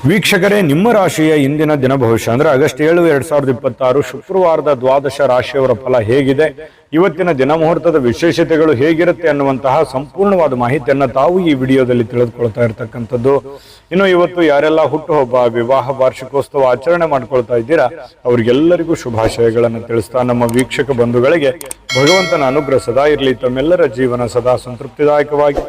ವೀಕ್ಷಕರೇ, ನಿಮ್ಮ ರಾಶಿಯ ಇಂದಿನ ದಿನ ಭವಿಷ್ಯ ಅಂದ್ರೆ ಆಗಸ್ಟ್ 7, 2026 ಶುಕ್ರವಾರದ ದ್ವಾದಶ ರಾಶಿಯವರ ಫಲ ಹೇಗಿದೆ, ಇವತ್ತಿನ ದಿನ ಮುಹೂರ್ತದ ವಿಶೇಷತೆಗಳು ಹೇಗಿರುತ್ತೆ ಅನ್ನುವಂತಹ ಸಂಪೂರ್ಣವಾದ ಮಾಹಿತಿಯನ್ನ ತಾವು ಈ ವಿಡಿಯೋದಲ್ಲಿ ತಿಳಿದುಕೊಳ್ತಾ ಇರತಕ್ಕಂಥದ್ದು. ಇನ್ನು ಇವತ್ತು ಯಾರೆಲ್ಲ ಹುಟ್ಟುಹಬ್ಬ, ವಿವಾಹ ವಾರ್ಷಿಕೋತ್ಸವ ಆಚರಣೆ ಮಾಡ್ಕೊಳ್ತಾ ಇದ್ದೀರಾ ಅವರಿಗೆಲ್ಲರಿಗೂ ಶುಭಾಶಯಗಳನ್ನು ತಿಳಿಸ್ತಾ ನಮ್ಮ ವೀಕ್ಷಕ ಬಂಧುಗಳಿಗೆ ಭಗವಂತನ ಅನುಗ್ರಹ ಸದಾ ಇರಲಿ, ತಮ್ಮೆಲ್ಲರ ಜೀವನ ಸದಾ ಸಂತೃಪ್ತಿದಾಯಕವಾಗಿ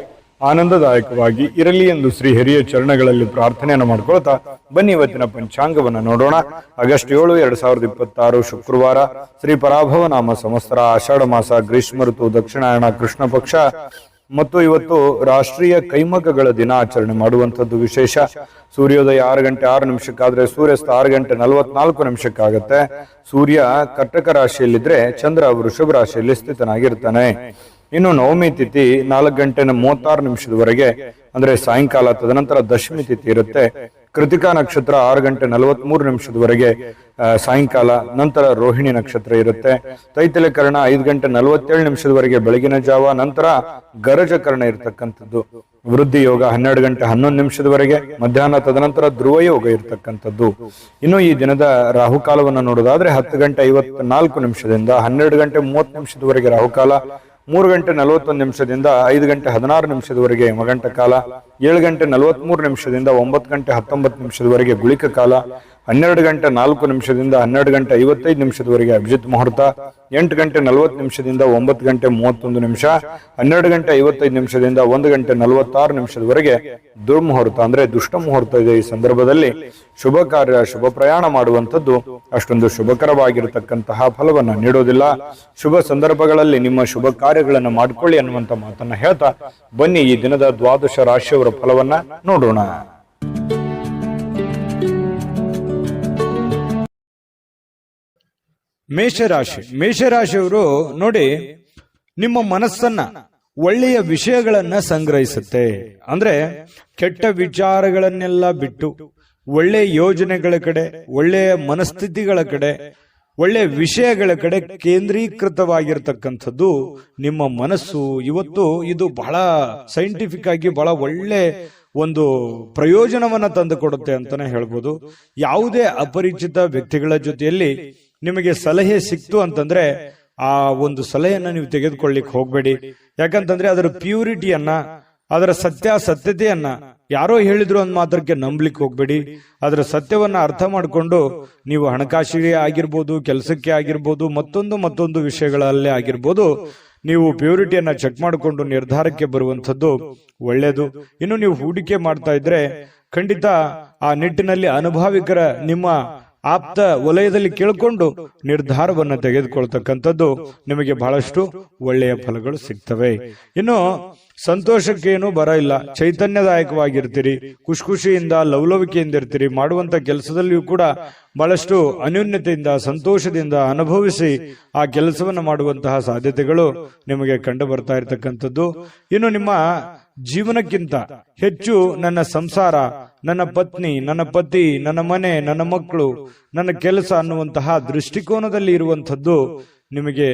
ಆನಂದದಾಯಕವಾಗಿ ಇರಲಿ ಎಂದು ಶ್ರೀ ಹಿರಿಯ ಚರಣಗಳಲ್ಲಿ ಪ್ರಾರ್ಥನೆಯನ್ನು ಮಾಡ್ಕೊಳ್ತಾ ಬನ್ನಿ ಇವತ್ತಿನ ಪಂಚಾಂಗವನ್ನು ನೋಡೋಣ. ಆಗಸ್ಟ್ 7, 2026 ಶುಕ್ರವಾರ, ಶ್ರೀ ಪರಾಭವ ನಾಮ ಸಂವತ್ಸರ, ಆಷಾಢ ಮಾಸ, ಗ್ರೀಷ್ಮ ಋತು, ದಕ್ಷಿಣಾಯಣ, ಕೃಷ್ಣ ಪಕ್ಷ ಮತ್ತು ಇವತ್ತು ರಾಷ್ಟ್ರೀಯ ಕೈಮಗ್ಗಗಳ ದಿನ ಆಚರಣೆ ಮಾಡುವಂಥದ್ದು ವಿಶೇಷ. ಸೂರ್ಯೋದಯ 6 ಗಂಟೆ 6 ನಿಮಿಷಕ್ಕಾದ್ರೆ ಸೂರ್ಯಾಸ್ತ 6 ಗಂಟೆ 44 ನಿಮಿಷಕ್ಕಾಗತ್ತೆ. ಸೂರ್ಯ ಕರ್ಕಟ ರಾಶಿಯಲ್ಲಿದ್ರೆ ಚಂದ್ರ ವೃಷಭ ರಾಶಿಯಲ್ಲಿ ಸ್ಥಿತನಾಗಿರ್ತಾನೆ. ಇನ್ನು ನವಮಿ ತಿಥಿ 4 ಗಂಟೆ 36 ನಿಮಿಷದವರೆಗೆ ಅಂದ್ರೆ ಸಾಯಂಕಾಲ, ತದನಂತರ ದಶಮಿ ತಿಥಿ ಇರುತ್ತೆ. ಕೃತಿಕಾ ನಕ್ಷತ್ರ 6 ಗಂಟೆ 43 ನಿಮಿಷದವರೆಗೆ ಸಾಯಂಕಾಲ, ನಂತರ ರೋಹಿಣಿ ನಕ್ಷತ್ರ ಇರುತ್ತೆ. ತೈತಲಕರಣ 5 ಗಂಟೆ 47 ನಿಮಿಷದವರೆಗೆ ಬೆಳಗಿನ ಜಾವ, ನಂತರ ಗರಜಕರಣ ಇರತಕ್ಕಂಥದ್ದು. ವೃದ್ಧಿ ಯೋಗ 12 ಗಂಟೆ 11 ನಿಮಿಷದವರೆಗೆ ಮಧ್ಯಾಹ್ನ, ತದನಂತರ ಧ್ರುವ ಯೋಗ ಇರತಕ್ಕಂಥದ್ದು. ಇನ್ನು ಈ ದಿನದ ರಾಹುಕಾಲವನ್ನು ನೋಡೋದಾದ್ರೆ 10 ಗಂಟೆ 54 ನಿಮಿಷದಿಂದ 12 ಗಂಟೆ 30 ನಿಮಿಷದವರೆಗೆ ರಾಹುಕಾಲ, 3 ಗಂಟೆ 41 ನಿಮಿಷದಿಂದ 5 ಗಂಟೆ 16 ನಿಮಿಷದವರೆಗೆ ಯಮಗಂಟ ಕಾಲ, 7 ಗಂಟೆ 43 ನಿಮಿಷದಿಂದ 9 ಗಂಟೆ 19 ನಿಮಿಷದವರೆಗೆ ಗುಳಿಕ ಕಾಲ, 12 ಗಂಟೆ 4 ನಿಮಿಷದಿಂದ 12 ಗಂಟೆ 55 ನಿಮಿಷದವರೆಗೆ ಅಭಿಜಿತ್ ಮುಹೂರ್ತ, 8 ಗಂಟೆ 40 ನಿಮಿಷದಿಂದ 9 ಗಂಟೆ 31 ನಿಮಿಷ, 12 ಗಂಟೆ 55 ನಿಮಿಷದಿಂದ 1 ಗಂಟೆ 46 ನಿಮಿಷದವರೆಗೆ ದುರ್ಮುಹೂರ್ತ ಅಂದ್ರೆ ದುಷ್ಟ ಮುಹೂರ್ತ ಇದೆ. ಈ ಸಂದರ್ಭದಲ್ಲಿ ಶುಭ ಕಾರ್ಯ, ಶುಭ ಪ್ರಯಾಣ ಮಾಡುವಂಥದ್ದು ಅಷ್ಟೊಂದು ಶುಭಕರವಾಗಿರತಕ್ಕಂತಹ ಫಲವನ್ನ ನೀಡೋದಿಲ್ಲ. ಶುಭ ಸಂದರ್ಭಗಳಲ್ಲಿ ನಿಮ್ಮ ಶುಭ ಕಾರ್ಯಗಳನ್ನು ಮಾಡಿಕೊಳ್ಳಿ ಅನ್ನುವಂತ ಮಾತನ್ನ ಹೇಳ್ತಾ ಬನ್ನಿ ಈ ದಿನದ ದ್ವಾದಶ ರಾಶಿಯವರ ಫಲವನ್ನ ನೋಡೋಣ. ಮೇಷರಾಶಿಯವರು ನೋಡಿ, ನಿಮ್ಮ ಮನಸ್ಸನ್ನ ಒಳ್ಳೆಯ ವಿಷಯಗಳನ್ನ ಸಂಗ್ರಹಿಸುತ್ತೆ. ಅಂದ್ರೆ ಕೆಟ್ಟ ವಿಚಾರಗಳನ್ನೆಲ್ಲ ಬಿಟ್ಟು ಒಳ್ಳೆಯ ಯೋಜನೆಗಳ ಕಡೆ, ಒಳ್ಳೆಯ ಮನಸ್ಥಿತಿಗಳ ಕಡೆ, ಒಳ್ಳೆಯ ವಿಷಯಗಳ ಕಡೆ ಕೇಂದ್ರೀಕೃತವಾಗಿರ್ತಕ್ಕಂಥದ್ದು ನಿಮ್ಮ ಮನಸ್ಸು. ಇವತ್ತು ಇದು ಬಹಳ ಸೈಂಟಿಫಿಕ್ ಆಗಿ ಬಹಳ ಒಳ್ಳೆ ಒಂದು ಪ್ರಯೋಜನವನ್ನ ತಂದುಕೊಡುತ್ತೆ ಅಂತಾನೆ ಹೇಳ್ಬೋದು. ಯಾವುದೇ ಅಪರಿಚಿತ ವ್ಯಕ್ತಿಗಳ ಜೊತೆಯಲ್ಲಿ ನಿಮಗೆ ಸಲಹೆ ಸಿಕ್ತು ಅಂತಂದ್ರೆ ಆ ಒಂದು ಸಲಹೆಯನ್ನ ನೀವು ತೆಗೆದುಕೊಳ್ಳಿಕ್ ಹೋಗ್ಬೇಡಿ. ಯಾಕಂತಂದ್ರೆ ಅದರ ಪ್ಯೂರಿಟಿಯನ್ನ, ಅದರ ಸತ್ಯತೆಯನ್ನ ಯಾರೋ ಹೇಳಿದ್ರು ಅಂದ್ ಮಾತ್ರಕ್ಕೆ ನಂಬ್ಲಿಕ್ಕೆ ಹೋಗ್ಬೇಡಿ. ಅದರ ಸತ್ಯವನ್ನ ಅರ್ಥ ಮಾಡಿಕೊಂಡು ನೀವು ಹಣಕಾಸಿಗೆ ಆಗಿರ್ಬೋದು, ಕೆಲಸಕ್ಕೆ ಆಗಿರ್ಬೋದು, ಮತ್ತೊಂದು ವಿಷಯಗಳಲ್ಲೇ ಆಗಿರ್ಬೋದು, ನೀವು ಪ್ಯೂರಿಟಿಯನ್ನ ಚೆಕ್ ಮಾಡಿಕೊಂಡು ನಿರ್ಧಾರಕ್ಕೆ ಬರುವಂತದ್ದು ಒಳ್ಳೇದು. ಇನ್ನು ನೀವು ಹೂಡಿಕೆ ಮಾಡ್ತಾ ಇದ್ರೆ ಖಂಡಿತ ಆ ನಿಟ್ಟಿನಲ್ಲಿ ಅನುಭವಿಕರ ನಿಮ್ಮ ಆಪ್ತ ವಲಯದಲ್ಲಿ ಕೇಳಿಕೊಂಡು ನಿರ್ಧಾರವನ್ನು ತೆಗೆದುಕೊಳ್ತಕ್ಕಂಥದ್ದು ನಿಮಗೆ ಬಹಳಷ್ಟು ಒಳ್ಳೆಯ ಫಲಗಳು ಸಿಗ್ತವೆ. ಇನ್ನು ಸಂತೋಷಕ್ಕೇನು ಬರ ಇಲ್ಲ, ಚೈತನ್ಯದಾಯಕವಾಗಿರ್ತೀರಿ, ಖುಷಿಯಿಂದ ಲವಲವಿಕೆಯಿಂದ ಇರ್ತೀರಿ. ಮಾಡುವಂತ ಕೆಲಸದಲ್ಲಿಯೂ ಕೂಡ ಬಹಳಷ್ಟು ಅನ್ಯೋನ್ಯತೆಯಿಂದ, ಸಂತೋಷದಿಂದ ಅನುಭವಿಸಿ ಆ ಕೆಲಸವನ್ನು ಮಾಡುವಂತಹ ಸಾಧ್ಯತೆಗಳು ನಿಮಗೆ ಕಂಡು ಬರ್ತಾ ಇರತಕ್ಕಂಥದ್ದು. ಇನ್ನು ನಿಮ್ಮ ಜೀವನಕ್ಕಿಂತ ಹೆಚ್ಚು ನನ್ನ ಸಂಸಾರ, ನನ್ನ ಪತ್ನಿ, ನನ್ನ ಪತಿ, ನನ್ನ ಮನೆ, ನನ್ನ ಮಕ್ಕಳು, ನನ್ನ ಕೆಲಸ ಅನ್ನುವಂತಹ ದೃಷ್ಟಿಕೋನದಲ್ಲಿ ಇರುವಂತದ್ದು ನಿಮಗೆ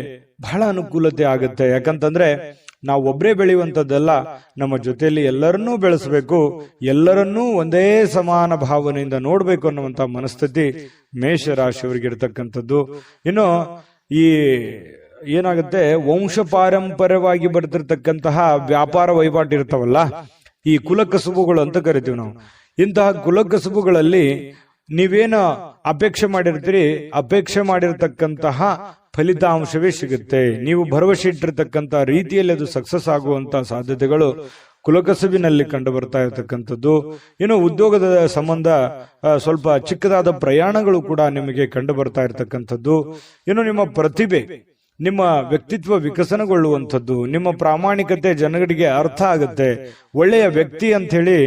ಬಹಳ ಅನುಕೂಲತೆ ಆಗುತ್ತೆ. ಯಾಕಂತಂದ್ರೆ ನಾವು ಒಬ್ಬರೇ ಬೆಳೆಯುವಂಥದ್ದಲ್ಲ, ನಮ್ಮ ಜೊತೆಯಲ್ಲಿ ಎಲ್ಲರನ್ನೂ ಬೆಳೆಸಬೇಕು, ಎಲ್ಲರನ್ನೂ ಒಂದೇ ಸಮಾನ ಭಾವನೆಯಿಂದ ನೋಡ್ಬೇಕು ಅನ್ನುವಂತ ಮನಸ್ಥಿತಿ ಮೇಷರಾಶಿಯವರಿಗೆ ಇರತಕ್ಕಂಥದ್ದು. ಇನ್ನು ಈ ಏನಾಗುತ್ತೆ, ವಂಶ ಪಾರಂಪರ್ಯವಾಗಿ ಬರ್ತಿರ್ತಕ್ಕಂತಹ ವ್ಯಾಪಾರ ವಹಿವಾಟು ಇರ್ತಾವಲ್ಲ, ಈ ಕುಲಕಸುಬುಗಳು ಅಂತ ಕರಿತೀವಿ ನಾವು. ಇಂತಹ ಕುಲಕಸುಬುಗಳಲ್ಲಿ ನೀವೇನು ಅಪೇಕ್ಷೆ ಮಾಡಿರ್ತೀರಿ, ಅಪೇಕ್ಷೆ ಮಾಡಿರ್ತಕ್ಕಂತಹ ಫಲಿತಾಂಶವೇ ಸಿಗುತ್ತೆ. ನೀವು ಭರವಸೆ ಇಟ್ಟಿರ್ತಕ್ಕಂಥ ರೀತಿಯಲ್ಲಿ ಅದು ಸಕ್ಸಸ್ ಆಗುವಂತ ಸಾಧ್ಯತೆಗಳು ಕುಲಕಸುಬಿನಲ್ಲಿ ಕಂಡು ಬರ್ತಾ ಇರತಕ್ಕಂಥದ್ದು. ಇನ್ನು ಉದ್ಯೋಗದ ಸಂಬಂಧ ಸ್ವಲ್ಪ ಚಿಕ್ಕದಾದ ಪ್ರಯಾಣಗಳು ಕೂಡ ನಿಮಗೆ ಕಂಡು ಬರ್ತಾ ಇರತಕ್ಕಂಥದ್ದು. ಇನ್ನು ನಿಮ್ಮ ಪ್ರತಿಭೆ, ನಿಮ್ಮ ವ್ಯಕ್ತಿತ್ವ ವಿಕಸನಗೊಳ್ಳುವಂಥದ್ದು, ನಿಮ್ಮ ಪ್ರಾಮಾಣಿಕತೆ ಜನಗಳಿಗೆ ಅರ್ಥ ಆಗುತ್ತೆ. ಒಳ್ಳೆಯ ವ್ಯಕ್ತಿ ಅಂತ ಹೇಳಿ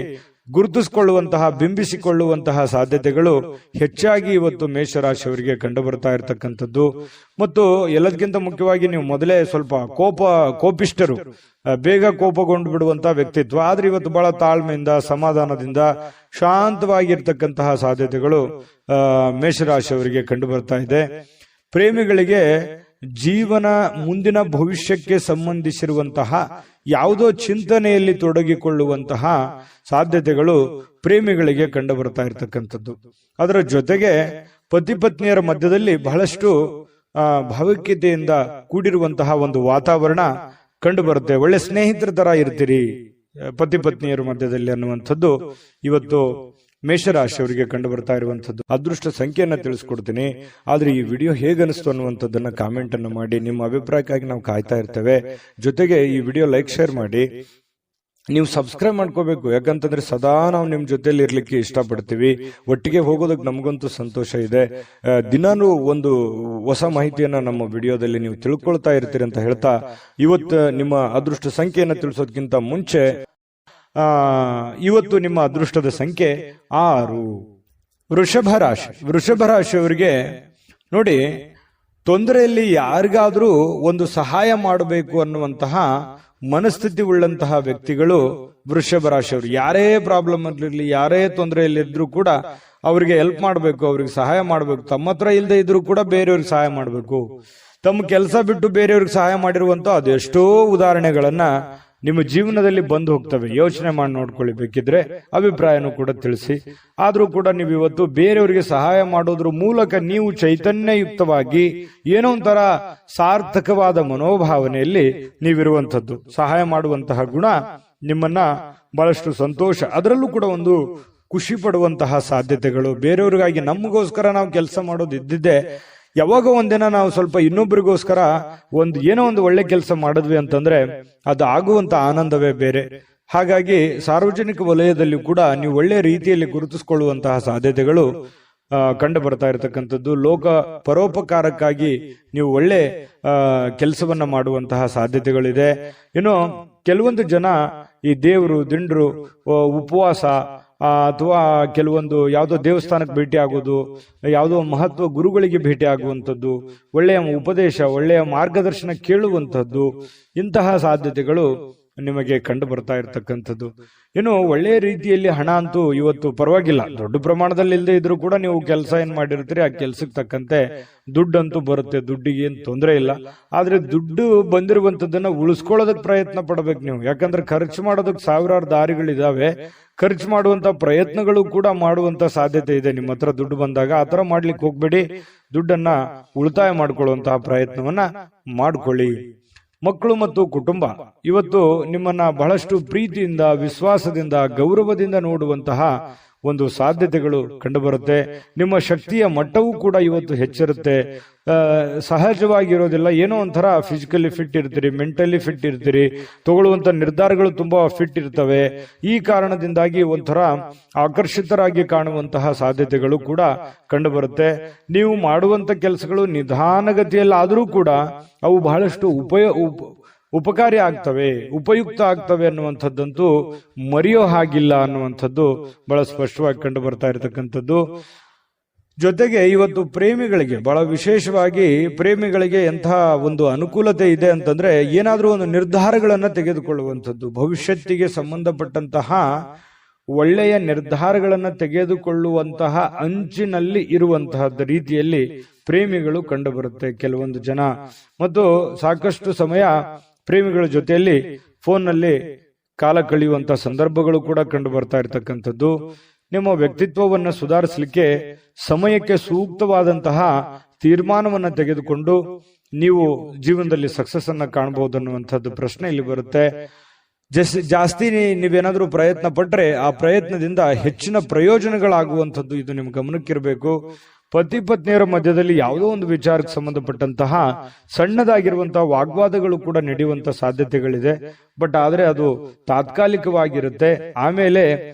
ಗುರುತಿಸಿಕೊಳ್ಳುವಂತಹ, ಬಿಂಬಿಸಿಕೊಳ್ಳುವಂತಹ ಸಾಧ್ಯತೆಗಳು ಹೆಚ್ಚಾಗಿ ಇವತ್ತು ಮೇಷರಾಶಿಯವರಿಗೆ ಕಂಡು ಬರ್ತಾ ಇರತಕ್ಕಂಥದ್ದು. ಮತ್ತು ಎಲ್ಲದಕ್ಕಿಂತ ಮುಖ್ಯವಾಗಿ ನೀವು ಮೊದಲೇ ಸ್ವಲ್ಪ ಕೋಪಿಷ್ಟರು, ಬೇಗ ಕೋಪಗೊಂಡು ಬಿಡುವಂತ ವ್ಯಕ್ತಿತ್ವ. ಆದ್ರೆ ಇವತ್ತು ಬಹಳ ತಾಳ್ಮೆಯಿಂದ, ಸಮಾಧಾನದಿಂದ, ಶಾಂತವಾಗಿರ್ತಕ್ಕಂತಹ ಸಾಧ್ಯತೆಗಳು ಮೇಷರಾಶಿಯವರಿಗೆ ಕಂಡು ಬರ್ತಾ ಇದೆ. ಪ್ರೇಮಿಗಳಿಗೆ ಜೀವನ ಮುಂದಿನ ಭವಿಷ್ಯಕ್ಕೆ ಸಂಬಂಧಿಸಿರುವಂತಹ ಯಾವುದೋ ಚಿಂತನೆಯಲ್ಲಿ ತೊಡಗಿಕೊಳ್ಳುವಂತಹ ಸಾಧ್ಯತೆಗಳು ಪ್ರೇಮಿಗಳಿಗೆ ಕಂಡು ಬರ್ತಾ ಇರತಕ್ಕಂಥದ್ದು. ಅದರ ಜೊತೆಗೆ ಪತಿ ಪತ್ನಿಯರ ಮಧ್ಯದಲ್ಲಿ ಬಹಳಷ್ಟು ಭಾವೈಕ್ಯತೆಯಿಂದ ಕೂಡಿರುವಂತಹ ಒಂದು ವಾತಾವರಣ ಕಂಡು ಬರುತ್ತೆ. ಒಳ್ಳೆ ಸ್ನೇಹಿತರ ತರ ಇರ್ತೀರಿ ಪತಿ ಪತ್ನಿಯರ ಮಧ್ಯದಲ್ಲಿ ಅನ್ನುವಂಥದ್ದು ಇವತ್ತು ಮೇಷರಾಶಿಯವರಿಗೆ ಕಂಡು ಬರ್ತಾ ಇರುವಂತದ್ದು. ಅದೃಷ್ಟ ಸಂಖ್ಯೆಯನ್ನ ತಿಳಿಸ್ಕೊಡ್ತೀನಿ. ಆದ್ರೆ ಈ ವಿಡಿಯೋ ಹೇಗನಿಸ್ತು ಅನ್ನುವಂಥದ್ದನ್ನ ಕಾಮೆಂಟ್ ಅನ್ನು ಮಾಡಿ. ನಿಮ್ಮ ಅಭಿಪ್ರಾಯಕ್ಕಾಗಿ ನಾವು ಕಾಯ್ತಾ ಇರ್ತೇವೆ. ಜೊತೆಗೆ ಈ ವಿಡಿಯೋ ಲೈಕ್ ಶೇರ್ ಮಾಡಿ. ನೀವು ಸಬ್ಸ್ಕ್ರೈಬ್ ಮಾಡ್ಕೋಬೇಕು, ಯಾಕಂತಂದ್ರೆ ಸದಾ ನಾವು ನಿಮ್ ಜೊತೆಲಿ ಇರ್ಲಿಕ್ಕೆ ಇಷ್ಟಪಡ್ತೀವಿ. ಒಟ್ಟಿಗೆ ಹೋಗೋದಕ್ಕೆ ನಮಗಂತೂ ಸಂತೋಷ ಇದೆ. ದಿನಾನು ಒಂದು ಹೊಸ ಮಾಹಿತಿಯನ್ನ ನಮ್ಮ ವಿಡಿಯೋದಲ್ಲಿ ನೀವು ತಿಳ್ಕೊಳ್ತಾ ಇರ್ತೀರಿ ಅಂತ ಹೇಳ್ತಾ, ಇವತ್ತು ನಿಮ್ಮ ಅದೃಷ್ಟ ಸಂಖ್ಯೆಯನ್ನ ತಿಳಿಸೋದಕ್ಕಿಂತ ಮುಂಚೆ ಇವತ್ತು ನಿಮ್ಮ ಅದೃಷ್ಟದ ಸಂಖ್ಯೆ 6. ವೃಷಭ ರಾಶಿ. ವೃಷಭ ರಾಶಿಯವರಿಗೆ ನೋಡಿ, ತೊಂದರೆಯಲ್ಲಿ ಯಾರಿಗಾದ್ರೂ ಒಂದು ಸಹಾಯ ಮಾಡಬೇಕು ಅನ್ನುವಂತಹ ಮನಸ್ಥಿತಿ ಉಳ್ಳಂತಹ ವ್ಯಕ್ತಿಗಳು ವೃಷಭ ರಾಶಿಯವರು. ಯಾರೇ ಪ್ರಾಬ್ಲಮ್ ಇರಲಿ, ಯಾರೇ ತೊಂದರೆಯಲ್ಲಿದ್ರು ಕೂಡ ಅವರಿಗೆ ಹೆಲ್ಪ್ ಮಾಡಬೇಕು, ಅವ್ರಿಗೆ ಸಹಾಯ ಮಾಡಬೇಕು. ತಮ್ಮ ಹತ್ರ ಇಲ್ಲದೆ ಇದ್ರೂ ಕೂಡ ಬೇರೆಯವ್ರಿಗೆ ಸಹಾಯ ಮಾಡಬೇಕು. ತಮ್ಮ ಕೆಲಸ ಬಿಟ್ಟು ಬೇರೆಯವ್ರಿಗೆ ಸಹಾಯ ಮಾಡಿರುವಂತ ಅದೆಷ್ಟೋ ಉದಾಹರಣೆಗಳನ್ನ ನಿಮ್ಮ ಜೀವನದಲ್ಲಿ ಬಂದು ಹೋಗ್ತವೆ. ಯೋಚನೆ ಮಾಡಿ ನೋಡ್ಕೊಳ್ಳಿ, ಬೇಕಿದ್ರೆ ಅಭಿಪ್ರಾಯನೂ ಕೂಡ ತಿಳಿಸಿ. ಆದ್ರೂ ಕೂಡ ನೀವು ಇವತ್ತು ಬೇರೆಯವರಿಗೆ ಸಹಾಯ ಮಾಡೋದ್ರ ಮೂಲಕ ನೀವು ಚೈತನ್ಯಯುಕ್ತವಾಗಿ ಏನೋ ಒಂಥರ ಸಾರ್ಥಕವಾದ ಮನೋಭಾವನೆಯಲ್ಲಿ ನೀವಿರುವಂತದ್ದು. ಸಹಾಯ ಮಾಡುವಂತಹ ಗುಣ ನಿಮ್ಮನ್ನ ಬಹಳಷ್ಟು ಸಂತೋಷ, ಅದರಲ್ಲೂ ಕೂಡ ಒಂದು ಖುಷಿ ಪಡುವಂತಹ ಸಾಧ್ಯತೆಗಳು. ಬೇರೆಯವ್ರಿಗಾಗಿ ನಮಗೋಸ್ಕರ ನಾವು ಕೆಲಸ ಮಾಡೋದು ಇದ್ದಿದ್ದೆ, ಯಾವಾಗ ಒಂದಿನ ನಾವು ಸ್ವಲ್ಪ ಇನ್ನೊಬ್ಬರಿಗೋಸ್ಕರ ಏನೋ ಒಂದು ಒಳ್ಳೆ ಕೆಲಸ ಮಾಡಿದ್ವಿ ಅಂತಂದ್ರೆ ಅದು ಆಗುವಂತ ಆನಂದವೇ ಬೇರೆ. ಹಾಗಾಗಿ ಸಾರ್ವಜನಿಕ ವಲಯದಲ್ಲಿ ಕೂಡ ನೀವು ಒಳ್ಳೆ ರೀತಿಯಲ್ಲಿ ಗುರುತಿಸಿಕೊಳ್ಳುವಂತಹ ಸಾಧ್ಯತೆಗಳು ಕಂಡು ಬರ್ತಾ ಇರತಕ್ಕಂಥದ್ದು. ಲೋಕ ಪರೋಪಕಾರಕ್ಕಾಗಿ ನೀವು ಒಳ್ಳೆ ಕೆಲಸವನ್ನ ಮಾಡುವಂತಹ ಸಾಧ್ಯತೆಗಳಿದೆ. ಇನ್ನು ಕೆಲವೊಂದು ಜನ ಈ ದೇವರು ದಿಂಡ್ರು ಉಪವಾಸ ಅಥವಾ ಕೆಲವೊಂದು ಯಾವುದೋ ದೇವಸ್ಥಾನಕ್ಕೆ ಭೇಟಿ ಆಗೋದು, ಯಾವುದೋ ಮಹತ್ವ ಗುರುಗಳಿಗೆ ಭೇಟಿ ಆಗುವಂಥದ್ದು, ಒಳ್ಳೆಯ ಉಪದೇಶ, ಒಳ್ಳೆಯ ಮಾರ್ಗದರ್ಶನ ಕೇಳುವಂಥದ್ದು, ಇಂತಹ ಸಾಧ್ಯತೆಗಳು ನಿಮಗೆ ಕಂಡು ಬರ್ತಾ ಇರತಕ್ಕಂಥದ್ದು. ಇನ್ನು ಒಳ್ಳೆಯ ರೀತಿಯಲ್ಲಿ ಹಣ ಅಂತೂ ಇವತ್ತು ಪರವಾಗಿಲ್ಲ, ದೊಡ್ಡ ಪ್ರಮಾಣದಲ್ಲಿ ಇಲ್ಲದೆ ಇದ್ರೂ ಕೂಡ ನೀವು ಕೆಲಸ ಏನ್ ಮಾಡಿರ್ತೀರಿ ಆ ಕೆಲ್ಸಕ್ಕೆ ತಕ್ಕಂತೆ ದುಡ್ಡಂತೂ ಬರುತ್ತೆ. ದುಡ್ಡಿಗೆ ಏನ್ ತೊಂದರೆ ಇಲ್ಲ. ಆದ್ರೆ ದುಡ್ಡು ಬಂದಿರುವಂತದ್ದನ್ನ ಉಳಿಸ್ಕೊಳ್ಳೋದಕ್ಕೆ ಪ್ರಯತ್ನ ಪಡ್ಬೇಕು ನೀವು. ಯಾಕಂದ್ರೆ ಖರ್ಚು ಮಾಡೋದಕ್ಕೆ ಸಾವಿರಾರು ದಾರಿಗಳಿದಾವೆ. ಖರ್ಚು ಮಾಡುವಂತ ಪ್ರಯತ್ನಗಳು ಕೂಡ ಮಾಡುವಂತ ಸಾಧ್ಯತೆ ಇದೆ. ನಿಮ್ಮ ಹತ್ರ ದುಡ್ಡು ಬಂದಾಗ ಆತರ ಮಾಡ್ಲಿಕ್ಕೆ ಹೋಗ್ಬೇಡಿ. ದುಡ್ಡನ್ನ ಉಳಿತಾಯ ಮಾಡ್ಕೊಳ್ಳುವಂತಹ ಪ್ರಯತ್ನವನ್ನ ಮಾಡ್ಕೊಳ್ಳಿ. ಮಕ್ಕಳು ಮತ್ತು ಕುಟುಂಬ ಇವತ್ತು ನಿಮ್ಮನ್ನ ಬಹಳಷ್ಟು ಪ್ರೀತಿಯಿಂದ, ವಿಶ್ವಾಸದಿಂದ, ಗೌರವದಿಂದ ನೋಡುವಂತಹ ಒಂದು ಸಾಧ್ಯತೆಗಳು ಕಂಡುಬರುತ್ತೆ. ನಿಮ್ಮ ಶಕ್ತಿಯ ಮಟ್ಟವೂ ಕೂಡ ಇವತ್ತು ಹೆಚ್ಚಿರುತ್ತೆ. ಸಹಜವಾಗಿರೋದಿಲ್ಲ, ಏನೋ ಒಂಥರ ಫಿಸಿಕಲಿ ಫಿಟ್ ಇರ್ತೀರಿ, ಮೆಂಟಲಿ ಫಿಟ್ ಇರ್ತೀರಿ, ತಗೊಳ್ಳುವಂತ ನಿರ್ಧಾರಗಳು ತುಂಬಾ ಫಿಟ್ ಇರ್ತವೆ. ಈ ಕಾರಣದಿಂದಾಗಿ ಒಂಥರ ಆಕರ್ಷಿತರಾಗಿ ಕಾಣುವಂತಹ ಸಾಧ್ಯತೆಗಳು ಕೂಡ ಕಂಡುಬರುತ್ತೆ. ನೀವು ಮಾಡುವಂತ ಕೆಲಸಗಳು ನಿಧಾನಗತಿಯಲ್ಲಿ ಆದರೂ ಕೂಡ ಅವು ಬಹಳಷ್ಟು ಉಪಕಾರಿ ಆಗ್ತವೆ, ಉಪಯುಕ್ತ ಆಗ್ತವೆ ಅನ್ನುವಂಥದ್ದಂತೂ ಮರೆಯೋ ಹಾಗಿಲ್ಲ ಅನ್ನುವಂಥದ್ದು ಬಹಳ ಸ್ಪಷ್ಟವಾಗಿ ಕಂಡು ಬರ್ತಾ ಇರತಕ್ಕಂಥದ್ದು. ಜೊತೆಗೆ ಇವತ್ತು ಪ್ರೇಮಿಗಳಿಗೆ ಬಹಳ ವಿಶೇಷವಾಗಿ ಪ್ರೇಮಿಗಳಿಗೆ ಎಂಥ ಒಂದು ಅನುಕೂಲತೆ ಇದೆ ಅಂತಂದ್ರೆ, ಏನಾದ್ರೂ ಒಂದು ನಿರ್ಧಾರಗಳನ್ನ ತೆಗೆದುಕೊಳ್ಳುವಂಥದ್ದು, ಭವಿಷ್ಯತ್ತಿಗೆ ಸಂಬಂಧಪಟ್ಟಂತಹ ಒಳ್ಳೆಯ ನಿರ್ಧಾರಗಳನ್ನ ತೆಗೆದುಕೊಳ್ಳುವಂತಹ ಅಂಚಿನಲ್ಲಿ ಇರುವಂತಹ ರೀತಿಯಲ್ಲಿ ಪ್ರೇಮಿಗಳು ಕಂಡು ಬರುತ್ತೆ ಕೆಲವೊಂದು ಜನ. ಮತ್ತು ಸಾಕಷ್ಟು ಸಮಯ ಪ್ರೇಮಿಗಳ ಜೊತೆಯಲ್ಲಿ ಫೋನ್ನಲ್ಲಿ ಕಾಲ ಕಳೆಯುವಂತಹ ಸಂದರ್ಭಗಳು ಕೂಡ ಕಂಡು ಬರ್ತಾ ಇರತಕ್ಕಂಥದ್ದು. ನಿಮ್ಮ ವ್ಯಕ್ತಿತ್ವವನ್ನು ಸುಧಾರಿಸಲಿಕ್ಕೆ ಸಮಯಕ್ಕೆ ಸೂಕ್ತವಾದಂತಹ ತೀರ್ಮಾನವನ್ನ ತೆಗೆದುಕೊಂಡು ನೀವು ಜೀವನದಲ್ಲಿ ಸಕ್ಸಸ್ ಅನ್ನ ಕಾಣಬಹುದನ್ನುವಂಥದ್ದು ಪ್ರಶ್ನೆ ಇಲ್ಲಿ ಬರುತ್ತೆ. ಜಾಸ್ತಿ ನೀವೇನಾದ್ರೂ ಪ್ರಯತ್ನ ಪಟ್ರೆ ಆ ಪ್ರಯತ್ನದಿಂದ ಹೆಚ್ಚಿನ ಪ್ರಯೋಜನಗಳಾಗುವಂಥದ್ದು ಇದು ನಿಮ್ಮ ಗಮನಕ್ಕಿರಬೇಕು. ಪತಿ ಪತ್ನಿಯರ ಮಧ್ಯದಲ್ಲಿ ಯಾವುದೋ ಒಂದು ವಿಚಾರಕ್ಕೆ ಸಂಬಂಧಪಟ್ಟಂತಹ ಸಣ್ಣದಾಗಿರುವಂತಹ ವಾಗ್ವಾದಗಳು ಕೂಡ ನಡೆಯುವಂತ ಸಾಧ್ಯತೆಗಳಿದೆ. ಬಟ್ ಆದ್ರೆ ಅದು ತಾತ್ಕಾಲಿಕವಾಗಿರುತ್ತೆ. ಆಮೇಲೆ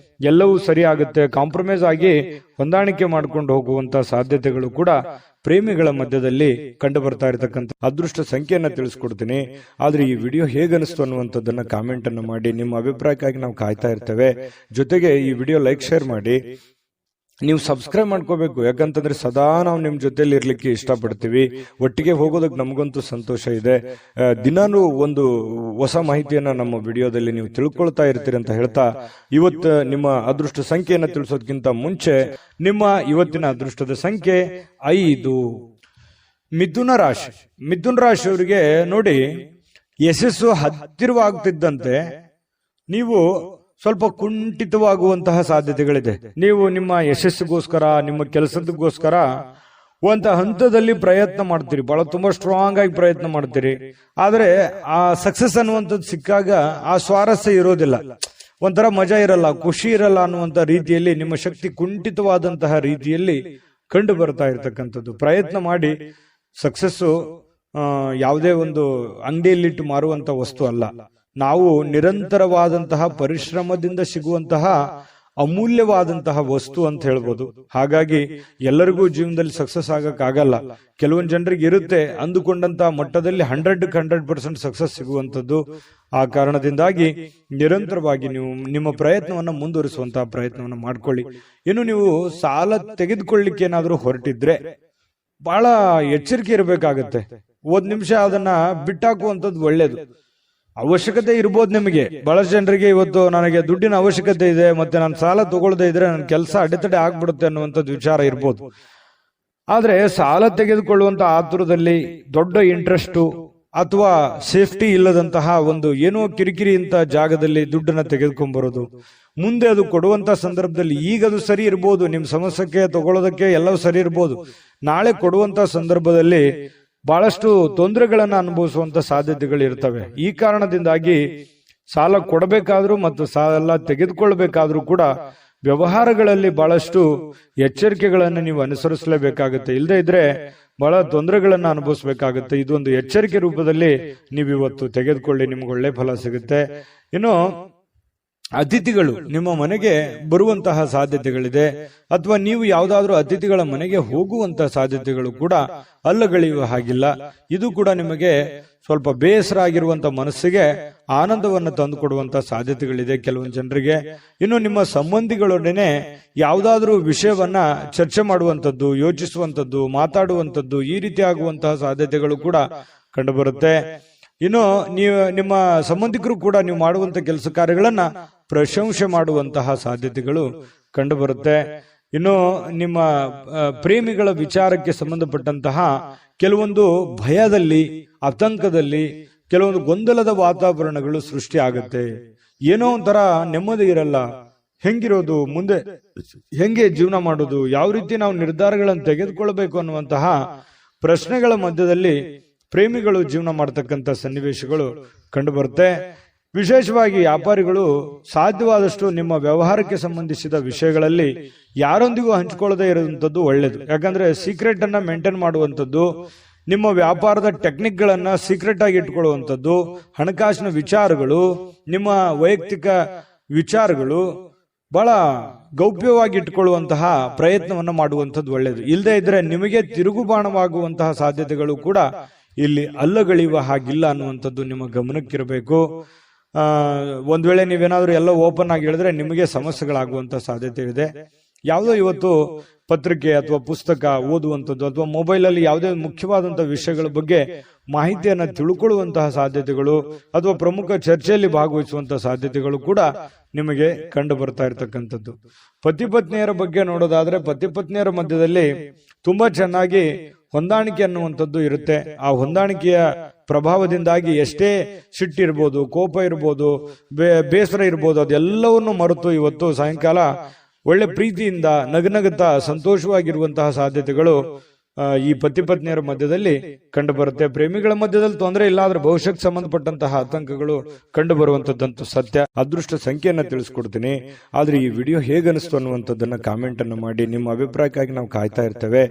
ಎಲ್ಲವೂ ಸರಿ ಆಗುತ್ತೆ. ಕಾಂಪ್ರಮೈಸ್ ಆಗಿ ಹೊಂದಾಣಿಕೆ ಮಾಡ್ಕೊಂಡು ಹೋಗುವಂತ ಸಾಧ್ಯತೆಗಳು ಕೂಡ ಪ್ರೇಮಿಗಳ ಮಧ್ಯದಲ್ಲಿ ಕಂಡು ಬರ್ತಾ ಇರತಕ್ಕಂಥ ಅದೃಷ್ಟ ಸಂಖ್ಯೆಯನ್ನ ತಿಳಿಸ್ಕೊಡ್ತೀನಿ. ಆದ್ರೆ ಈ ವಿಡಿಯೋ ಹೇಗನಿಸ್ತು ಅನ್ನುವಂಥದ್ದನ್ನ ಕಾಮೆಂಟ್ ಅನ್ನು ಮಾಡಿ. ನಿಮ್ಮ ಅಭಿಪ್ರಾಯಕ್ಕಾಗಿ ನಾವು ಕಾಯ್ತಾ ಇರ್ತೇವೆ. ಜೊತೆಗೆ ಈ ವಿಡಿಯೋ ಲೈಕ್ ಶೇರ್ ಮಾಡಿ. ನೀವು ಸಬ್ಸ್ಕ್ರೈಬ್ ಮಾಡ್ಕೋಬೇಕು, ಯಾಕಂತಂದ್ರೆ ಸದಾ ನಾವು ನಿಮ್ ಜೊತೆಲಿ ಇರ್ಲಿಕ್ಕೆ ಇಷ್ಟಪಡ್ತೀವಿ. ಒಟ್ಟಿಗೆ ಹೋಗೋದಕ್ಕೆ ನಮಗಂತೂ ಸಂತೋಷ ಇದೆ. ದಿನಾನು ಒಂದು ಹೊಸ ಮಾಹಿತಿಯನ್ನ ನಮ್ಮ ವಿಡಿಯೋದಲ್ಲಿ ನೀವು ತಿಳ್ಕೊಳ್ತಾ ಇರ್ತೀರಿ ಅಂತ ಹೇಳ್ತಾ, ಇವತ್ತು ನಿಮ್ಮ ಅದೃಷ್ಟ ಸಂಖ್ಯೆಯನ್ನ ತಿಳಿಸೋದಕ್ಕಿಂತ ಮುಂಚೆ ನಿಮ್ಮ ಇವತ್ತಿನ ಅದೃಷ್ಟದ ಸಂಖ್ಯೆ 5. ಮಿಥುನ ರಾಶಿಯವರಿಗೆ ನೋಡಿ, ಯಶಸ್ಸು ಹತ್ತಿರವಾಗ್ತಿದ್ದಂತೆ ನೀವು ಸ್ವಲ್ಪ ಕುಂಠಿತವಾಗುವಂತಹ ಸಾಧ್ಯತೆಗಳಿದೆ. ನೀವು ನಿಮ್ಮ ಯಶಸ್ಸಿಗೋಸ್ಕರ, ನಿಮ್ಮ ಕೆಲಸದಗೋಸ್ಕರ ಒಂದು ಹಂತದಲ್ಲಿ ಪ್ರಯತ್ನ ಮಾಡ್ತೀರಿ, ಬಹಳ ತುಂಬಾ ಸ್ಟ್ರಾಂಗ್ ಆಗಿ ಪ್ರಯತ್ನ ಮಾಡ್ತೀರಿ. ಆದ್ರೆ ಆ ಸಕ್ಸಸ್ ಅನ್ನುವಂಥದ್ದು ಸಿಕ್ಕಾಗ ಆ ಸ್ವಾರಸ್ಯ ಇರೋದಿಲ್ಲ, ಒಂಥರ ಮಜಾ ಇರಲ್ಲ, ಖುಷಿ ಇರಲ್ಲ ಅನ್ನುವಂತ ರೀತಿಯಲ್ಲಿ ನಿಮ್ಮ ಶಕ್ತಿ ಕುಂಠಿತವಾದಂತಹ ರೀತಿಯಲ್ಲಿ ಕಂಡು ಬರ್ತಾ ಇರತಕ್ಕಂಥದ್ದು. ಪ್ರಯತ್ನ ಮಾಡಿ ಸಕ್ಸಸ್ಸು ಯಾವುದೇ ಒಂದು ಅಂಗಡಿಯಲ್ಲಿಟ್ಟು ಮಾರುವಂತ ವಸ್ತು ಅಲ್ಲ. ನಾವು ನಿರಂತರವಾದಂತಹ ಪರಿಶ್ರಮದಿಂದ ಸಿಗುವಂತಹ ಅಮೂಲ್ಯವಾದಂತಹ ವಸ್ತು ಅಂತ ಹೇಳ್ಬೋದು. ಹಾಗಾಗಿ ಎಲ್ಲರಿಗೂ ಜೀವನದಲ್ಲಿ ಸಕ್ಸಸ್ ಆಗಕ್ಕಾಗಲ್ಲ. ಕೆಲವೊಂದು ಜನರಿಗೆ ಇರುತ್ತೆ ಅಂದುಕೊಂಡಂತಹ ಮಟ್ಟದಲ್ಲಿ 100% ಸಕ್ಸಸ್ ಸಿಗುವಂಥದ್ದು. ಆ ಕಾರಣದಿಂದಾಗಿ ನಿರಂತರವಾಗಿ ನೀವು ನಿಮ್ಮ ಪ್ರಯತ್ನವನ್ನ ಮುಂದುವರಿಸುವಂತಹ ಪ್ರಯತ್ನವನ್ನ ಮಾಡ್ಕೊಳ್ಳಿ. ಇನ್ನು ನೀವು ಸಾಲ ತೆಗೆದುಕೊಳ್ಳಿಕ್ಕೆ ಏನಾದರೂ ಹೊರಟಿದ್ರೆ ಬಹಳ ಎಚ್ಚರಿಕೆ ಇರಬೇಕಾಗತ್ತೆ. ಒಂದ್ ನಿಮಿಷ ಅದನ್ನ ಬಿಟ್ಟಾಕುವಂಥದ್ದು ಒಳ್ಳೇದು. ಅವಶ್ಯಕತೆ ಇರ್ಬೋದು ನಿಮಗೆ. ಬಹಳಷ್ಟು ಜನರಿಗೆ ಇವತ್ತು ನನಗೆ ದುಡ್ಡಿನ ಅವಶ್ಯಕತೆ ಇದೆ, ಮತ್ತೆ ನಾನು ಸಾಲ ತಗೊಳ್ಳದೇ ಇದ್ರೆ ನನ್ನ ಕೆಲಸ ಅಡೆತಡೆ ಆಗ್ಬಿಡುತ್ತೆ ಅನ್ನುವಂಥದ್ದು ವಿಚಾರ ಇರ್ಬೋದು. ಆದ್ರೆ ಸಾಲ ತೆಗೆದುಕೊಳ್ಳುವಂತ ಆತುರದಲ್ಲಿ ದೊಡ್ಡ ಇಂಟ್ರೆಸ್ಟ್ ಅಥವಾ ಸೇಫ್ಟಿ ಇಲ್ಲದಂತಹ ಒಂದು ಏನೋ ಕಿರಿಕಿರಿ ಇಂತ ಜಾಗದಲ್ಲಿ ದುಡ್ಡನ್ನ ತೆಗೆದುಕೊಂಡ್ಬರೋದು, ಮುಂದೆ ಅದು ಕೊಡುವಂತ ಸಂದರ್ಭದಲ್ಲಿ ಈಗ ಅದು ಸರಿ ಇರ್ಬೋದು, ನಿಮ್ ಸಮಸ್ಯೆಗೆ ತಗೊಳ್ಳೋದಕ್ಕೆ ಎಲ್ಲವೂ ಸರಿ ಇರ್ಬೋದು, ನಾಳೆ ಕೊಡುವಂತ ಸಂದರ್ಭದಲ್ಲಿ ಬಹಳಷ್ಟು ತೊಂದರೆಗಳನ್ನ ಅನುಭವಿಸುವಂತ ಸಾಧ್ಯತೆಗಳು ಇರ್ತವೆ. ಈ ಕಾರಣದಿಂದಾಗಿ ಸಾಲ ಕೊಡಬೇಕಾದ್ರೂ ಮತ್ತು ಸಾಲ ತೆಗೆದುಕೊಳ್ಬೇಕಾದ್ರೂ ಕೂಡ ವ್ಯವಹಾರಗಳಲ್ಲಿ ಬಹಳಷ್ಟು ಎಚ್ಚರಿಕೆಗಳನ್ನು ನೀವು ಅನುಸರಿಸಲೇಬೇಕಾಗುತ್ತೆ. ಇಲ್ಲದೆ ಇದ್ರೆ ಬಹಳ ತೊಂದರೆಗಳನ್ನ ಅನುಭವಿಸಬೇಕಾಗುತ್ತೆ. ಇದೊಂದು ಎಚ್ಚರಿಕೆ ರೂಪದಲ್ಲಿ ನೀವು ಇವತ್ತು ತೆಗೆದುಕೊಳ್ಳಿ, ನಿಮ್ಗೆ ಒಳ್ಳೆ ಫಲ ಸಿಗುತ್ತೆ. ಇನ್ನು ಅತಿಥಿಗಳು ನಿಮ್ಮ ಮನೆಗೆ ಬರುವಂತಹ ಸಾಧ್ಯತೆಗಳಿದೆ, ಅಥವಾ ನೀವು ಯಾವುದಾದ್ರೂ ಅತಿಥಿಗಳ ಮನೆಗೆ ಹೋಗುವಂತಹ ಸಾಧ್ಯತೆಗಳು ಕೂಡ ಅಲ್ಲಗಳೆಯುವ ಹಾಗಿಲ್ಲ. ಇದು ಕೂಡ ನಿಮಗೆ ಸ್ವಲ್ಪ ಬೇಸರ ಆಗಿರುವಂತ ಮನಸ್ಸಿಗೆ ಆನಂದವನ್ನು ತಂದುಕೊಡುವಂತಹ ಸಾಧ್ಯತೆಗಳಿದೆ ಕೆಲವೊಂದು ಜನರಿಗೆ. ಇನ್ನು ನಿಮ್ಮ ಸಂಬಂಧಿಗಳೊಡನೆ ಯಾವುದಾದ್ರೂ ವಿಷಯವನ್ನ ಚರ್ಚೆ ಮಾಡುವಂಥದ್ದು, ಯೋಚಿಸುವಂಥದ್ದು, ಮಾತಾಡುವಂಥದ್ದು, ಈ ರೀತಿ ಆಗುವಂತಹ ಸಾಧ್ಯತೆಗಳು ಕೂಡ ಕಂಡುಬರುತ್ತೆ. ಇನ್ನು ನಿಮ್ಮ ಸಂಬಂಧಿಕರು ಕೂಡ ನೀವು ಮಾಡುವಂತ ಕೆಲಸ ಕಾರ್ಯಗಳನ್ನ ಪ್ರಶಂಸೆ ಮಾಡುವಂತಹ ಸಾಧ್ಯತೆಗಳು ಕಂಡುಬರುತ್ತೆ. ಇನ್ನು ನಿಮ್ಮ ಪ್ರೇಮಿಗಳ ವಿಚಾರಕ್ಕೆ ಸಂಬಂಧಪಟ್ಟಂತಹ ಕೆಲವೊಂದು ಭಯದಲ್ಲಿ, ಆತಂಕದಲ್ಲಿ, ಕೆಲವೊಂದು ಗೊಂದಲದ ವಾತಾವರಣಗಳು ಸೃಷ್ಟಿ ಆಗುತ್ತೆ. ಏನೋ ಒಂಥರ ನೆಮ್ಮದಿ ಇರಲ್ಲ. ಹೆಂಗಿರೋದು, ಮುಂದೆ ಹೆಂಗೆ ಜೀವನ ಮಾಡೋದು, ಯಾವ ರೀತಿ ನಾವು ನಿರ್ಧಾರಗಳನ್ನು ತೆಗೆದುಕೊಳ್ಬೇಕು ಅನ್ನುವಂತಹ ಪ್ರಶ್ನೆಗಳ ಮಧ್ಯದಲ್ಲಿ ಪ್ರೇಮಿಗಳು ಜೀವನ ಮಾಡತಕ್ಕಂಥ ಸನ್ನಿವೇಶಗಳು ಕಂಡುಬರುತ್ತೆ. ವಿಶೇಷವಾಗಿ ವ್ಯಾಪಾರಿಗಳು ಸಾಧ್ಯವಾದಷ್ಟು ನಿಮ್ಮ ವ್ಯವಹಾರಕ್ಕೆ ಸಂಬಂಧಿಸಿದ ವಿಷಯಗಳಲ್ಲಿ ಯಾರೊಂದಿಗೂ ಹಂಚಿಕೊಳ್ಳದೆ ಇರುವಂತದ್ದು ಒಳ್ಳೇದು. ಯಾಕಂದ್ರೆ ಸೀಕ್ರೆಟ್ ಅನ್ನ ಮೇಂಟೈನ್ ಮಾಡುವಂಥದ್ದು, ನಿಮ್ಮ ವ್ಯಾಪಾರದ ಟೆಕ್ನಿಕ್ ಗಳನ್ನ ಸೀಕ್ರೆಟ್ ಆಗಿ ಇಟ್ಕೊಳ್ಳುವಂಥದ್ದು, ಹಣಕಾಸಿನ ವಿಚಾರಗಳು, ನಿಮ್ಮ ವೈಯಕ್ತಿಕ ವಿಚಾರಗಳು ಬಹಳ ಗೌಪ್ಯವಾಗಿ ಇಟ್ಟುಕೊಳ್ಳುವಂತಹ ಪ್ರಯತ್ನವನ್ನ ಮಾಡುವಂಥದ್ದು ಒಳ್ಳೇದು. ಇಲ್ಲದೆ ಇದ್ರೆ ನಿಮಗೆ ತಿರುಗುಬಾಣವಾಗುವಂತಹ ಸಾಧ್ಯತೆಗಳು ಕೂಡ ಇಲ್ಲಿ ಅಲ್ಲಗಳೆಯುವ ಹಾಗಿಲ್ಲ ಅನ್ನುವಂಥದ್ದು ನಿಮ್ಮ ಗಮನಕ್ಕಿರಬೇಕು. ಒಂದ್ ವೇಳೆ ನೀವೇನಾದ್ರೂ ಎಲ್ಲ ಓಪನ್ ಆಗಿ ಹೇಳಿದ್ರೆ ನಿಮಗೆ ಸಮಸ್ಯೆಗಳಾಗುವಂತ ಸಾಧ್ಯತೆ ಇದೆ. ಯಾವುದೋ ಇವತ್ತು ಪತ್ರಿಕೆ ಅಥವಾ ಪುಸ್ತಕ ಓದುವಂಥದ್ದು ಅಥವಾ ಮೊಬೈಲ್ ಅಲ್ಲಿ ಯಾವುದೇ ಮುಖ್ಯವಾದಂತಹ ವಿಷಯಗಳ ಬಗ್ಗೆ ಮಾಹಿತಿಯನ್ನ ತಿಳ್ಕೊಳ್ಳುವಂತಹ ಸಾಧ್ಯತೆಗಳು ಅಥವಾ ಪ್ರಮುಖ ಚರ್ಚೆಯಲ್ಲಿ ಭಾಗವಹಿಸುವಂತಹ ಸಾಧ್ಯತೆಗಳು ಕೂಡ ನಿಮಗೆ ಕಂಡು ಬರ್ತಾ ಇರತಕ್ಕಂಥದ್ದು. ಪತಿ ಪತ್ನಿಯರ ಬಗ್ಗೆ ನೋಡೋದಾದ್ರೆ ಪತಿ ಪತ್ನಿಯರ ಮಧ್ಯದಲ್ಲಿ ತುಂಬಾ ಚೆನ್ನಾಗಿ ಹೊಂದಾಣಿಕೆ ಅನ್ನುವಂಥದ್ದು ಇರುತ್ತೆ. ಆ ಹೊಂದಾಣಿಕೆಯ ಪ್ರಭಾವದಿಂದಾಗಿ ಎಷ್ಟೇ ಸಿಟ್ಟಿರ್ಬೋದು, ಕೋಪ ಇರ್ಬೋದು, ಬೇಸರ ಇರ್ಬೋದು, ಅದೆಲ್ಲವನ್ನು ಮರೆತು ಇವತ್ತು ಸಾಯಂಕಾಲ ಒಳ್ಳೆ ಪ್ರೀತಿಯಿಂದ ನಗನಗುತ್ತಾ ಸಂತೋಷವಾಗಿರುವಂತಹ ಸಾಧ್ಯತೆಗಳು ಈ ಪತಿ ಪತ್ನಿಯರ ಮಧ್ಯದಲ್ಲಿ ಕಂಡು ಬರುತ್ತೆ. ಪ್ರೇಮಿಗಳ ಮಧ್ಯದಲ್ಲಿ ತೊಂದರೆ ಇಲ್ಲ, ಆದ್ರೆ ಭವಿಷ್ಯಕ್ಕೆ ಸಂಬಂಧಪಟ್ಟಂತಹ ಆತಂಕಗಳು ಕಂಡು ಬರುವಂತದ್ದಂತೂ ಸತ್ಯ. ಅದೃಷ್ಟ ಸಂಖ್ಯೆಯನ್ನ ತಿಳಿಸ್ಕೊಡ್ತೀನಿ. ಆದ್ರೆ ಈ ವಿಡಿಯೋ ಹೇಗನಿಸ್ತು ಅನ್ನುವಂಥದ್ದನ್ನ ಕಾಮೆಂಟ್ ಅನ್ನು ಮಾಡಿ. ನಿಮ್ಮ ಅಭಿಪ್ರಾಯಕ್ಕಾಗಿ ನಾವು ಕಾಯ್ತಾ ಇರ್ತೇವೆ.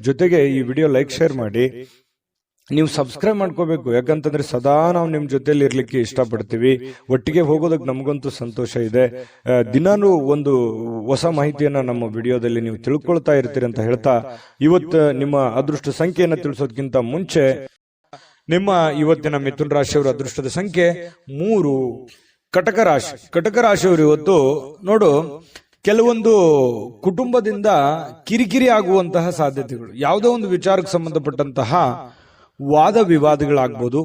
ಜೊತೆಗೆ ಈ ವಿಡಿಯೋ ಲೈಕ್, ಶೇರ್ ಮಾಡಿ. ನೀವು ಸಬ್ಸ್ಕ್ರೈಬ್ ಮಾಡ್ಕೋಬೇಕು, ಯಾಕಂತಂದ್ರೆ ಸದಾ ನಾವು ನಿಮ್ ಜೊತೆಲಿ ಇರ್ಲಿಕ್ಕೆ ಇಷ್ಟಪಡ್ತೀವಿ. ಒಟ್ಟಿಗೆ ಹೋಗೋದಕ್ಕೆ ನಮಗಂತೂ ಸಂತೋಷ ಇದೆ. ದಿನಾನು ಒಂದು ಹೊಸ ಮಾಹಿತಿಯನ್ನ ನಮ್ಮ ವಿಡಿಯೋದಲ್ಲಿ ನೀವು ತಿಳ್ಕೊಳ್ತಾ ಇರ್ತೀರಿ ಅಂತ ಹೇಳ್ತಾ, ಇವತ್ತು ನಿಮ್ಮ ಅದೃಷ್ಟ ಸಂಖ್ಯೆಯನ್ನ ತಿಳಿಸೋದಕ್ಕಿಂತ ಮುಂಚೆ ನಿಮ್ಮ ಇವತ್ತಿನ ಮಿಥುನ ರಾಶಿಯವರ ಅದೃಷ್ಟದ ಸಂಖ್ಯೆ 3. ಕಟಕ ರಾಶಿ. ಕಟಕ ರಾಶಿಯವರು ಇವತ್ತು ನೋಡು, ಕೆಲವೊಂದು ಕುಟುಂಬದಿಂದ ಕಿರಿಕಿರಿ ಆಗುವಂತಹ ಸಾಧ್ಯತೆಗಳು, ಯಾವುದೋ ಒಂದು ವಿಚಾರಕ್ಕೆ ಸಂಬಂಧಪಟ್ಟಂತಹ ವಾದ ವಿವಾದಗಳಾಗ್ಬೋದು,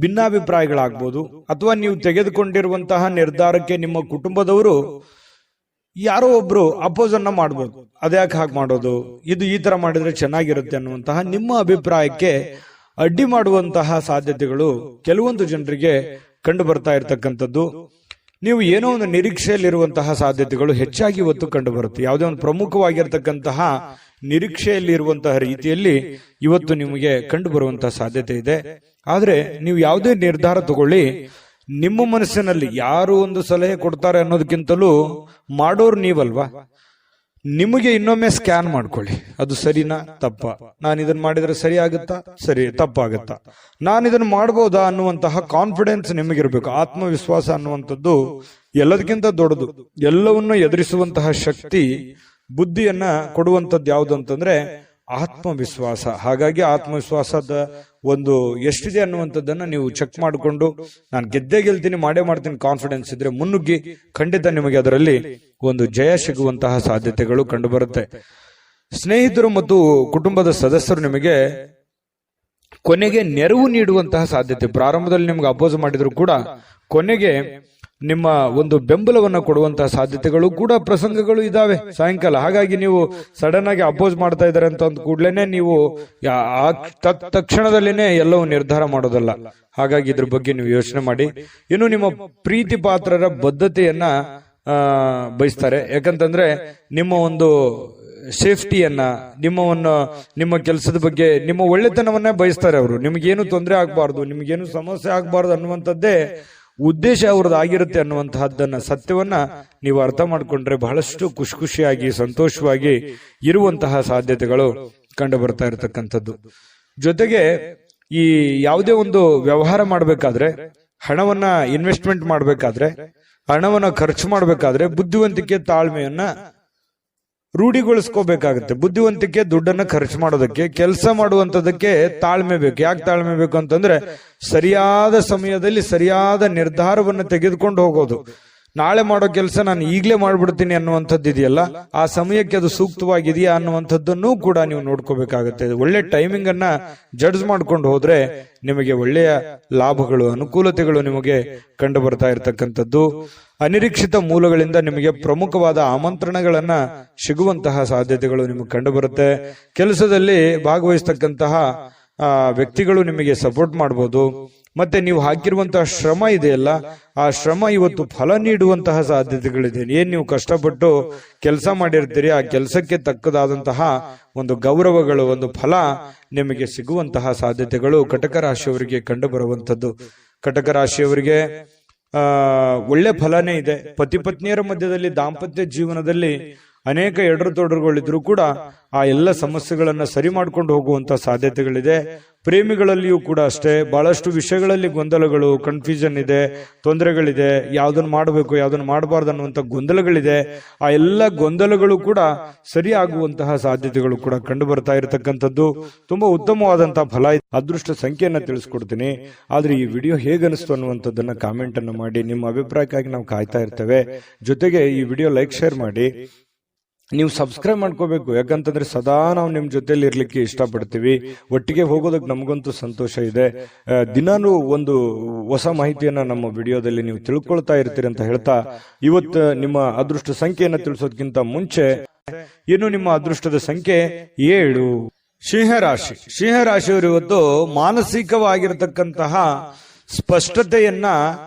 ಭಿನ್ನಾಭಿಪ್ರಾಯಗಳಾಗ್ಬೋದು, ಅಥವಾ ನೀವು ತೆಗೆದುಕೊಂಡಿರುವಂತಹ ನಿರ್ಧಾರಕ್ಕೆ ನಿಮ್ಮ ಕುಟುಂಬದವರು ಯಾರೋ ಒಬ್ರು ಅಪೋಸ್ ಅನ್ನ ಮಾಡ್ಬೋದು. ಅದ್ಯಾಕೆ ಹಾಗೆ ಮಾಡೋದು, ಇದು ಈ ತರ ಮಾಡಿದ್ರೆ ಚೆನ್ನಾಗಿರುತ್ತೆ ಅನ್ನುವಂತಹ ನಿಮ್ಮ ಅಭಿಪ್ರಾಯಕ್ಕೆ ಅಡ್ಡಿ ಮಾಡುವಂತಹ ಸಾಧ್ಯತೆಗಳು ಕೆಲವೊಂದು ಜನರಿಗೆ ಕಂಡು ಬರ್ತಾ ಇರತಕ್ಕಂಥದ್ದು. ನೀವು ಏನೋ ಒಂದು ನಿರೀಕ್ಷೆಯಲ್ಲಿರುವಂತಹ ಸಾಧ್ಯತೆಗಳು ಹೆಚ್ಚಾಗಿ ಇವತ್ತು ಕಂಡು ಬರುತ್ತೆ. ಯಾವುದೇ ಒಂದು ಪ್ರಮುಖವಾಗಿರ್ತಕ್ಕಂತಹ ನಿರೀಕ್ಷೆಯಲ್ಲಿ ಇರುವಂತಹ ರೀತಿಯಲ್ಲಿ ಇವತ್ತು ನಿಮಗೆ ಕಂಡು ಬರುವಂತಹ ಸಾಧ್ಯತೆ ಇದೆ. ಆದ್ರೆ ನೀವು ಯಾವುದೇ ನಿರ್ಧಾರ ತಗೊಳ್ಳಿ, ನಿಮ್ಮ ಮನಸ್ಸಿನಲ್ಲಿ ಯಾರು ಒಂದು ಸಲಹೆ ಕೊಡ್ತಾರೆ ಅನ್ನೋದಕ್ಕಿಂತಲೂ ಮಾಡೋರು ನೀವಲ್ವಾ. ನಿಮಗೆ ಇನ್ನೊಮ್ಮೆ ಸ್ಕ್ಯಾನ್ ಮಾಡ್ಕೊಳ್ಳಿ, ಅದು ಸರಿನಾ ತಪ್ಪ, ನಾನು ಇದನ್ನ ಮಾಡಿದ್ರೆ ಸರಿ ಆಗುತ್ತಾ, ಸರಿ ತಪ್ಪಾಗತ್ತಾ, ನಾನು ಇದನ್ನ ಮಾಡಬಹುದಾ ಅನ್ನುವಂತಹ ಕಾನ್ಫಿಡೆನ್ಸ್ ನಿಮಗಿರ್ಬೇಕು. ಆತ್ಮವಿಶ್ವಾಸ ಅನ್ನುವಂಥದ್ದು ಎಲ್ಲದಕ್ಕಿಂತ ದೊಡ್ಡದು. ಎಲ್ಲವನ್ನೂ ಎದುರಿಸುವಂತಹ ಶಕ್ತಿ, ಬುದ್ಧಿಯನ್ನ ಕೊಡುವಂಥದ್ದು ಯಾವುದು ಅಂತಂದ್ರೆ ಆತ್ಮವಿಶ್ವಾಸ. ಹಾಗಾಗಿ ಆತ್ಮವಿಶ್ವಾಸದ ಒಂದು ಎಷ್ಟಿದೆ ಅನ್ನುವಂಥದ್ದನ್ನ ನೀವು ಚೆಕ್ ಮಾಡಿಕೊಂಡು, ನಾನು ಗೆದ್ದೇ ಗೆಲ್ತೀನಿ, ಮಾಡೇ ಮಾಡ್ತೀನಿ ಕಾನ್ಫಿಡೆನ್ಸ್ ಇದ್ರೆ ಮುನ್ನುಗ್ಗಿ, ಖಂಡಿತ ನಿಮಗೆ ಅದರಲ್ಲಿ ಒಂದು ಜಯ ಸಿಗುವಂತಹ ಸಾಧ್ಯತೆಗಳು ಕಂಡು ಬರುತ್ತೆ. ಸ್ನೇಹಿತರು ಮತ್ತು ಕುಟುಂಬದ ಸದಸ್ಯರು ನಿಮಗೆ ಕೊನೆಗೆ ನೆರವು ನೀಡುವಂತಹ ಸಾಧ್ಯತೆ. ಪ್ರಾರಂಭದಲ್ಲಿ ನಿಮ್ಗೆ ಅಪೋಸ್ ಮಾಡಿದ್ರು ಕೂಡ ಕೊನೆಗೆ ನಿಮ್ಮ ಒಂದು ಬೆಂಬಲವನ್ನ ಕೊಡುವಂತಹ ಸಾಧ್ಯತೆಗಳು ಕೂಡ ಪ್ರಸಂಗಗಳು ಇದಾವೆ ಸಾಯಂಕಾಲ. ಹಾಗಾಗಿ ನೀವು ಸಡನ್ ಆಗಿ ಅಪೋಸ್ ಮಾಡ್ತಾ ಇದ್ದಾರೆ ಅಂತ ಅಂದ ಕೂಡ್ಲೇನೆ ನೀವು ತಕ್ಷಣದಲ್ಲಿನೇ ಎಲ್ಲವೂ ನಿರ್ಧಾರ ಮಾಡೋದಲ್ಲ. ಹಾಗಾಗಿ ಇದ್ರ ಬಗ್ಗೆ ನೀವು ಯೋಚನೆ ಮಾಡಿ. ಇನ್ನು ನಿಮ್ಮ ಪ್ರೀತಿ ಪಾತ್ರರ ಬದ್ಧತೆಯನ್ನ ಬಯಸ್ತಾರೆ. ಯಾಕಂತಂದ್ರೆ ನಿಮ್ಮ ಒಂದು ಸೇಫ್ಟಿಯನ್ನ, ನಿಮ್ಮ ಕೆಲಸದ ಬಗ್ಗೆ, ನಿಮ್ಮ ಒಳ್ಳೆತನವನ್ನ ಬಯಸ್ತಾರೆ ಅವರು. ನಿಮ್ಗೇನು ತೊಂದರೆ ಆಗ್ಬಾರ್ದು, ನಿಮ್ಗೇನು ಸಮಸ್ಯೆ ಆಗ್ಬಾರ್ದು ಅನ್ನುವಂಥದ್ದೇ ಉದ್ದೇಶ ಅವ್ರದ್ದು ಆಗಿರುತ್ತೆ ಅನ್ನುವಂತಹದ್ದನ್ನ, ಸತ್ಯವನ್ನ ನೀವು ಅರ್ಥ ಮಾಡ್ಕೊಂಡ್ರೆ ಬಹಳಷ್ಟು ಖುಷಿಯಾಗಿ ಸಂತೋಷವಾಗಿ ಇರುವಂತಹ ಸಾಧ್ಯತೆಗಳು ಕಂಡು ಬರ್ತಾ ಇರತಕ್ಕಂಥದ್ದು. ಜೊತೆಗೆ ಈ ಯಾವುದೇ ಒಂದು ವ್ಯವಹಾರ ಮಾಡಬೇಕಾದ್ರೆ, ಹಣವನ್ನ ಇನ್ವೆಸ್ಟ್ಮೆಂಟ್ ಮಾಡಬೇಕಾದ್ರೆ, ಹಣವನ್ನ ಖರ್ಚು ಮಾಡಬೇಕಾದ್ರೆ ಬುದ್ಧಿವಂತಿಕೆ, ತಾಳ್ಮೆಯನ್ನ ರೂಢಿಗೊಳಿಸ್ಕೋಬೇಕಾಗುತ್ತೆ. ಬುದ್ಧಿವಂತಿಕೆ ದುಡ್ಡನ್ನ ಖರ್ಚು ಮಾಡೋದಕ್ಕೆ, ಕೆಲಸ ಮಾಡುವಂತದಕ್ಕೆ ತಾಳ್ಮೆ ಬೇಕು. ಯಾಕೆ ತಾಳ್ಮೆ ಬೇಕು ಅಂತಂದ್ರೆ ಸರಿಯಾದ ಸಮಯದಲ್ಲಿ ಸರಿಯಾದ ನಿರ್ಧಾರವನ್ನು ತೆಗೆದುಕೊಂಡು ಹೋಗೋದು. ನಾಳೆ ಮಾಡೋ ಕೆಲಸ ನಾನು ಈಗಲೇ ಮಾಡ್ಬಿಡ್ತೀನಿ ಅನ್ನುವಂಥದ್ದು ಇದೆಯಲ್ಲ, ಆ ಸಮಯಕ್ಕೆ ಅದು ಸೂಕ್ತವಾಗಿದೆಯಾ ಅನ್ನುವಂಥದ್ದನ್ನು ಕೂಡ ನೀವು ನೋಡ್ಕೋಬೇಕಾಗುತ್ತೆ. ಒಳ್ಳೆ ಟೈಮಿಂಗ್ ಅನ್ನ ಜಡ್ಜ್ ಮಾಡ್ಕೊಂಡು ಹೋದ್ರೆ ನಿಮಗೆ ಒಳ್ಳೆಯ ಲಾಭಗಳು, ಅನುಕೂಲತೆಗಳು ನಿಮಗೆ ಕಂಡು ಬರ್ತಾ ಇರತಕ್ಕಂಥದ್ದು. ಅನಿರೀಕ್ಷಿತ ಮೂಲಗಳಿಂದ ನಿಮಗೆ ಪ್ರಮುಖವಾದ ಆಮಂತ್ರಣಗಳನ್ನ ಸಿಗುವಂತಹ ಸಾಧ್ಯತೆಗಳು ನಿಮಗೆ ಕಂಡು ಬರುತ್ತೆ. ಕೆಲಸದಲ್ಲಿ ಭಾಗವಹಿಸ್ತಕ್ಕಂತಹ ವ್ಯಕ್ತಿಗಳು ನಿಮಗೆ ಸಪೋರ್ಟ್ ಮಾಡಬಹುದು. ಮತ್ತೆ ನೀವು ಹಾಕಿರುವಂತಹ ಶ್ರಮ ಇದೆಯಲ್ಲ, ಆ ಶ್ರಮ ಇವತ್ತು ಫಲ ನೀಡುವಂತಹ ಸಾಧ್ಯತೆಗಳಿದೆ. ಏನ್ ನೀವು ಕಷ್ಟಪಟ್ಟು ಕೆಲಸ ಮಾಡಿರ್ತೀರಿ, ಆ ಕೆಲಸಕ್ಕೆ ತಕ್ಕದಾದಂತಹ ಒಂದು ಗೌರವಗಳು, ಒಂದು ಫಲ ನಿಮಗೆ ಸಿಗುವಂತಹ ಸಾಧ್ಯತೆಗಳು ಕಟಕ ರಾಶಿಯವರಿಗೆ ಕಂಡು ಬರುವಂತದ್ದು. ಕಟಕ ರಾಶಿಯವರಿಗೆ ಒಳ್ಳೆ ಫಲನೇ ಇದೆ. ಪತಿ ಪತ್ನಿಯರ ಮಧ್ಯದಲ್ಲಿ, ದಾಂಪತ್ಯ ಜೀವನದಲ್ಲಿ ಅನೇಕ ಎಡರು ತೊಡರುಗಳಿದ್ರು ಕೂಡ ಆ ಎಲ್ಲ ಸಮಸ್ಯೆಗಳನ್ನ ಸರಿ ಮಾಡ್ಕೊಂಡು ಹೋಗುವಂತ ಸಾಧ್ಯತೆಗಳಿದೆ. ಪ್ರೇಮಿಗಳಲ್ಲಿಯೂ ಕೂಡ ಅಷ್ಟೇ, ಬಹಳಷ್ಟು ವಿಷಯಗಳಲ್ಲಿ ಗೊಂದಲಗಳು, ಕನ್ಫ್ಯೂಷನ್ ಇದೆ, ತೊಂದರೆಗಳಿದೆ. ಯಾವ್ದನ್ನ ಮಾಡಬೇಕು, ಯಾವ್ದನ್ನ ಮಾಡಬಾರ್ದು ಅನ್ನುವಂತ ಗೊಂದಲಗಳಿದೆ. ಆ ಎಲ್ಲ ಗೊಂದಲಗಳು ಕೂಡ ಸರಿ ಆಗುವಂತಹ ಸಾಧ್ಯತೆಗಳು ಕೂಡ ಕಂಡು ಬರ್ತಾ ಇರತಕ್ಕಂಥದ್ದು. ತುಂಬಾ ಉತ್ತಮವಾದಂತಹ ಫಲ. ಅದೃಷ್ಟ ಸಂಖ್ಯೆಯನ್ನ ತಿಳಿಸ್ಕೊಡ್ತೀನಿ. ಆದ್ರೆ ಈ ವಿಡಿಯೋ ಹೇಗನಿಸ್ತು ಅನ್ನುವಂಥದ್ದನ್ನ ಕಾಮೆಂಟ್ ಅನ್ನು ಮಾಡಿ. ನಿಮ್ಮ ಅಭಿಪ್ರಾಯಕ್ಕಾಗಿ ನಾವು ಕಾಯ್ತಾ ಇರ್ತೇವೆ. ಜೊತೆಗೆ ಈ ವಿಡಿಯೋ ಲೈಕ್, ಶೇರ್ ಮಾಡಿ. ನೀವು ಸಬ್ಸ್ಕ್ರೈಬ್ ಮಾಡ್ಕೋಬೇಕು. ಯಾಕಂತಂದ್ರೆ ಸದಾ ನಾವು ನಿಮ್ ಜೊತೆಲಿ ಇರ್ಲಿಕ್ಕೆ ಇಷ್ಟಪಡ್ತೀವಿ. ಒಟ್ಟಿಗೆ ಹೋಗೋದಕ್ಕೆ ನಮಗಂತೂ ಸಂತೋಷ ಇದೆ. ದಿನಾನು ಒಂದು ಹೊಸ ಮಾಹಿತಿಯನ್ನ ನಮ್ಮ ವಿಡಿಯೋದಲ್ಲಿ ನೀವು ತಿಳ್ಕೊಳ್ತಾ ಇರ್ತೀರಿ ಅಂತ ಹೇಳ್ತಾ, ಇವತ್ತು ನಿಮ್ಮ ಅದೃಷ್ಟ ಸಂಖ್ಯೆಯನ್ನ ತಿಳಿಸೋದಕ್ಕಿಂತ ಮುಂಚೆ ಇನ್ನು ನಿಮ್ಮ ಅದೃಷ್ಟದ ಸಂಖ್ಯೆ 7. ಸಿಂಹರಾಶಿ. ಸಿಂಹರಾಶಿಯವರು ಇವತ್ತು ಮಾನಸಿಕವಾಗಿರತಕ್ಕಂತಹ ಸ್ಪಷ್ಟತೆಯನ್ನ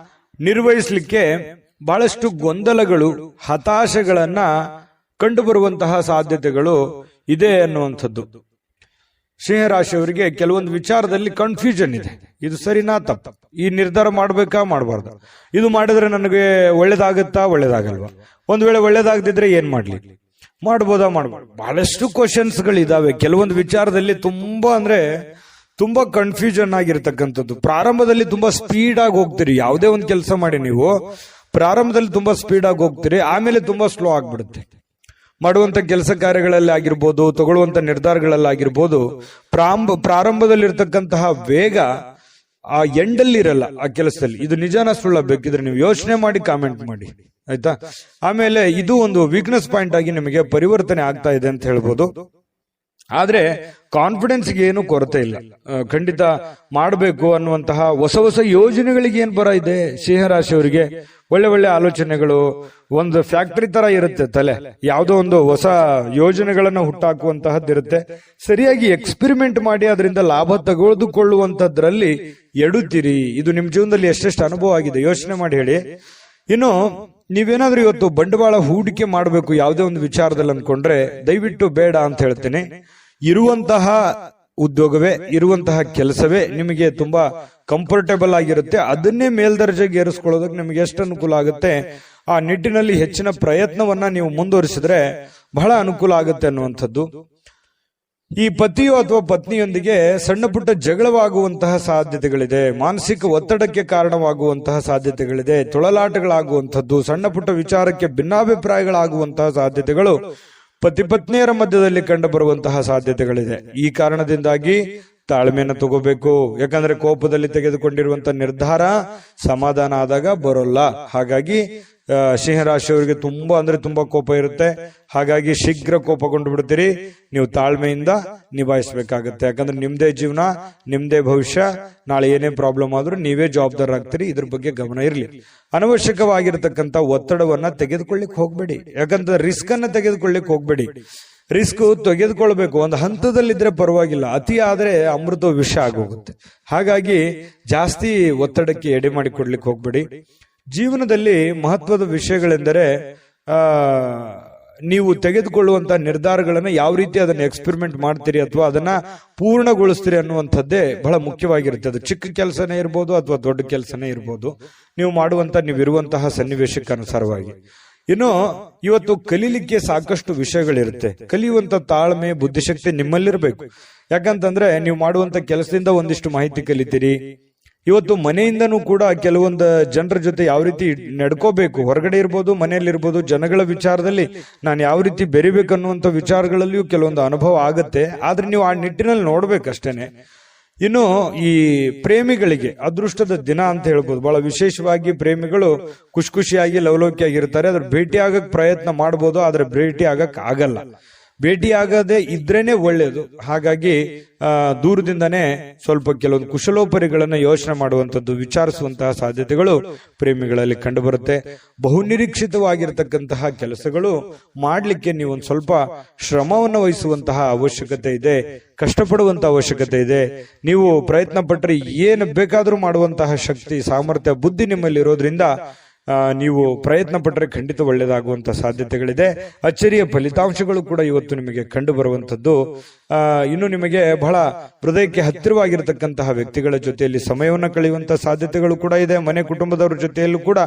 ನಿರ್ವಹಿಸಲಿಕ್ಕೆ ಬಹಳಷ್ಟು ಗೊಂದಲಗಳು, ಹತಾಶೆಗಳನ್ನ ಕಂಡು ಬರುವಂತಹ ಸಾಧ್ಯತೆಗಳು ಇದೆ ಅನ್ನುವಂಥದ್ದು. ಸಿಂಹರಾಶಿಯವರಿಗೆ ಕೆಲವೊಂದು ವಿಚಾರದಲ್ಲಿ ಕನ್ಫ್ಯೂಷನ್ ಇದೆ. ಇದು ಸರಿನಾ ತಪ್ಪ, ಈ ನಿರ್ಧಾರ ಮಾಡ್ಬೇಕಾ ಮಾಡಬಾರ್ದು, ಇದು ಮಾಡಿದ್ರೆ ನನಗೆ ಒಳ್ಳೇದಾಗುತ್ತಾ ಒಳ್ಳೇದಾಗಲ್ವಾ, ಒಂದ್ ವೇಳೆ ಒಳ್ಳೇದಾಗದಿದ್ರೆ ಏನ್ ಮಾಡ್ಲಿ, ಮಾಡ್ಬೋದಾ ಮಾಡಬಾರ್ದು, ಬಹಳಷ್ಟು ಕ್ವಶನ್ಸ್ ಗಳಿದಾವೆ. ಕೆಲವೊಂದು ವಿಚಾರದಲ್ಲಿ ತುಂಬಾ ಕನ್ಫ್ಯೂಷನ್ ಆಗಿರ್ತಕ್ಕಂಥದ್ದು. ಪ್ರಾರಂಭದಲ್ಲಿ ತುಂಬಾ ಸ್ಪೀಡ್ ಆಗಿ ಹೋಗ್ತೀರಿ. ಯಾವುದೇ ಒಂದು ಕೆಲಸ ಮಾಡಿ ನೀವು ಪ್ರಾರಂಭದಲ್ಲಿ ತುಂಬಾ ಸ್ಪೀಡ್ ಆಗಿ ಹೋಗ್ತೀರಿ, ಆಮೇಲೆ ತುಂಬಾ ಸ್ಲೋ ಆಗ್ಬಿಡುತ್ತೆ. ಮಾಡುವಂತ ಕೆಲಸ ಕಾರ್ಯಗಳಲ್ಲಿ ಆಗಿರ್ಬೋದು, ತಗೊಳ್ಳುವಂತ ನಿರ್ಧಾರಗಳಲ್ಲಿ ಆಗಿರ್ಬೋದು, ಪ್ರಾರಂಭದಲ್ಲಿರ್ತಕ್ಕಂತಹ ವೇಗ ಆ ಎಂಡಲ್ಲಿ ಇರಲ್ಲ ಆ ಕೆಲಸದಲ್ಲಿ. ಇದು ನಿಜಾನ ಸುಳ್ಳ ಬೇಕಿದ್ರೆ ನೀವು ಯೋಚನೆ ಮಾಡಿ ಕಾಮೆಂಟ್ ಮಾಡಿ, ಆಯ್ತಾ. ಆಮೇಲೆ ಇದು ಒಂದು ವೀಕ್ನೆಸ್ ಪಾಯಿಂಟ್ ಆಗಿ ನಿಮಗೆ ಪರಿವರ್ತನೆ ಆಗ್ತಾ ಇದೆ ಅಂತ ಹೇಳ್ಬೋದು. ಆದ್ರೆ ಕಾನ್ಫಿಡೆನ್ಸ್ಗೆ ಏನು ಕೊರತೆ ಇಲ್ಲ. ಖಂಡಿತ ಮಾಡಬೇಕು ಅನ್ನುವಂತಹ ಹೊಸ ಹೊಸ ಯೋಜನೆಗಳಿಗೆ ಏನ್ ಬರ ಇದೆ ಸಿಂಹರಾಶಿಯವರಿಗೆ. ಒಳ್ಳೆ ಒಳ್ಳೆ ಆಲೋಚನೆಗಳು, ಒಂದು ಫ್ಯಾಕ್ಟರಿ ತರ ಇರುತ್ತೆ ತಲೆ, ಯಾವುದೋ ಒಂದು ಹೊಸ ಯೋಜನೆಗಳನ್ನ ಹುಟ್ಟಾಕುವಂತಹದ್ದಿರುತ್ತೆ. ಸರಿಯಾಗಿ ಎಕ್ಸ್ಪೆರಿಮೆಂಟ್ ಮಾಡಿ ಅದರಿಂದ ಲಾಭ ತೆಗೆದುಕೊಳ್ಳುವಂತದ್ರಲ್ಲಿ ಎಡುತ್ತೀರಿ. ಇದು ನಿಮ್ ಜೀವನದಲ್ಲಿ ಎಷ್ಟೆಷ್ಟು ಅನುಭವ ಆಗಿದೆ ಯೋಚನೆ ಮಾಡಿ ಹೇಳಿ. ಇನ್ನು ನೀವೇನಾದ್ರೂ ಇವತ್ತು ಬಂಡವಾಳ ಹೂಡಿಕೆ ಮಾಡಬೇಕು ಯಾವುದೇ ಒಂದು ವಿಚಾರದಲ್ಲಿ ಅನ್ಕೊಂಡ್ರೆ ದಯವಿಟ್ಟು ಬೇಡ ಅಂತ ಹೇಳ್ತೇನೆ. ಇರುವಂತಹ ಉದ್ಯೋಗವೇ, ಇರುವಂತಹ ಕೆಲಸವೇ ನಿಮಗೆ ತುಂಬಾ ಕಂಫರ್ಟೇಬಲ್ ಆಗಿರುತ್ತೆ. ಅದನ್ನೇ ಮೇಲ್ದರ್ಜೆಗೆ ಏರಿಸ್ಕೊಳ್ಳೋದಕ್ಕೆ ನಿಮಗೆ ಎಷ್ಟು ಅನುಕೂಲ ಆಗುತ್ತೆ ಆ ನಿಟ್ಟಿನಲ್ಲಿ ಹೆಚ್ಚಿನ ಪ್ರಯತ್ನವನ್ನ ನೀವು ಮುಂದುವರಿಸಿದ್ರೆ ಬಹಳ ಅನುಕೂಲ ಆಗುತ್ತೆ ಅನ್ನುವಂಥದ್ದು. ಈ ಪತಿಯೋ ಅಥವಾ ಪತ್ನಿಯೊಂದಿಗೆ ಸಣ್ಣ ಪುಟ್ಟ ಜಗಳವಾಗುವಂತಹ ಸಾಧ್ಯತೆಗಳಿದೆ. ಮಾನಸಿಕ ಒತ್ತಡಕ್ಕೆ ಕಾರಣವಾಗುವಂತಹ ಸಾಧ್ಯತೆಗಳಿದೆ. ತೊಳಲಾಟಗಳಾಗುವಂಥದ್ದು, ಸಣ್ಣ ಪುಟ್ಟ ವಿಚಾರಕ್ಕೆ ಭಿನ್ನಾಭಿಪ್ರಾಯಗಳಾಗುವಂತಹ ಸಾಧ್ಯತೆಗಳು ಪತಿ ಪತ್ನಿಯರ ಮಧ್ಯದಲ್ಲಿ ಕಂಡು ಬರುವಂತಹ ಸಾಧ್ಯತೆಗಳಿದೆ. ಈ ಕಾರಣದಿಂದಾಗಿ ತಾಳ್ಮೆಯನ್ನು ತಗೋಬೇಕು. ಯಾಕಂದ್ರೆ ಕೋಪದಲ್ಲಿ ತೆಗೆದುಕೊಂಡಿರುವಂತಹ ನಿರ್ಧಾರ ಸಮಾಧಾನ ಆದಾಗ ಬರೋಲ್ಲ. ಹಾಗಾಗಿ ಸಿಂಹರಾಶಿಯವರಿಗೆ ತುಂಬಾ ಕೋಪ ಇರುತ್ತೆ. ಹಾಗಾಗಿ ಶೀಘ್ರ ಕೋಪಗೊಂಡು ಬಿಡ್ತೀರಿ. ನೀವು ತಾಳ್ಮೆಯಿಂದ ನಿಭಾಯಿಸಬೇಕಾಗತ್ತೆ. ಯಾಕಂದ್ರೆ ನಿಮ್ದೇ ಜೀವನ, ನಿಮ್ದೇ ಭವಿಷ್ಯ. ನಾಳೆ ಏನೇ ಪ್ರಾಬ್ಲಮ್ ಆದ್ರೂ ನೀವೇ ಜವಾಬ್ದಾರರಾಗ್ತೀರಿ. ಇದ್ರ ಬಗ್ಗೆ ಗಮನ ಇರಲಿ. ಅನವಶ್ಯಕವಾಗಿರತಕ್ಕಂತ ಒತ್ತಡವನ್ನ ತೆಗೆದುಕೊಳ್ಳಿಕ್ ಹೋಗ್ಬೇಡಿ. ಯಾಕಂದ್ರೆ ರಿಸ್ಕ್ ಅನ್ನ ತೆಗೆದುಕೊಳ್ಳಿಕ್ ಹೋಗ್ಬೇಡಿ. ರಿಸ್ಕ್ ತೆಗೆದುಕೊಳ್ಬೇಕು, ಒಂದು ಹಂತದಲ್ಲಿದ್ರೆ ಪರವಾಗಿಲ್ಲ. ಅತಿ ಆದ್ರೆ ಅಮೃತ ವಿಷ ಆಗೋಗುತ್ತೆ. ಹಾಗಾಗಿ ಜಾಸ್ತಿ ಒತ್ತಡಕ್ಕೆ ಎಡೆ ಮಾಡಿಕೊಡ್ಲಿಕ್ಕೆ ಹೋಗ್ಬೇಡಿ. ಜೀವನದಲ್ಲಿ ಮಹತ್ವದ ವಿಷಯಗಳೆಂದರೆ ನೀವು ತೆಗೆದುಕೊಳ್ಳುವಂತ ನಿರ್ಧಾರಗಳನ್ನ ಯಾವ ರೀತಿ ಅದನ್ನ ಎಕ್ಸ್ಪೆರಿಮೆಂಟ್ ಮಾಡ್ತೀರಿ ಅಥವಾ ಅದನ್ನ ಪೂರ್ಣಗೊಳಿಸ್ತೀರಿ ಅನ್ನುವಂಥದ್ದೇ ಬಹಳ ಮುಖ್ಯವಾಗಿರುತ್ತೆ. ಅದು ಚಿಕ್ಕ ಕೆಲಸನೇ ಇರ್ಬೋದು ಅಥವಾ ದೊಡ್ಡ ಕೆಲಸನೇ ಇರ್ಬೋದು, ನೀವಿರುವಂತಹ ಸನ್ನಿವೇಶಕ್ಕೆ ಅನುಸಾರವಾಗಿ. ಇನ್ನು ಇವತ್ತು ಕಲೀಲಿಕ್ಕೆ ಸಾಕಷ್ಟು ವಿಷಯಗಳಿರುತ್ತೆ. ಕಲಿಯುವಂತ ತಾಳ್ಮೆ, ಬುದ್ಧಿಶಕ್ತಿ ನಿಮ್ಮಲ್ಲಿರ್ಬೇಕು. ಯಾಕಂತಂದ್ರೆ ನೀವು ಮಾಡುವಂತ ಕೆಲಸದಿಂದ ಒಂದಿಷ್ಟು ಮಾಹಿತಿ ಕಲಿತೀರಿ. ಇವತ್ತು ಮನೆಯಿಂದನೂ ಕೂಡ ಕೆಲವೊಂದು ಜನರ ಜೊತೆ ಯಾವ ರೀತಿ ನಡ್ಕೋಬೇಕು, ಹೊರಗಡೆ ಇರ್ಬೋದು, ಮನೆಯಲ್ಲಿರ್ಬೋದು, ಜನಗಳ ವಿಚಾರದಲ್ಲಿ ನಾನು ಯಾವ ರೀತಿ ಬೆರಿಬೇಕನ್ನುವಂತ ವಿಚಾರಗಳಲ್ಲಿಯೂ ಕೆಲವೊಂದು ಅನುಭವ ಆಗತ್ತೆ. ಆದ್ರೆ ನೀವು ಆ ನಿಟ್ಟಿನಲ್ಲಿ ನೋಡ್ಬೇಕಷ್ಟೇನೆ. ಇನ್ನು ಈ ಪ್ರೇಮಿಗಳಿಗೆ ಅದೃಷ್ಟದ ದಿನ ಅಂತ ಹೇಳ್ಬೋದು. ಬಹಳ ವಿಶೇಷವಾಗಿ ಪ್ರೇಮಿಗಳು ಖುಷಿಯಾಗಿ ಲವಲೋಕಿಯಾಗಿರ್ತಾರೆ. ಅದ್ರ ಭೇಟಿ ಆಗಕ್ ಪ್ರಯತ್ನ ಮಾಡ್ಬೋದು, ಆದ್ರೆ ಭೇಟಿ ಆಗಕ್ ಆಗಲ್ಲ. ಭೇಟಿ ಆಗದೆ ಇದ್ರೇನೆ ಒಳ್ಳೇದು. ಹಾಗಾಗಿ ದೂರದಿಂದನೇ ಸ್ವಲ್ಪ ಕೆಲವೊಂದು ಕುಶಲೋಪರಿಗಳನ್ನ ಯೋಚನೆ ಮಾಡುವಂತದ್ದು, ವಿಚಾರಿಸುವಂತಹ ಸಾಧ್ಯತೆಗಳು ಪ್ರೇಮಿಗಳಲ್ಲಿ ಕಂಡು ಬರುತ್ತೆ. ಬಹುನಿರೀಕ್ಷಿತವಾಗಿರತಕ್ಕಂತಹ ಕೆಲಸಗಳು ಮಾಡ್ಲಿಕ್ಕೆ ನೀವು ಒಂದ್ ಸ್ವಲ್ಪ ಶ್ರಮವನ್ನು ವಹಿಸುವಂತಹ ಅವಶ್ಯಕತೆ ಇದೆ, ಕಷ್ಟಪಡುವಂತಹ ಅವಶ್ಯಕತೆ ಇದೆ. ನೀವು ಪ್ರಯತ್ನ ಪಟ್ಟರೆ ಏನು ಬೇಕಾದ್ರೂ ಮಾಡುವಂತಹ ಶಕ್ತಿ, ಸಾಮರ್ಥ್ಯ, ಬುದ್ಧಿ ನಿಮ್ಮಲ್ಲಿ ಇರೋದ್ರಿಂದ ನೀವು ಪ್ರಯತ್ನ ಪಟ್ಟರೆ ಖಂಡಿತ ಒಳ್ಳೆಯದಾಗುವಂತಹ ಸಾಧ್ಯತೆಗಳಿದೆ. ಅಚ್ಚರಿಯ ಫಲಿತಾಂಶಗಳು ಕೂಡ ಇವತ್ತು ನಿಮಗೆ ಕಂಡು ಬರುವಂತದ್ದು. ಇನ್ನು ನಿಮಗೆ ಬಹಳ ಹೃದಯಕ್ಕೆ ಹತ್ತಿರವಾಗಿರತಕ್ಕಂತಹ ವ್ಯಕ್ತಿಗಳ ಜೊತೆಯಲ್ಲಿ ಸಮಯವನ್ನು ಕಳೆಯುವಂತಹ ಸಾಧ್ಯತೆಗಳು ಕೂಡ ಇದೆ. ಮನೆ ಕುಟುಂಬದವರ ಜೊತೆಯಲ್ಲೂ ಕೂಡ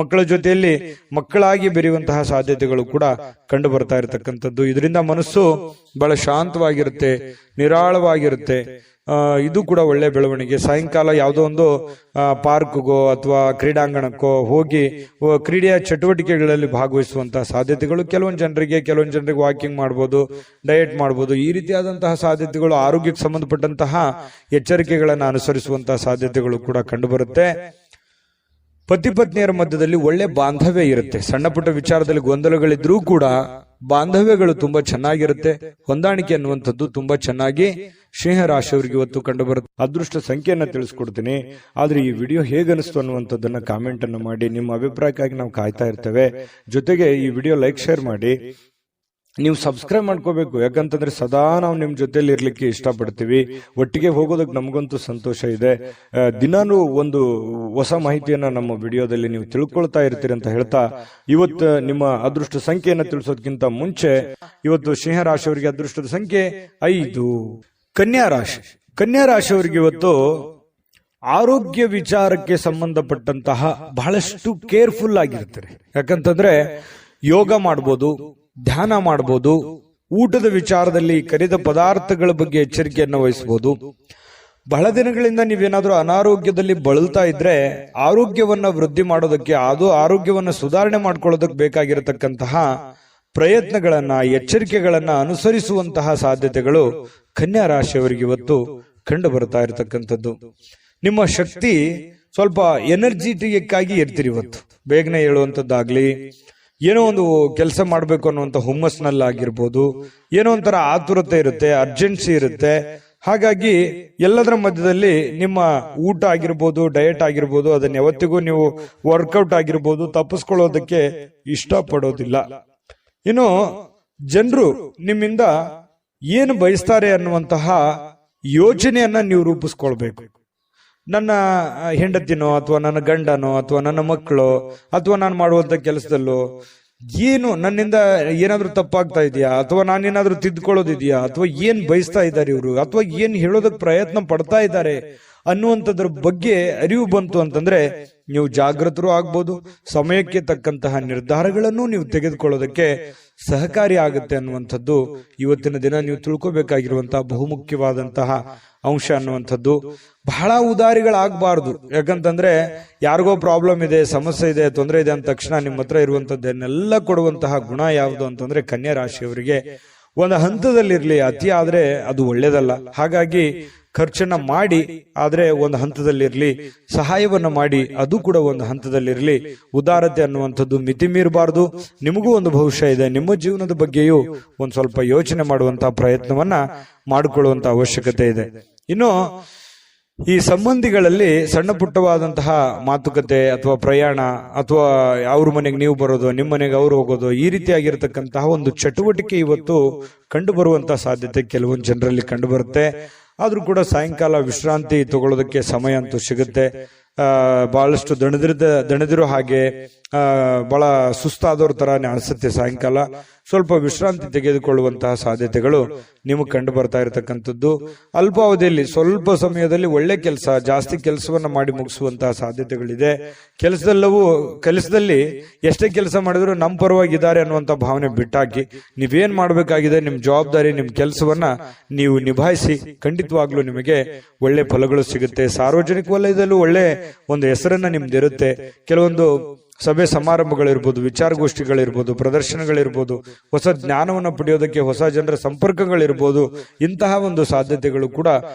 ಮಕ್ಕಳ ಜೊತೆಯಲ್ಲಿ ಮಕ್ಕಳಾಗಿ ಬೆರೆಯುವಂತಹ ಸಾಧ್ಯತೆಗಳು ಕೂಡ ಕಂಡು ಬರ್ತಾ ಇರತಕ್ಕಂಥದ್ದು. ಇದರಿಂದ ಮನಸ್ಸು ಬಹಳ ಶಾಂತವಾಗಿರುತ್ತೆ, ನಿರಾಳವಾಗಿರುತ್ತೆ. ಇದು ಕೂಡ ಒಳ್ಳೆ ಬೆಳವಣಿಗೆ. ಸಾಯಂಕಾಲ ಯಾವುದೋ ಒಂದು ಪಾರ್ಕ್ಗೋ ಅಥವಾ ಕ್ರೀಡಾಂಗಣಕ್ಕೋ ಹೋಗಿ ಕ್ರೀಡೆಯ ಚಟುವಟಿಕೆಗಳಲ್ಲಿ ಭಾಗವಹಿಸುವಂತಹ ಸಾಧ್ಯತೆಗಳು ಕೆಲವೊಂದು ಜನರಿಗೆ ವಾಕಿಂಗ್ ಮಾಡ್ಬೋದು, ಡಯಟ್ ಮಾಡ್ಬೋದು. ಈ ರೀತಿಯಾದಂತಹ ಸಾಧ್ಯತೆಗಳು, ಆರೋಗ್ಯಕ್ಕೆ ಸಂಬಂಧಪಟ್ಟಂತಹ ಎಚ್ಚರಿಕೆಗಳನ್ನು ಅನುಸರಿಸುವಂತಹ ಸಾಧ್ಯತೆಗಳು ಕೂಡ ಕಂಡುಬರುತ್ತೆ. ಪತಿ ಪತ್ನಿಯರ ಮಧ್ಯದಲ್ಲಿ ಒಳ್ಳೆ ಬಾಂಧವ್ಯ ಇರುತ್ತೆ. ಸಣ್ಣ ಪುಟ್ಟ ವಿಚಾರದಲ್ಲಿ ಗೊಂದಲಗಳಿದ್ರೂ ಕೂಡ ಬಾಂಧವ್ಯಗಳು ತುಂಬಾ ಚೆನ್ನಾಗಿರುತ್ತೆ. ಹೊಂದಾಣಿಕೆ ಅನ್ನುವಂಥದ್ದು ತುಂಬಾ ಚೆನ್ನಾಗಿ ಸಿಂಹರಾಶಿಯವರಿಗೆ ಇವತ್ತು ಕಂಡು ಬರುತ್ತೆ. ಅದೃಷ್ಟ ಸಂಖ್ಯೆಯನ್ನ ತಿಳಿಸ್ಕೊಡ್ತೀನಿ. ಆದ್ರೆ ಈ ವಿಡಿಯೋ ಹೇಗನಿಸ್ತು ಅನ್ನುವಂಥದ್ದನ್ನ ಕಾಮೆಂಟ್ ಅನ್ನು ಮಾಡಿ. ನಿಮ್ಮ ಅಭಿಪ್ರಾಯಕ್ಕಾಗಿ ನಾವು ಕಾಯ್ತಾ ಇರ್ತೇವೆ. ಜೊತೆಗೆ ಈ ವಿಡಿಯೋ ಲೈಕ್, ಶೇರ್ ಮಾಡಿ. ನೀವು ಸಬ್ಸ್ಕ್ರೈಬ್ ಮಾಡ್ಕೋಬೇಕು. ಯಾಕಂತಂದ್ರೆ ಸದಾ ನಾವು ನಿಮ್ ಜೊತೆಲಿ ಇರ್ಲಿಕ್ಕೆ ಇಷ್ಟಪಡ್ತೀವಿ. ಒಟ್ಟಿಗೆ ಹೋಗೋದಕ್ಕೆ ನಮಗಂತೂ ಸಂತೋಷ ಇದೆ. ದಿನಾನು ಒಂದು ಹೊಸ ಮಾಹಿತಿಯನ್ನ ನಮ್ಮ ವಿಡಿಯೋದಲ್ಲಿ ನೀವು ತಿಳ್ಕೊಳ್ತಾ ಇರ್ತೀರಿ ಅಂತ ಹೇಳ್ತಾ, ಇವತ್ತು ನಿಮ್ಮ ಅದೃಷ್ಟ ಸಂಖ್ಯೆಯನ್ನ ತಿಳಿಸೋದಕ್ಕಿಂತ ಮುಂಚೆ ಇವತ್ತು ಸಿಂಹರಾಶಿಯವರಿಗೆ ಅದೃಷ್ಟದ ಸಂಖ್ಯೆ 5. ಕನ್ಯಾ ರಾಶಿ. ಕನ್ಯಾ ರಾಶಿಯವರಿಗೆ ಇವತ್ತು ಆರೋಗ್ಯ ವಿಚಾರಕ್ಕೆ ಸಂಬಂಧಪಟ್ಟಂತಹ ಬಹಳಷ್ಟು ಕೇರ್ಫುಲ್ ಆಗಿರ್ತಾರೆ. ಯಾಕಂತಂದ್ರೆ ಯೋಗ ಮಾಡ್ಬೋದು, ಧ್ಯಾನ ಮಾಡಬಹುದು, ಊಟದ ವಿಚಾರದಲ್ಲಿ ಕರಿದ ಪದಾರ್ಥಗಳ ಬಗ್ಗೆ ಎಚ್ಚರಿಕೆಯನ್ನು ವಹಿಸಬಹುದು. ಬಹಳ ದಿನಗಳಿಂದ ನೀವೇನಾದ್ರೂ ಅನಾರೋಗ್ಯದಲ್ಲಿ ಬಳಲ್ತಾ ಇದ್ರೆ ಆರೋಗ್ಯವನ್ನ ವೃದ್ಧಿ ಮಾಡೋದಕ್ಕೆ, ಅದು ಆರೋಗ್ಯವನ್ನ ಸುಧಾರಣೆ ಮಾಡ್ಕೊಳ್ಳೋದಕ್ಕೆ ಬೇಕಾಗಿರತಕ್ಕಂತಹ ಪ್ರಯತ್ನಗಳನ್ನ, ಎಚ್ಚರಿಕೆಗಳನ್ನ ಅನುಸರಿಸುವಂತಹ ಸಾಧ್ಯತೆಗಳು ಕನ್ಯಾ ರಾಶಿಯವರಿಗೆ ಇವತ್ತು ಕಂಡು ಬರ್ತಾ ಇರತಕ್ಕಂಥದ್ದು. ನಿಮ್ಮ ಶಕ್ತಿ ಸ್ವಲ್ಪ ಎನರ್ಜಿಟಿಕ್ ಆಗಿ ಇರ್ತೀರಿ. ಇವತ್ತು ಬೇಗನೆ ಹೇಳುವಂಥದ್ದಾಗ್ಲಿ, ಏನೋ ಒಂದು ಕೆಲಸ ಮಾಡಬೇಕು ಅನ್ನುವಂಥ ಹುಮ್ಮಸ್ನಲ್ಲಾಗಿರ್ಬೋದು, ಏನೋ ಒಂಥರ ಆತುರತೆ ಇರುತ್ತೆ, ಅರ್ಜೆನ್ಸಿ ಇರುತ್ತೆ. ಹಾಗಾಗಿ ಎಲ್ಲದರ ಮಧ್ಯದಲ್ಲಿ ನಿಮ್ಮ ಊಟ ಆಗಿರ್ಬೋದು, ಡಯಟ್ ಆಗಿರ್ಬೋದು, ಅದನ್ನ ಯಾವತ್ತಿಗೂ ನೀವು ವರ್ಕೌಟ್ ಆಗಿರ್ಬೋದು ತಪ್ಪಿಸ್ಕೊಳ್ಳೋದಕ್ಕೆ ಇಷ್ಟಪಡೋದಿಲ್ಲ. ಇನ್ನು ಜನರು ನಿಮ್ಮಿಂದ ಏನು ಬಯಸ್ತಾರೆ ಅನ್ನುವಂತಹ ಯೋಚನೆಯನ್ನ ನೀವು ರೂಪಿಸ್ಕೊಳ್ಬೇಕು. ನನ್ನ ಹೆಂಡತಿನೋ ಅಥವಾ ನನ್ನ ಗಂಡನೋ ಅಥವಾ ನನ್ನ ಮಕ್ಕಳು ಅಥವಾ ನಾನು ಮಾಡುವಂತ ಕೆಲಸದಲ್ಲೋ ಏನು ನನ್ನಿಂದ ಏನಾದ್ರೂ ತಪ್ಪಾಗ್ತಾ ಇದೆಯಾ, ಅಥವಾ ನಾನೇನಾದ್ರೂ ತಿದ್ಕೊಳ್ಳೋದಿದೆಯಾ, ಅಥವಾ ಏನ್ ಬಯಸ್ತಾ ಇದ್ದಾರೆ ಇವರು, ಅಥವಾ ಏನ್ ಹೇಳೋದಕ್ಕೆ ಪ್ರಯತ್ನ ಪಡ್ತಾ ಇದ್ದಾರೆ ಅನ್ನುವಂಥದ್ರ ಬಗ್ಗೆ ಅರಿವು ಬಂತು ಅಂತಂದ್ರೆ ನೀವು ಜಾಗೃತರು ಆಗ್ಬೋದು. ಸಮಯಕ್ಕೆ ತಕ್ಕಂತಹ ನಿರ್ಧಾರಗಳನ್ನು ನೀವು ತೆಗೆದುಕೊಳ್ಳೋದಕ್ಕೆ ಸಹಕಾರಿ ಆಗುತ್ತೆ ಅನ್ನುವಂಥದ್ದು ಇವತ್ತಿನ ದಿನ ನೀವು ತಿಳ್ಕೊಬೇಕಾಗಿರುವಂತಹ ಬಹುಮುಖ್ಯವಾದಂತಹ ಅಂಶ ಅನ್ನುವಂಥದ್ದು. ಬಹಳ ಉದಾರಿಗಳಾಗಬಾರ್ದು. ಯಾಕಂತಂದ್ರೆ ಯಾರಿಗೋ ಪ್ರಾಬ್ಲಮ್ ಇದೆ, ಸಮಸ್ಯೆ ಇದೆ, ತೊಂದರೆ ಇದೆ ಅಂದ ತಕ್ಷಣ ನಿಮ್ಮ ಹತ್ರ ಇರುವಂತದ್ದನ್ನೆಲ್ಲ ಕೊಡುವಂತಹ ಗುಣ ಯಾವುದು ಅಂತಂದ್ರೆ ಕನ್ಯಾ ರಾಶಿಯವರಿಗೆ ಒಂದು ಹಂತದಲ್ಲಿರ್ಲಿ, ಅತಿ ಆದ್ರೆ ಅದು ಒಳ್ಳೇದಲ್ಲ. ಹಾಗಾಗಿ ಖರ್ಚನ್ನ ಮಾಡಿ, ಆದ್ರೆ ಒಂದು ಹಂತದಲ್ಲಿರ್ಲಿ, ಸಹಾಯವನ್ನ ಮಾಡಿ, ಅದು ಕೂಡ ಒಂದು ಹಂತದಲ್ಲಿರ್ಲಿ. ಉದಾರತೆ ಅನ್ನುವಂಥದ್ದು ಮಿತಿ ಮೀರಬಾರ್ದು. ನಿಮಗೂ ಒಂದು ಭವಿಷ್ಯ ಇದೆ, ನಿಮ್ಮ ಜೀವನದ ಬಗ್ಗೆಯೂ ಒಂದು ಸ್ವಲ್ಪ ಯೋಚನೆ ಮಾಡುವಂತಹ ಪ್ರಯತ್ನವನ್ನ ಮಾಡಿಕೊಳ್ಳುವಂತ ಅವಶ್ಯಕತೆ ಇದೆ. ಇನ್ನು ಈ ಸಂಬಂಧಿಗಳಲ್ಲಿ ಸಣ್ಣ ಪುಟ್ಟವಾದಂತಹ ಮಾತುಕತೆ ಅಥವಾ ಪ್ರಯಾಣ ಅಥವಾ ಅವ್ರ ಮನೆಗೆ ನೀವು ಬರೋದು, ನಿಮ್ಮ ಮನೆಗೆ ಅವ್ರು ಹೋಗೋದು, ಈ ರೀತಿಯಾಗಿರ್ತಕ್ಕಂತಹ ಒಂದು ಚಟುವಟಿಕೆ ಇವತ್ತು ಕಂಡು ಬರುವಂತಹ ಸಾಧ್ಯತೆ ಕೆಲವೊಂದು ಜನರಲ್ಲಿ ಕಂಡು ಬರುತ್ತೆ. ಆದ್ರೂ ಕೂಡ ಸಾಯಂಕಾಲ ವಿಶ್ರಾಂತಿ ತಗೊಳ್ಳೋದಕ್ಕೆ ಸಮಯ ಅಂತೂ ಸಿಗುತ್ತೆ. ಬಹಳಷ್ಟು ದಣಿದಿರೋ ಹಾಗೆ ಬಹಳ ಸುಸ್ತಾದವ್ರ ತರಾನೇ ಅನಿಸುತ್ತೆ. ಸಾಯಂಕಾಲ ಸ್ವಲ್ಪ ವಿಶ್ರಾಂತಿ ತೆಗೆದುಕೊಳ್ಳುವಂತಹ ಸಾಧ್ಯತೆಗಳು ನಿಮಗೆ ಕಂಡು ಬರ್ತಾ ಇರತಕ್ಕಂಥದ್ದು. ಅಲ್ಪಾವಧಿಯಲ್ಲಿ ಸ್ವಲ್ಪ ಸಮಯದಲ್ಲಿ ಒಳ್ಳೆ ಕೆಲಸ, ಜಾಸ್ತಿ ಕೆಲಸವನ್ನ ಮಾಡಿ ಮುಗಿಸುವಂತಹ ಸಾಧ್ಯತೆಗಳಿದೆ. ಕೆಲಸದಲ್ಲಿ ಎಷ್ಟೇ ಕೆಲಸ ಮಾಡಿದ್ರು ನಮ್ಮ ಪರವಾಗಿದ್ದಾರೆ ಅನ್ನುವಂಥ ಭಾವನೆ ಬಿಟ್ಟಾಕಿ ನೀವೇನ್ ಮಾಡಬೇಕಾಗಿದೆ, ನಿಮ್ ಜವಾಬ್ದಾರಿ, ನಿಮ್ ಕೆಲಸವನ್ನ ನೀವು ನಿಭಾಯಿಸಿ. ಖಂಡಿತವಾಗ್ಲೂ ನಿಮಗೆ ಒಳ್ಳೆ ಫಲಗಳು ಸಿಗುತ್ತೆ. ಸಾರ್ವಜನಿಕ ವಲಯದಲ್ಲೂ ಒಳ್ಳೆ ಒಂದು ಹೆಸರನ್ನ ನಿಮ್ದಿರುತ್ತೆ. ಕೆಲವೊಂದು ಸಭೆ ಸಮಾರಂಭಗಳಿರ್ಬೋದು, ವಿಚಾರಗೋಷ್ಠಿಗಳಿರ್ಬೋದು, ಪ್ರದರ್ಶನಗಳಿರ್ಬೋದು, ಹೊಸ ಜ್ಞಾನವನ್ನು ಪಡೆಯೋದಕ್ಕೆ ಹೊಸ ಜನರ ಸಂಪರ್ಕಗಳಿರ್ಬೋದು. ಇಂತಹ ಒಂದು ಸಾಧ್ಯತೆಗಳು ಕೂಡ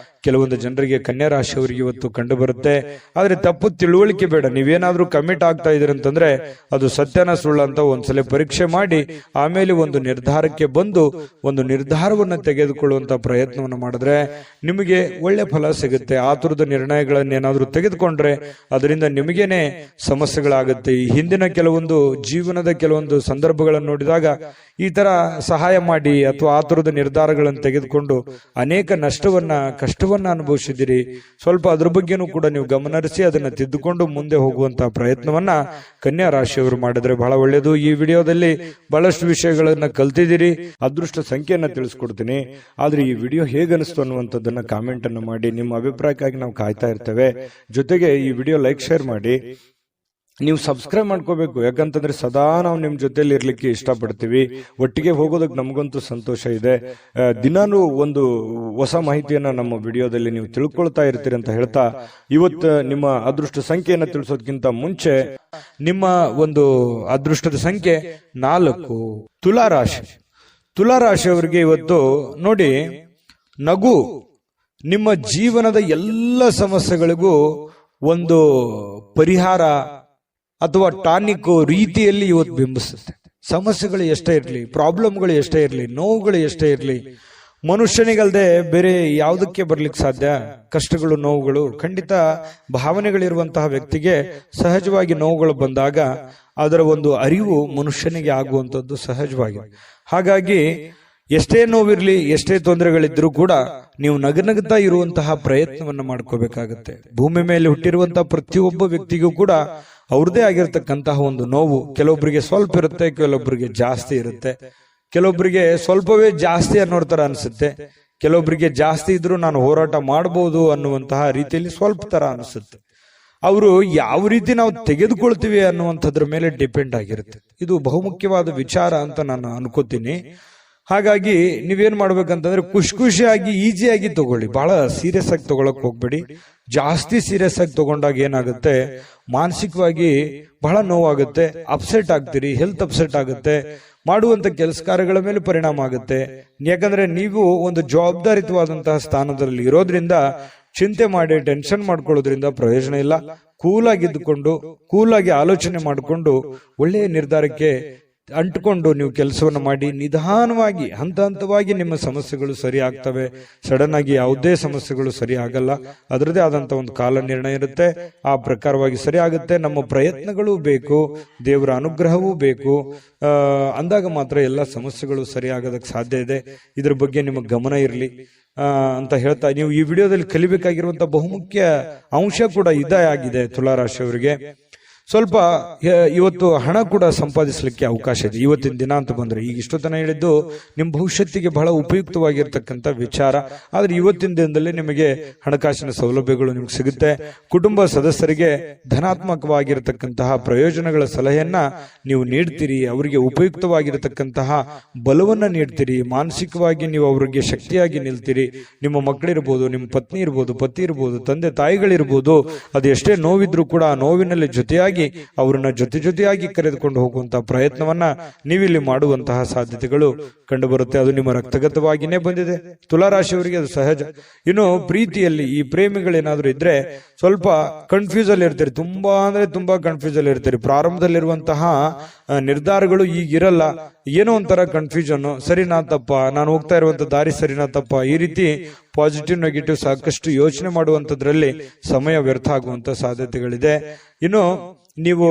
ಕೆಲವೊಂದು ಜನರಿಗೆ ಕನ್ಯಾ ರಾಶಿಯವರಿಗೆ ಇವತ್ತು ಕಂಡು ಬರುತ್ತೆ. ಆದ್ರೆ ತಪ್ಪು ತಿಳುವಳಿಕೆ ಬೇಡ. ನೀವೇನಾದ್ರೂ ಕಮಿಟ್ ಆಗ್ತಾ ಇದೀರಂತಂದ್ರೆ ಅದು ಸತ್ಯನ ಸುಳ್ಳು ಅಂತ ಒಂದ್ಸಲ ಪರೀಕ್ಷೆ ಮಾಡಿ ಆಮೇಲೆ ಒಂದು ನಿರ್ಧಾರಕ್ಕೆ ಬಂದು ಒಂದು ನಿರ್ಧಾರವನ್ನು ತೆಗೆದುಕೊಳ್ಳುವಂತ ಪ್ರಯತ್ನವನ್ನು ಮಾಡಿದ್ರೆ ನಿಮಗೆ ಒಳ್ಳೆ ಫಲ ಸಿಗುತ್ತೆ. ಆತುರದ ನಿರ್ಣಯಗಳನ್ನೇನಾದ್ರೂ ತೆಗೆದುಕೊಂಡ್ರೆ ಅದರಿಂದ ನಿಮಗೇನೆ ಸಮಸ್ಯೆಗಳಾಗುತ್ತೆ. ಈ ಹಿಂದಿನ ಕೆಲವೊಂದು ಜೀವನದ ಕೆಲವೊಂದು ಸಂದರ್ಭಗಳನ್ನು ನೋಡಿದಾಗ ಈ ತರ ಸಹಾಯ ಮಾಡಿ ಅಥವಾ ಆತುರದ ನಿರ್ಧಾರಗಳನ್ನು ತೆಗೆದುಕೊಂಡು ಅನೇಕ ಕಷ್ಟವನ್ನ ಅನುಭವಿಸಿದಿರಿ. ಸ್ವಲ್ಪ ಅದ್ರ ಬಗ್ಗೆನೂ ಕೂಡ ನೀವು ಗಮನಹರಿಸಿ ಅದನ್ನ ತಿದ್ದುಕೊಂಡು ಮುಂದೆ ಹೋಗುವಂತಹ ಪ್ರಯತ್ನವನ್ನ ಕನ್ಯಾ ರಾಶಿಯವರು ಮಾಡಿದ್ರೆ ಬಹಳ ಒಳ್ಳೆಯದು. ಈ ವಿಡಿಯೋದಲ್ಲಿ ಬಹಳಷ್ಟು ವಿಷಯಗಳನ್ನ ಕಲ್ತಿದ್ದೀರಿ. ಅದೃಷ್ಟ ಸಂಖ್ಯೆಯನ್ನ ತಿಳಿಸ್ಕೊಡ್ತೀನಿ. ಆದ್ರೆ ಈ ವಿಡಿಯೋ ಹೇಗನಿಸ್ತು ಅನ್ನುವಂಥದ್ದನ್ನ ಕಾಮೆಂಟ್ ಅನ್ನು ಮಾಡಿ. ನಿಮ್ಮ ಅಭಿಪ್ರಾಯಕ್ಕಾಗಿ ನಾವು ಕಾಯ್ತಾ ಇರ್ತೇವೆ. ಜೊತೆಗೆ ಈ ವಿಡಿಯೋ ಲೈಕ್, ಶೇರ್ ಮಾಡಿ. ನೀವು ಸಬ್ಸ್ಕ್ರೈಬ್ ಮಾಡ್ಕೋಬೇಕು. ಯಾಕಂತಂದ್ರೆ ಸದಾ ನಾವು ನಿಮ್ ಜೊತೆಲಿ ಇರ್ಲಿಕ್ಕೆ ಇಷ್ಟಪಡ್ತೀವಿ. ಒಟ್ಟಿಗೆ ಹೋಗೋದಕ್ಕೆ ನಮಗಂತೂ ಸಂತೋಷ ಇದೆ. ದಿನಾನು ಒಂದು ಹೊಸ ಮಾಹಿತಿಯನ್ನ ನಮ್ಮ ವಿಡಿಯೋದಲ್ಲಿ ನೀವು ತಿಳ್ಕೊಳ್ತಾ ಇರ್ತೀರಿ ಅಂತ ಹೇಳ್ತಾ, ಇವತ್ತು ನಿಮ್ಮ ಅದೃಷ್ಟ ಸಂಖ್ಯೆಯನ್ನ ತಿಳಿಸೋದಕ್ಕಿಂತ ಮುಂಚೆ ನಿಮ್ಮ ಒಂದು ಅದೃಷ್ಟದ ಸಂಖ್ಯೆ 4. ತುಲಾರಾಶಿ. ತುಲಾರಾಶಿಯವರಿಗೆ ಇವತ್ತು ನೋಡಿ, ನಗು ನಿಮ್ಮ ಜೀವನದ ಎಲ್ಲ ಸಮಸ್ಯೆಗಳಿಗೂ ಒಂದು ಪರಿಹಾರ ಅಥವಾ ಟಾನಿಕ್ ರೀತಿಯಲ್ಲಿ ಇವತ್ತು ಬಿಂಬಿಸುತ್ತೆ. ಸಮಸ್ಯೆಗಳು ಎಷ್ಟೇ ಇರಲಿ, ಪ್ರಾಬ್ಲಮ್ಗಳು ಎಷ್ಟೇ ಇರಲಿ, ನೋವುಗಳು ಎಷ್ಟೇ ಇರಲಿ, ಮನುಷ್ಯನಿಗಲ್ದೆ ಬೇರೆ ಯಾವುದಕ್ಕೆ ಬರ್ಲಿಕ್ಕೆ ಸಾಧ್ಯ? ಕಷ್ಟಗಳು, ನೋವುಗಳು. ಖಂಡಿತ ಭಾವನೆಗಳಿರುವಂತಹ ವ್ಯಕ್ತಿಗೆ ಸಹಜವಾಗಿ ನೋವುಗಳು ಬಂದಾಗ ಅದರ ಒಂದು ಅರಿವು ಮನುಷ್ಯನಿಗೆ ಆಗುವಂಥದ್ದು ಸಹಜವಾಗಿ. ಹಾಗಾಗಿ ಎಷ್ಟೇ ನೋವಿರ್ಲಿ, ಎಷ್ಟೇ ತೊಂದರೆಗಳಿದ್ರೂ ಕೂಡ ನೀವು ನಗನಗ್ತಾ ಇರುವಂತಹ ಪ್ರಯತ್ನವನ್ನ ಮಾಡ್ಕೋಬೇಕಾಗತ್ತೆ. ಭೂಮಿ ಮೇಲೆ ಹುಟ್ಟಿರುವಂತಹ ಪ್ರತಿಯೊಬ್ಬ ವ್ಯಕ್ತಿಗೂ ಕೂಡ ಅವ್ರದೇ ಆಗಿರ್ತಕ್ಕಂತಹ ಒಂದು ನೋವು. ಕೆಲವೊಬ್ಬರಿಗೆ ಸ್ವಲ್ಪ ಇರುತ್ತೆ, ಕೆಲವೊಬ್ಬರಿಗೆ ಜಾಸ್ತಿ ಇರುತ್ತೆ. ಕೆಲವೊಬ್ಬರಿಗೆ ಸ್ವಲ್ಪವೇ ಜಾಸ್ತಿ ಅನ್ನೋರ್ ತರ ಅನ್ಸುತ್ತೆ. ಕೆಲವೊಬ್ಬರಿಗೆ ಜಾಸ್ತಿ ಇದ್ರೂ ನಾನು ಹೋರಾಟ ಮಾಡಬಹುದು ಅನ್ನುವಂತಹ ರೀತಿಯಲ್ಲಿ ಸ್ವಲ್ಪ ತರ ಅನಿಸುತ್ತೆ. ಅವರು ಯಾವ ರೀತಿ ನಾವು ತೆಗೆದುಕೊಳ್ತೀವಿ ಅನ್ನುವಂಥದ್ರ ಮೇಲೆ ಡಿಪೆಂಡ್ ಆಗಿರುತ್ತೆ. ಇದು ಬಹುಮುಖ್ಯವಾದ ವಿಚಾರ ಅಂತ ನಾನು ಅನ್ಕೋತೀನಿ. ಹಾಗಾಗಿ ನೀವೇನ್ ಮಾಡ್ಬೇಕಂತಂದ್ರೆ ಖುಷಿಯಾಗಿ ಈಸಿಯಾಗಿ ತಗೊಳ್ಳಿ. ಬಹಳ ಸೀರಿಯಸ್ ಆಗಿ ತಗೊಳಕ್ ಹೋಗ್ಬೇಡಿ. ಜಾಸ್ತಿ ಸೀರಿಯಸ್ ಆಗಿ ತಗೊಂಡಾಗ ಏನಾಗುತ್ತೆ, ಮಾನಸಿಕವಾಗಿ ಬಹಳ ನೋವಾಗುತ್ತೆ, ಅಪ್ಸೆಟ್ ಆಗ್ತೀರಿ, ಹೆಲ್ತ್ ಅಪ್ಸೆಟ್ ಆಗುತ್ತೆ, ಮಾಡುವಂತ ಕೆಲಸ ಕಾರ್ಯಗಳ ಮೇಲೆ ಪರಿಣಾಮ ಆಗುತ್ತೆ. ಯಾಕಂದ್ರೆ ನೀವು ಒಂದು ಜವಾಬ್ದಾರಿತವಾದಂತಹ ಸ್ಥಾನದಲ್ಲಿ ಇರೋದ್ರಿಂದ ಚಿಂತೆ ಮಾಡಿ ಟೆನ್ಷನ್ ಮಾಡ್ಕೊಳ್ಳೋದ್ರಿಂದ ಪ್ರಯೋಜನ ಇಲ್ಲ. ಕೂಲಾಗಿದ್ದುಕೊಂಡು ಕೂಲಾಗಿ ಆಲೋಚನೆ ಮಾಡಿಕೊಂಡು ಒಳ್ಳೆಯ ನಿರ್ಧಾರಕ್ಕೆ ಅಂಟ್ಕೊಂಡು ನೀವು ಕೆಲಸವನ್ನು ಮಾಡಿ ನಿಧಾನವಾಗಿ ಹಂತ ಹಂತವಾಗಿ ನಿಮ್ಮ ಸಮಸ್ಯೆಗಳು ಸರಿ ಆಗ್ತವೆ. ಸಡನ್ ಆಗಿ ಯಾವುದೇ ಸಮಸ್ಯೆಗಳು ಸರಿ ಆಗಲ್ಲ. ಅದರದೇ ಆದಂತ ಒಂದು ಕಾಲ ನಿರ್ಣಯ ಇರುತ್ತೆ. ಆ ಪ್ರಕಾರವಾಗಿ ಸರಿ ಆಗುತ್ತೆ. ನಮ್ಮ ಪ್ರಯತ್ನಗಳು ಬೇಕು, ದೇವರ ಅನುಗ್ರಹವೂ ಬೇಕು. ಅಂದಾಗ ಮಾತ್ರ ಎಲ್ಲ ಸಮಸ್ಯೆಗಳು ಸರಿ ಆಗೋದಕ್ಕೆ ಸಾಧ್ಯ ಇದೆ. ಇದ್ರ ಬಗ್ಗೆ ನಿಮಗೆ ಗಮನ ಇರಲಿ ಅಂತ ಹೇಳ್ತಾ, ನೀವು ಈ ವಿಡಿಯೋದಲ್ಲಿ ಕಲಿಬೇಕಾಗಿರುವಂತಹ ಬಹುಮುಖ್ಯ ಅಂಶ ಕೂಡ ಇದೇ ಆಗಿದೆ. ತುಲಾರಾಶಿಯವರಿಗೆ ಸ್ವಲ್ಪ ಇವತ್ತು ಹಣ ಕೂಡ ಸಂಪಾದಿಸಲಿಕ್ಕೆ ಅವಕಾಶ ಇದೆ ಇವತ್ತಿನ ದಿನ ಅಂತ ಬಂದ್ರೆ. ಈಗ ಇಷ್ಟೊತ್ತನ ಹೇಳಿದ್ದು ನಿಮ್ಮ ಭವಿಷ್ಯತ್ತಿಗೆ ಬಹಳ ಉಪಯುಕ್ತವಾಗಿರ್ತಕ್ಕಂಥ ವಿಚಾರ. ಆದ್ರೆ ಇವತ್ತಿನ ದಿನದಲ್ಲಿ ನಿಮಗೆ ಹಣಕಾಸಿನ ಸೌಲಭ್ಯಗಳು ನಿಮ್ಗೆ ಸಿಗುತ್ತೆ. ಕುಟುಂಬ ಸದಸ್ಯರಿಗೆ ಧನಾತ್ಮಕವಾಗಿರತಕ್ಕಂತಹ ಪ್ರಯೋಜನಗಳ ಸಲಹೆಯನ್ನ ನೀವು ನೀಡ್ತೀರಿ. ಅವರಿಗೆ ಉಪಯುಕ್ತವಾಗಿರತಕ್ಕಂತಹ ಬಲವನ್ನ ನೀಡ್ತೀರಿ. ಮಾನಸಿಕವಾಗಿ ನೀವು ಅವರಿಗೆ ಶಕ್ತಿಯಾಗಿ ನಿಲ್ತೀರಿ. ನಿಮ್ಮ ಮಕ್ಕಳಿರ್ಬೋದು, ನಿಮ್ಮ ಪತ್ನಿ ಇರ್ಬೋದು, ಪತಿ ಇರ್ಬೋದು, ತಂದೆ ತಾಯಿಗಳಿರ್ಬೋದು, ಅದು ಎಷ್ಟೇ ನೋವಿದ್ರೂ ಕೂಡ ಆ ನೋವಿನಲ್ಲಿ ಜೊತೆಯಾಗಿ ಅವರನ್ನ ಜೊತೆಯಾಗಿ ಕರೆದುಕೊಂಡು ಹೋಗುವಂತಹ ಪ್ರಯತ್ನವನ್ನ ನೀವಿಲ್ಲಿ ಮಾಡುವಂತಹ ಸಾಧ್ಯತೆಗಳು ಕಂಡು ಬರುತ್ತೆ. ಅದು ನಿಮ್ಮ ರಕ್ತಗತವಾಗಿನೇ ಬಂದಿದೆ. ತುಲಾರಾಶಿಯವರಿಗೆ ಅದು ಸಹಜ. ಇನ್ನು ಪ್ರೀತಿಯಲ್ಲಿ ಈ ಪ್ರೇಮಿಗಳೇನಾದ್ರೂ ಇದ್ರೆ ಸ್ವಲ್ಪ ಕನ್ಫ್ಯೂಸ್ ಅಲ್ಲಿ ಇರ್ತೀರಿ. ತುಂಬಾ ಕನ್ಫ್ಯೂಸ್ ಅಲ್ಲಿ ಇರ್ತೀರಿ. ಪ್ರಾರಂಭದಲ್ಲಿರುವಂತಹ ನಿರ್ಧಾರಗಳು ಈಗಿರಲ್ಲ. ಏನೋ ಒಂಥರ ಕನ್ಫ್ಯೂಷನ್, ಸರಿನಾ ತಪ್ಪ, ನಾನು ಹೋಗ್ತಾ ಇರುವಂತ ದಾರಿ ಸರಿನಾ ತಪ್ಪ, ಈ ರೀತಿ ಪಾಸಿಟಿವ್ ನೆಗೆಟಿವ್ ಸಾಕಷ್ಟು ಯೋಚನೆ ಮಾಡುವಂತದ್ರಲ್ಲಿ ಸಮಯ ವ್ಯರ್ಥ ಆಗುವಂತ ಸಾಧ್ಯತೆಗಳಿದೆ. ಇನ್ನು ನೀವು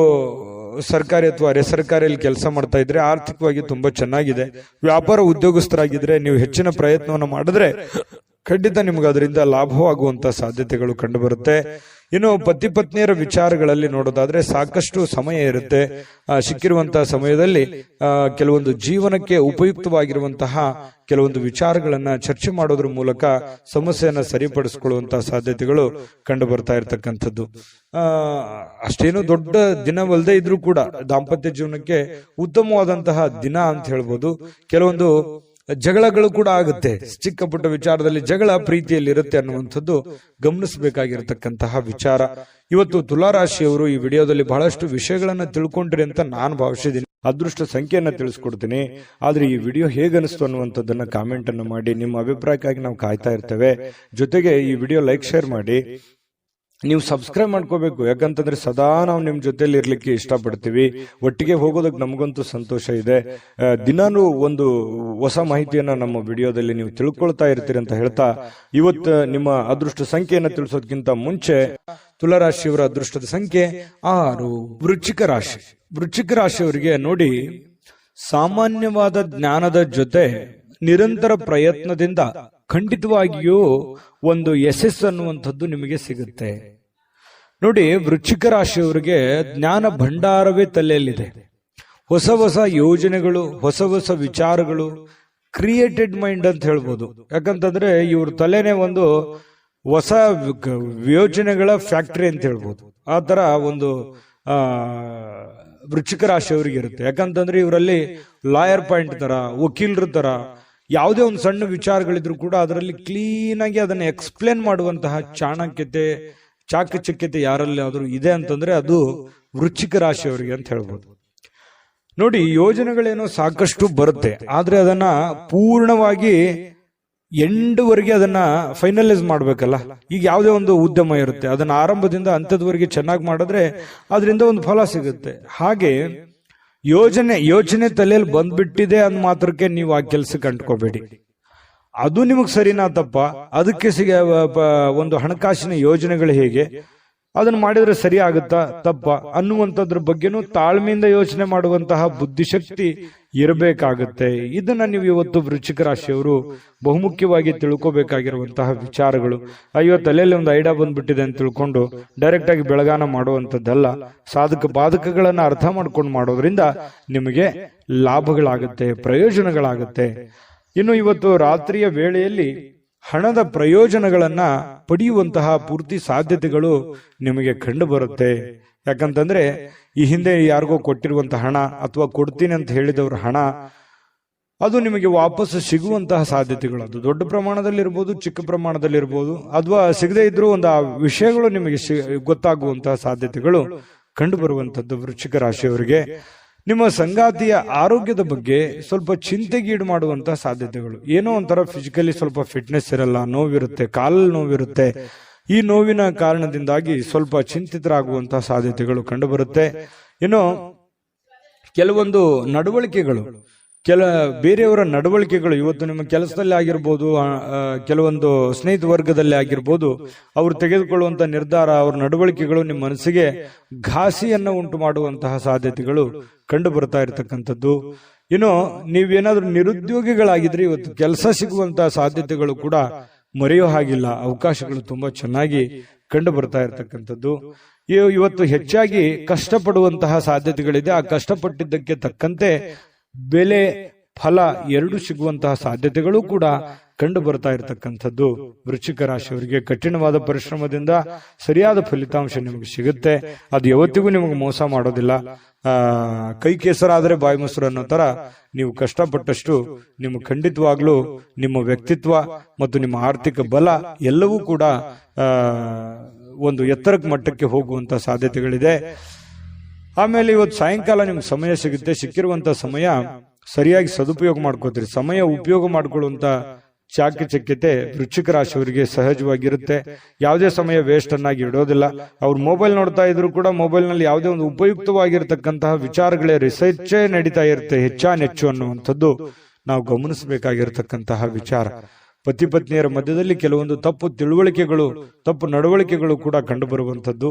ಸರ್ಕಾರಿ ಅಥವಾ ಅರೆ ಸರ್ಕಾರಿಯಲ್ಲಿ ಕೆಲಸ ಮಾಡ್ತಾ ಇದ್ರೆ ಆರ್ಥಿಕವಾಗಿ ತುಂಬಾ ಚೆನ್ನಾಗಿದೆ. ವ್ಯಾಪಾರ ಉದ್ಯೋಗಸ್ಥರಾಗಿದ್ರೆ ನೀವು ಹೆಚ್ಚಿನ ಪ್ರಯತ್ನವನ್ನು ಮಾಡಿದ್ರೆ ಖಂಡಿತ ನಿಮ್ಗೆ ಅದರಿಂದ ಲಾಭವಾಗುವಂತ ಸಾಧ್ಯತೆಗಳು ಕಂಡು ಬರುತ್ತೆ. ಇನ್ನು ಪತಿ ಪತ್ನಿಯರ ವಿಚಾರಗಳಲ್ಲಿ ನೋಡೋದಾದ್ರೆ ಸಾಕಷ್ಟು ಸಮಯ ಇರುತ್ತೆ. ಸಿಕ್ಕಿರುವಂತಹ ಸಮಯದಲ್ಲಿ ಕೆಲವೊಂದು ಜೀವನಕ್ಕೆ ಉಪಯುಕ್ತವಾಗಿರುವಂತಹ ಕೆಲವೊಂದು ವಿಚಾರಗಳನ್ನ ಚರ್ಚೆ ಮಾಡೋದ್ರ ಮೂಲಕ ಸಮಸ್ಯೆಯನ್ನ ಸರಿಪಡಿಸಿಕೊಳ್ಳುವಂತಹ ಸಾಧ್ಯತೆಗಳು ಕಂಡು ಬರ್ತಾ ಇರತಕ್ಕಂಥದ್ದು. ಅಷ್ಟೇನು ದೊಡ್ಡ ದಿನವಲ್ಲದೆ ಇದ್ರೂ ಕೂಡ ದಾಂಪತ್ಯ ಜೀವನಕ್ಕೆ ಉತ್ತಮವಾದಂತಹ ದಿನ ಅಂತ ಹೇಳ್ಬೋದು. ಕೆಲವೊಂದು ಜಗಳಗಳು ಕೂಡ ಆಗುತ್ತೆ. ಚಿಕ್ಕ ಪುಟ್ಟ ವಿಚಾರದಲ್ಲಿ ಜಗಳ ಪ್ರೀತಿಯಲ್ಲಿ ಇರುತ್ತೆ ಅನ್ನುವಂಥದ್ದು ಗಮನಿಸಬೇಕಾಗಿರತಕ್ಕಂತಹ ವಿಚಾರ. ಇವತ್ತು ತುಲಾರಾಶಿಯವರು ಈ ವಿಡಿಯೋದಲ್ಲಿ ಬಹಳಷ್ಟು ವಿಷಯಗಳನ್ನ ತಿಳ್ಕೊಂಡ್ರಿ ಅಂತ ನಾನು ಭಾವಿಸಿದ್ದೀನಿ. ಅದೃಷ್ಟ ಸಂಖ್ಯೆಯನ್ನ ತಿಳಿಸ್ಕೊಡ್ತೀನಿ. ಆದ್ರೆ ಈ ವಿಡಿಯೋ ಹೇಗನಿಸ್ತು ಅನ್ನುವಂಥದ್ದನ್ನ ಕಾಮೆಂಟ್ ಅನ್ನು ಮಾಡಿ. ನಿಮ್ಮ ಅಭಿಪ್ರಾಯಕ್ಕಾಗಿ ನಾವು ಕಾಯ್ತಾ ಇರ್ತೇವೆ. ಜೊತೆಗೆ ಈ ವಿಡಿಯೋ ಲೈಕ್ ಶೇರ್ ಮಾಡಿ. ನೀವು ಸಬ್ಸ್ಕ್ರೈಬ್ ಮಾಡ್ಕೋಬೇಕು. ಯಾಕಂತಂದ್ರೆ ಸದಾ ನಾವು ನಿಮ್ ಜೊತೆಲಿ ಇರ್ಲಿಕ್ಕೆ ಇಷ್ಟಪಡ್ತೀವಿ. ಒಟ್ಟಿಗೆ ಹೋಗೋದಕ್ಕೆ ನಮಗಂತೂ ಸಂತೋಷ ಇದೆ. ದಿನಾನು ಒಂದು ಹೊಸ ಮಾಹಿತಿಯನ್ನ ನಮ್ಮ ವಿಡಿಯೋದಲ್ಲಿ ನೀವು ತಿಳ್ಕೊಳ್ತಾ ಇರ್ತೀರಿ ಅಂತ ಹೇಳ್ತಾ, ಇವತ್ತು ನಿಮ್ಮ ಅದೃಷ್ಟ ಸಂಖ್ಯೆಯನ್ನ ತಿಳಿಸೋದಕ್ಕಿಂತ ಮುಂಚೆ ತುಲಾರಾಶಿಯವರ ಅದೃಷ್ಟದ ಸಂಖ್ಯೆ 6. ವೃಶ್ಚಿಕ ರಾಶಿ. ವೃಶ್ಚಿಕ ರಾಶಿಯವರಿಗೆ ನೋಡಿ, ಸಾಮಾನ್ಯವಾದ ಜ್ಞಾನದ ಜೊತೆ ನಿರಂತರ ಪ್ರಯತ್ನದಿಂದ ಖಂಡಿತವಾಗಿಯೂ ಒಂದು ಯಶಸ್ಸು ಅನ್ನುವಂಥದ್ದು ನಿಮಗೆ ಸಿಗುತ್ತೆ. ನೋಡಿ, ವೃಶ್ಚಿಕ ರಾಶಿಯವರಿಗೆ ಜ್ಞಾನ ಭಂಡಾರವೇ ತಲೆಯಲ್ಲಿದೆ. ಹೊಸ ಹೊಸ ಯೋಜನೆಗಳು, ಹೊಸ ಹೊಸ ವಿಚಾರಗಳು, ಕ್ರಿಯೇಟೆಡ್ ಮೈಂಡ್ ಅಂತ ಹೇಳ್ಬೋದು. ಯಾಕಂತಂದ್ರೆ ಇವ್ರ ತಲೆನೇ ಒಂದು ಹೊಸ ಯೋಜನೆಗಳ ಫ್ಯಾಕ್ಟರಿ ಅಂತ ಹೇಳ್ಬೋದು. ಆ ತರ ಒಂದು ವೃಶ್ಚಿಕ ರಾಶಿಯವರಿಗೆ ಇರುತ್ತೆ. ಯಾಕಂತಂದ್ರೆ ಇವರಲ್ಲಿ ಲಾಯರ್ ಪಾಯಿಂಟ್ ತರ, ವಕೀಲರ ತರ ಯಾವುದೇ ಒಂದು ಸಣ್ಣ ವಿಚಾರಗಳಿದ್ರು ಕೂಡ ಅದರಲ್ಲಿ ಕ್ಲೀನ್ ಆಗಿ ಅದನ್ನ ಎಕ್ಸ್ಪ್ಲೇನ್ ಮಾಡುವಂತಹ ಚಾಕಚಕ್ಯತೆ ಯಾರಲ್ಲಿ ಆದ್ರೂ ಇದೆ ಅಂತಂದ್ರೆ ಅದು ವೃಶ್ಚಿಕ ರಾಶಿಯವರಿಗೆ ಅಂತ ಹೇಳ್ಬೋದು. ನೋಡಿ, ಯೋಜನೆಗಳೇನೋ ಸಾಕಷ್ಟು ಬರುತ್ತೆ, ಆದ್ರೆ ಅದನ್ನ ಪೂರ್ಣವಾಗಿ ಎಂಡ್ವರೆಗೆ ಅದನ್ನ ಫೈನಲೈಸ್ ಮಾಡ್ಬೇಕಲ್ಲ. ಈಗ ಯಾವುದೇ ಒಂದು ಉದ್ಯಮ ಇರುತ್ತೆ, ಅದನ್ನ ಆರಂಭದಿಂದ ಅಂತ್ಯದವರೆಗೆ ಚೆನ್ನಾಗಿ ಮಾಡಿದ್ರೆ ಅದರಿಂದ ಒಂದು ಫಲ ಸಿಗುತ್ತೆ. ಹಾಗೆ ಯೋಚನೆ ತಲೆಯಲ್ಲಿ ಬಂದ್ಬಿಟ್ಟಿದೆ ಅಂದ್ ಮಾತ್ರಕ್ಕೆ ನೀವು ಆ ಕೆಲ್ಸಕ್ಕೆ ಅಂಟ್ಕೋಬೇಡಿ. ಅದು ನಿಮಗ್ ಸರಿನಾ ತಪ್ಪ, ಅದಕ್ಕೆ ಒಂದು ಹಣಕಾಸಿನ ಯೋಜನೆಗಳು ಹೇಗೆ, ಅದನ್ನ ಮಾಡಿದ್ರೆ ಸರಿ ಆಗುತ್ತಾ ತಪ್ಪ ಅನ್ನುವಂಥದ್ರ ಬಗ್ಗೆನೂ ತಾಳ್ಮೆಯಿಂದ ಯೋಚನೆ ಮಾಡುವಂತಹ ಬುದ್ಧಿಶಕ್ತಿ ಇರಬೇಕಾಗುತ್ತೆ. ಇದನ್ನ ನೀವು ಇವತ್ತು ವೃಶ್ಚಿಕ ರಾಶಿಯವರು ಬಹುಮುಖ್ಯವಾಗಿ ತಿಳ್ಕೋಬೇಕಾಗಿರುವಂತಹ ವಿಚಾರಗಳು. ಅಯ್ಯೋ, ತಲೆಯಲ್ಲಿ ಒಂದು ಐಡಿಯಾ ಬಂದ್ಬಿಟ್ಟಿದೆ ಅಂತ ತಿಳ್ಕೊಂಡು ಡೈರೆಕ್ಟ್ ಆಗಿ ಬೆಳಗಾನ ಮಾಡುವಂಥದ್ದಲ್ಲ. ಸಾಧಕ ಬಾಧಕಗಳನ್ನ ಅರ್ಥ ಮಾಡ್ಕೊಂಡು ಮಾಡೋದ್ರಿಂದ ನಿಮಗೆ ಲಾಭಗಳಾಗುತ್ತೆ, ಪ್ರಯೋಜನಗಳಾಗುತ್ತೆ. ಇನ್ನು ಇವತ್ತು ರಾತ್ರಿಯ ವೇಳೆಯಲ್ಲಿ ಹಣದ ಪ್ರಯೋಜನಗಳನ್ನ ಪಡೆಯುವಂತಹ ಪೂರ್ತಿ ಸಾಧ್ಯತೆಗಳು ನಿಮಗೆ ಕಂಡು ಬರುತ್ತೆ. ಯಾಕಂತಂದ್ರೆ ಈ ಹಿಂದೆ ಯಾರಿಗೋ ಕೊಟ್ಟಿರುವಂತಹ ಹಣ ಅಥವಾ ಕೊಡ್ತೀನಿ ಅಂತ ಹೇಳಿದವ್ರ ಹಣ ಅದು ನಿಮಗೆ ವಾಪಸ್ ಸಿಗುವಂತಹ ಸಾಧ್ಯತೆಗಳು, ಅದು ದೊಡ್ಡ ಪ್ರಮಾಣದಲ್ಲಿರ್ಬೋದು, ಚಿಕ್ಕ ಪ್ರಮಾಣದಲ್ಲಿರ್ಬೋದು, ಅಥವಾ ಸಿಗದೇ ಇದ್ರೂ ಒಂದು ಆ ವಿಷಯಗಳು ನಿಮಗೆ ಗೊತ್ತಾಗುವಂತಹ ಸಾಧ್ಯತೆಗಳು ಕಂಡು ಬರುವಂತದ್ದು ವೃಶ್ಚಿಕ ರಾಶಿಯವರಿಗೆ. ನಿಮ್ಮ ಸಂಗಾತಿಯ ಆರೋಗ್ಯದ ಬಗ್ಗೆ ಸ್ವಲ್ಪ ಚಿಂತೆಗೀಡು ಮಾಡುವಂತಹ ಸಾಧ್ಯತೆಗಳು. ಏನೋ ಒಂಥರ ಫಿಸಿಕಲಿ ಸ್ವಲ್ಪ ಫಿಟ್ನೆಸ್ ಇರಲ್ಲ, ನೋವಿರುತ್ತೆ, ಕಾಲಲ್ಲಿ ನೋವಿರುತ್ತೆ. ಈ ನೋವಿನ ಕಾರಣದಿಂದಾಗಿ ಸ್ವಲ್ಪ ಚಿಂತಿತರಾಗುವಂತಹ ಸಾಧ್ಯತೆಗಳು ಕಂಡು ಬರುತ್ತೆ. ಇನ್ನು ಕೆಲವೊಂದು ನಡವಳಿಕೆಗಳು, ಬೇರೆಯವರ ನಡವಳಿಕೆಗಳು ಇವತ್ತು ನಿಮ್ಮ ಕೆಲಸದಲ್ಲಿ ಆಗಿರ್ಬೋದು, ಕೆಲವೊಂದು ಸ್ನೇಹಿತ ವರ್ಗದಲ್ಲಿ ಆಗಿರ್ಬೋದು, ಅವರು ತೆಗೆದುಕೊಳ್ಳುವಂತ ನಿರ್ಧಾರ, ಅವರ ನಡವಳಿಕೆಗಳು ನಿಮ್ಮ ಮನಸ್ಸಿಗೆ ಘಾಸಿಯನ್ನು ಉಂಟು ಮಾಡುವಂತಹ ಸಾಧ್ಯತೆಗಳು ಕಂಡು ಬರ್ತಾ ಇರತಕ್ಕಂಥದ್ದು. ಇನ್ನು ನೀವೇನಾದ್ರೂ ನಿರುದ್ಯೋಗಿಗಳಾಗಿದ್ರೆ ಇವತ್ತು ಕೆಲಸ ಸಿಗುವಂತಹ ಸಾಧ್ಯತೆಗಳು ಕೂಡ ಮರೆಯೋ ಹಾಗಿಲ್ಲ. ಅವಕಾಶಗಳು ತುಂಬಾ ಚೆನ್ನಾಗಿ ಕಂಡು ಬರ್ತಾ ಇರತಕ್ಕಂಥದ್ದು. ಇವತ್ತು ಹೆಚ್ಚಾಗಿ ಕಷ್ಟಪಡುವಂತಹ ಸಾಧ್ಯತೆಗಳಿದೆ. ಆ ಕಷ್ಟಪಟ್ಟಿದ್ದಕ್ಕೆ ತಕ್ಕಂತೆ ಬೆಲೆ, ಫಲ ಎರಡು ಸಿಗುವಂತಹ ಸಾಧ್ಯತೆಗಳು ಕೂಡ ಕಂಡು ಬರ್ತಾ ಇರತಕ್ಕಂಥದ್ದು. ವೃಶ್ಚಿಕ ರಾಶಿಯವರಿಗೆ ಕಠಿಣವಾದ ಪರಿಶ್ರಮದಿಂದ ಸರಿಯಾದ ಫಲಿತಾಂಶ ನಿಮಗೆ ಸಿಗುತ್ತೆ. ಅದು ಯಾವತ್ತಿಗೂ ನಿಮಗೆ ಮೋಸ ಮಾಡೋದಿಲ್ಲ. ಕೈ ಕೆಸರಾದರೆ ಬಾಯಿ ಮೊಸರು ಅನ್ನೋ ತರ ನೀವು ಕಷ್ಟಪಟ್ಟಷ್ಟು ನಿಮ್ಮ ಖಂಡಿತವಾಗ್ಲೂ ನಿಮ್ಮ ವ್ಯಕ್ತಿತ್ವ ಮತ್ತು ನಿಮ್ಮ ಆರ್ಥಿಕ ಬಲ ಎಲ್ಲವೂ ಕೂಡ ಒಂದು ಎತ್ತರಕ್ಕೆ ಮಟ್ಟಕ್ಕೆ ಹೋಗುವಂತ ಸಾಧ್ಯತೆಗಳಿದೆ. ಆಮೇಲೆ ಇವತ್ತು ಸಾಯಂಕಾಲ ನಿಮ್ಗೆ ಸಮಯ ಸಿಗುತ್ತೆ. ಸಿಕ್ಕಿರುವಂತ ಸಮಯ ಸರಿಯಾಗಿ ಸದುಪಯೋಗ ಮಾಡ್ಕೋತೀರಿ. ಸಮಯ ಉಪಯೋಗ ಮಾಡ್ಕೊಳ್ಳುವಂತ ಚಾಕಚಕ್ಯತೆ ವೃಶ್ಚಿಕ ರಾಶಿಯವರಿಗೆ ಸಹಜವಾಗಿರುತ್ತೆ. ಯಾವುದೇ ಸಮಯ ವೇಸ್ಟ್ ಅನ್ನಾಗಿ ಇಡೋದಿಲ್ಲ. ಅವ್ರು ಮೊಬೈಲ್ ನೋಡ್ತಾ ಇದ್ರು ಕೂಡ ಮೊಬೈಲ್ ನಲ್ಲಿ ಯಾವುದೇ ಒಂದು ಉಪಯುಕ್ತವಾಗಿರತಕ್ಕಂತಹ ವಿಚಾರಗಳೇ ರಿಸರ್ಚೇ ನಡೀತಾ ಇರುತ್ತೆ ಹೆಚ್ಚಾನೆಚ್ಚು ಅನ್ನುವಂಥದ್ದು ನಾವು ಗಮನಿಸಬೇಕಾಗಿರತಕ್ಕಂತಹ ವಿಚಾರ. ಪತಿ ಪತ್ನಿಯರ ಮಧ್ಯದಲ್ಲಿ ಕೆಲವೊಂದು ತಪ್ಪು ತಿಳುವಳಿಕೆಗಳು, ತಪ್ಪು ನಡವಳಿಕೆಗಳು ಕೂಡ ಕಂಡು ಬರುವಂತದ್ದು.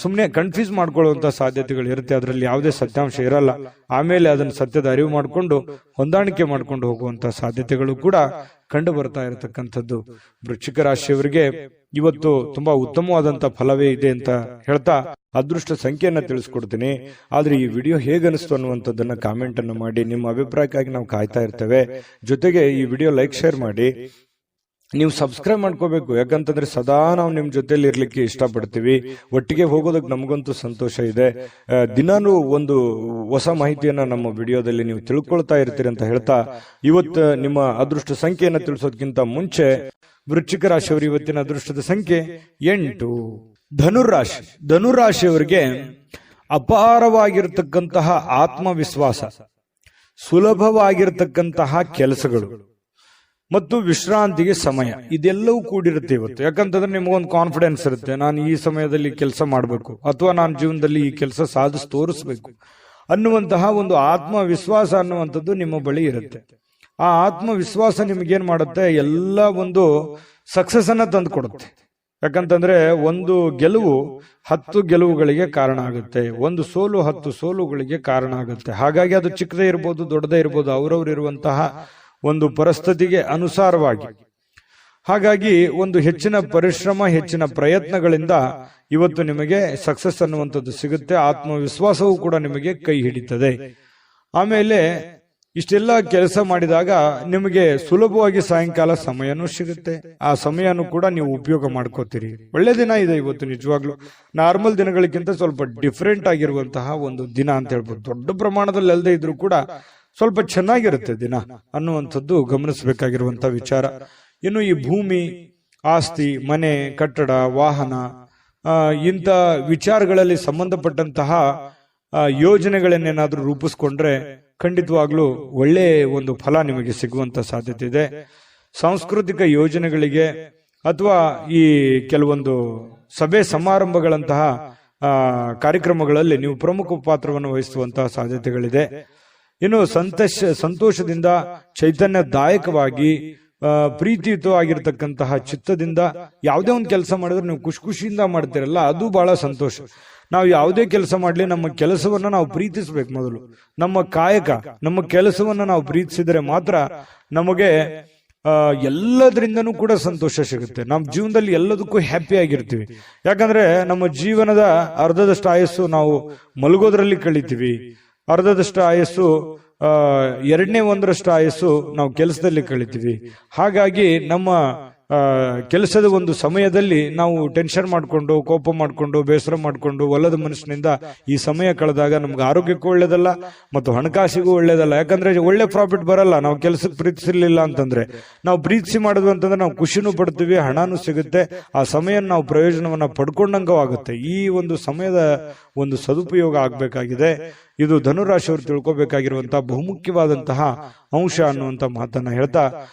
ಸುಮ್ಮನೆ ಕನ್ಫ್ಯೂಸ್ ಮಾಡ್ಕೊಳ್ಳುವಂತ ಸಾಧ್ಯತೆಗಳು ಇರುತ್ತೆ. ಅದರಲ್ಲಿ ಯಾವುದೇ ಸತ್ಯಾಂಶ ಇರಲ್ಲ. ಆಮೇಲೆ ಅದನ್ನು ಸತ್ಯದ ಅರಿವು ಮಾಡಿಕೊಂಡು ಹೊಂದಾಣಿಕೆ ಮಾಡ್ಕೊಂಡು ಹೋಗುವಂತ ಸಾಧ್ಯತೆಗಳು ಕೂಡ ಕಂಡು ಬರ್ತಾ ಇರತಕ್ಕಂಥದ್ದು. ವೃಶ್ಚಿಕ ರಾಶಿಯವರಿಗೆ ಇವತ್ತು ತುಂಬಾ ಉತ್ತಮವಾದಂತ ಫಲವೇ ಇದೆ ಅಂತ ಹೇಳ್ತಾ ಅದೃಷ್ಟ ಸಂಖ್ಯೆಯನ್ನ ತಿಳಿಸ್ಕೊಡ್ತೀನಿ. ಆದ್ರೆ ಈ ವಿಡಿಯೋ ಹೇಗನಿಸ್ತು ಅನ್ನುವಂಥದ್ದನ್ನ ಕಾಮೆಂಟ್ ಅನ್ನು ಮಾಡಿ. ನಿಮ್ಮ ಅಭಿಪ್ರಾಯಕ್ಕಾಗಿ ನಾವು ಕಾಯ್ತಾ ಇರ್ತೇವೆ. ಜೊತೆಗೆ ಈ ವಿಡಿಯೋ ಲೈಕ್, ಶೇರ್ ಮಾಡಿ. ನೀವು ಸಬ್ಸ್ಕ್ರೈಬ್ ಮಾಡ್ಕೋಬೇಕು. ಯಾಕಂತಂದ್ರೆ ಸದಾ ನಾವು ನಿಮ್ ಜೊತೆಲಿ ಇರ್ಲಿಕ್ಕೆ ಇಷ್ಟಪಡ್ತೀವಿ. ಒಟ್ಟಿಗೆ ಹೋಗೋದಕ್ಕೆ ನಮಗಂತೂ ಸಂತೋಷ ಇದೆ. ದಿನಾನು ಒಂದು ಹೊಸ ಮಾಹಿತಿಯನ್ನ ನಮ್ಮ ವಿಡಿಯೋದಲ್ಲಿ ನೀವು ತಿಳ್ಕೊಳ್ತಾ ಇರ್ತೀರಿ ಅಂತ ಹೇಳ್ತಾ ಇವತ್ತು ನಿಮ್ಮ ಅದೃಷ್ಟ ಸಂಖ್ಯೆಯನ್ನ ತಿಳಿಸೋದಕ್ಕಿಂತ ಮುಂಚೆ ವೃಶ್ಚಿಕ ರಾಶಿಯವರು ಇವತ್ತಿನ ಅದೃಷ್ಟದ ಸಂಖ್ಯೆ 8. ಧನುರಾಶಿ. ಧನುರಾಶಿಯವರಿಗೆ ಅಪಾರವಾಗಿರ್ತಕ್ಕಂತಹ ಆತ್ಮವಿಶ್ವಾಸ, ಸುಲಭವಾಗಿರ್ತಕ್ಕಂತಹ ಕೆಲಸಗಳು ಮತ್ತು ವಿಶ್ರಾಂತಿಗೆ ಸಮಯ ಇದೆಲ್ಲವೂ ಕೂಡಿರುತ್ತೆ ಇವತ್ತು. ಯಾಕಂತಂದ್ರೆ ನಿಮಗೊಂದು ಕಾನ್ಫಿಡೆನ್ಸ್ ಇರುತ್ತೆ, ನಾನು ಈ ಸಮಯದಲ್ಲಿ ಕೆಲಸ ಮಾಡಬೇಕು ಅಥವಾ ನಾನು ಜೀವನದಲ್ಲಿ ಈ ಕೆಲಸ ಸಾಧಿಸಿ ತೋರಿಸ್ಬೇಕು ಅನ್ನುವಂತಹ ಒಂದು ಆತ್ಮವಿಶ್ವಾಸ ಅನ್ನುವಂಥದ್ದು ನಿಮ್ಮ ಬಳಿ ಇರುತ್ತೆ. ಆ ಆತ್ಮವಿಶ್ವಾಸ ನಿಮಗೇನ್ ಮಾಡುತ್ತೆ, ಎಲ್ಲ ಒಂದು ಸಕ್ಸಸ್ ಅನ್ನ ತಂದು ಕೊಡುತ್ತೆ. ಯಾಕಂತಂದ್ರೆ ಒಂದು ಗೆಲುವು 10 ಗೆಲುವುಗಳಿಗೆ ಕಾರಣ ಆಗುತ್ತೆ, ಒಂದು ಸೋಲು 10 ಸೋಲುಗಳಿಗೆ ಕಾರಣ ಆಗುತ್ತೆ. ಹಾಗಾಗಿ ಅದು ಚಿಕ್ಕದೇ ಇರ್ಬೋದು, ದೊಡ್ಡದೇ ಇರ್ಬೋದು, ಅವರವರು ಇರುವಂತಹ ಒಂದು ಪರಿಸ್ಥಿತಿಗೆ ಅನುಸಾರವಾಗಿ. ಹಾಗಾಗಿ ಒಂದು ಹೆಚ್ಚಿನ ಪರಿಶ್ರಮ, ಹೆಚ್ಚಿನ ಪ್ರಯತ್ನಗಳಿಂದ ಇವತ್ತು ನಿಮಗೆ ಸಕ್ಸಸ್ ಅನ್ನುವಂಥದ್ದು ಸಿಗುತ್ತೆ. ಆತ್ಮವಿಶ್ವಾಸವೂ ಕೂಡ ನಿಮಗೆ ಕೈ ಹಿಡಿತದೆ. ಆಮೇಲೆ ಇಷ್ಟೆಲ್ಲ ಕೆಲಸ ಮಾಡಿದಾಗ ನಿಮಗೆ ಸುಲಭವಾಗಿ ಸಾಯಂಕಾಲ ಸಮಯನೂ ಸಿಗುತ್ತೆ. ಆ ಸಮಯನೂ ಕೂಡ ನೀವು ಉಪಯೋಗ ಮಾಡ್ಕೋತೀರಿ. ಒಳ್ಳೆ ದಿನ ಇದೆ ಇವತ್ತು. ನಿಜವಾಗ್ಲೂ ನಾರ್ಮಲ್ ದಿನಗಳಿಗಿಂತ ಸ್ವಲ್ಪ ಡಿಫ್ರೆಂಟ್ ಆಗಿರುವಂತಹ ಒಂದು ದಿನ ಅಂತ ಹೇಳ್ಬೋದು. ದೊಡ್ಡ ಪ್ರಮಾಣದಲ್ಲಿ ಅಲ್ಲದೆ ಇದ್ರೂ ಕೂಡ ಸ್ವಲ್ಪ ಚೆನ್ನಾಗಿರುತ್ತೆ ದಿನ ಅನ್ನುವಂಥದ್ದು ಗಮನಿಸಬೇಕಾಗಿರುವಂತಹ ವಿಚಾರ. ಇನ್ನು ಈ ಭೂಮಿ, ಆಸ್ತಿ, ಮನೆ, ಕಟ್ಟಡ, ವಾಹನ ಇಂಥ ವಿಚಾರಗಳಲ್ಲಿ ಸಂಬಂಧಪಟ್ಟಂತಹ ಯೋಜನೆಗಳನ್ನೇನಾದ್ರೂ ರೂಪಿಸ್ಕೊಂಡ್ರೆ ಖಂಡಿತವಾಗ್ಲೂ ಒಳ್ಳೆ ಒಂದು ಫಲ ನಿಮಗೆ ಸಿಗುವಂತ ಸಾಧ್ಯತೆ ಇದೆ. ಸಾಂಸ್ಕೃತಿಕ ಯೋಜನೆಗಳಿಗೆ ಅಥವಾ ಈ ಕೆಲವೊಂದು ಸಭೆ ಸಮಾರಂಭಗಳಂತಹ ಕಾರ್ಯಕ್ರಮಗಳಲ್ಲಿ ನೀವು ಪ್ರಮುಖ ಪಾತ್ರವನ್ನು ವಹಿಸುವಂತಹ ಸಾಧ್ಯತೆಗಳಿದೆ. ಇನ್ನು ಸಂತೋಷದಿಂದ, ಚೈತನ್ಯದಾಯಕವಾಗಿ, ಪ್ರೀತಿಯುತವಾಗಿರ್ತಕ್ಕಂತಹ ಚಿತ್ತದಿಂದ ಯಾವುದೇ ಒಂದು ಕೆಲಸ ಮಾಡಿದ್ರೆ ನೀವು ಖುಷಿಯಿಂದ ಮಾಡ್ತೀರಲ್ಲ, ಅದು ಬಹಳ ಸಂತೋಷ. ನಾವು ಯಾವುದೇ ಕೆಲಸ ಮಾಡಲಿ ನಮ್ಮ ಕೆಲಸವನ್ನ ನಾವು ಪ್ರೀತಿಸ್ಬೇಕು. ಮೊದಲು ನಮ್ಮ ಕಾಯಕ, ನಮ್ಮ ಕೆಲಸವನ್ನ ನಾವು ಪ್ರೀತಿಸಿದರೆ ಮಾತ್ರ ನಮಗೆ ಎಲ್ಲದರಿಂದನೂ ಕೂಡ ಸಂತೋಷ ಸಿಗುತ್ತೆ. ನಮ್ಮ ಜೀವನದಲ್ಲಿ ಎಲ್ಲದಕ್ಕೂ ಹ್ಯಾಪಿ ಆಗಿರ್ತೀವಿ. ಯಾಕಂದ್ರೆ ನಮ್ಮ ಜೀವನದ ಅರ್ಧದಷ್ಟು ಆಯಸ್ಸು ನಾವು ಮಲಗೋದ್ರಲ್ಲಿ ಕಳಿತೀವಿ, ಅರ್ಧದಷ್ಟು ಆಯಸ್ಸು 1/2 ಆಯಸ್ಸು ನಾವು ಕೆಲಸದಲ್ಲಿ ಕಳಿತೀವಿ. ಹಾಗಾಗಿ ನಮ್ಮ ಕೆಲಸದ ಒಂದು ಸಮಯದಲ್ಲಿ ನಾವು ಟೆನ್ಷನ್ ಮಾಡ್ಕೊಂಡು, ಕೋಪ ಮಾಡ್ಕೊಂಡು, ಬೇಸರ ಮಾಡ್ಕೊಂಡು, ಒಲ್ಲದ ಮನಸ್ಸಿನಿಂದ ಈ ಸಮಯ ಕಳೆದಾಗ ನಮ್ಗೆ ಆರೋಗ್ಯಕ್ಕೂ ಒಳ್ಳೇದಲ್ಲ ಮತ್ತು ಹಣಕಾಸಿಗೂ ಒಳ್ಳೇದಲ್ಲ. ಯಾಕಂದ್ರೆ ಒಳ್ಳೆ ಪ್ರಾಫಿಟ್ ಬರಲ್ಲ ನಾವು ಕೆಲಸಕ್ಕೆ ಪ್ರೀತಿಸಿರ್ಲಿಲ್ಲ ಅಂತಂದ್ರೆ. ನಾವು ಪ್ರೀತಿಸಿ ಮಾಡಿದ್ವಿ ಅಂತಂದ್ರೆ ನಾವು ಖುಷಿನೂ ಪಡ್ತೀವಿ, ಹಣನೂ ಸಿಗುತ್ತೆ, ಆ ಸಮಯ ನಾವು ಪ್ರಯೋಜನವನ್ನ ಪಡ್ಕೊಂಡಂಗೂ ಆಗುತ್ತೆ. ಈ ಒಂದು ಸಮಯದ ಒಂದು ಸದುಪಯೋಗ ಆಗ್ಬೇಕಾಗಿದೆ. ಇದು ಧನುರಾಶಿಯವರು ತಿಳ್ಕೊಬೇಕಾಗಿರುವಂತಹ ಬಹುಮುಖ್ಯವಾದಂತಹ ಅಂಶ ಅನ್ನುವಂತ ಮಾತನ್ನ ಹೇಳ್ತಾ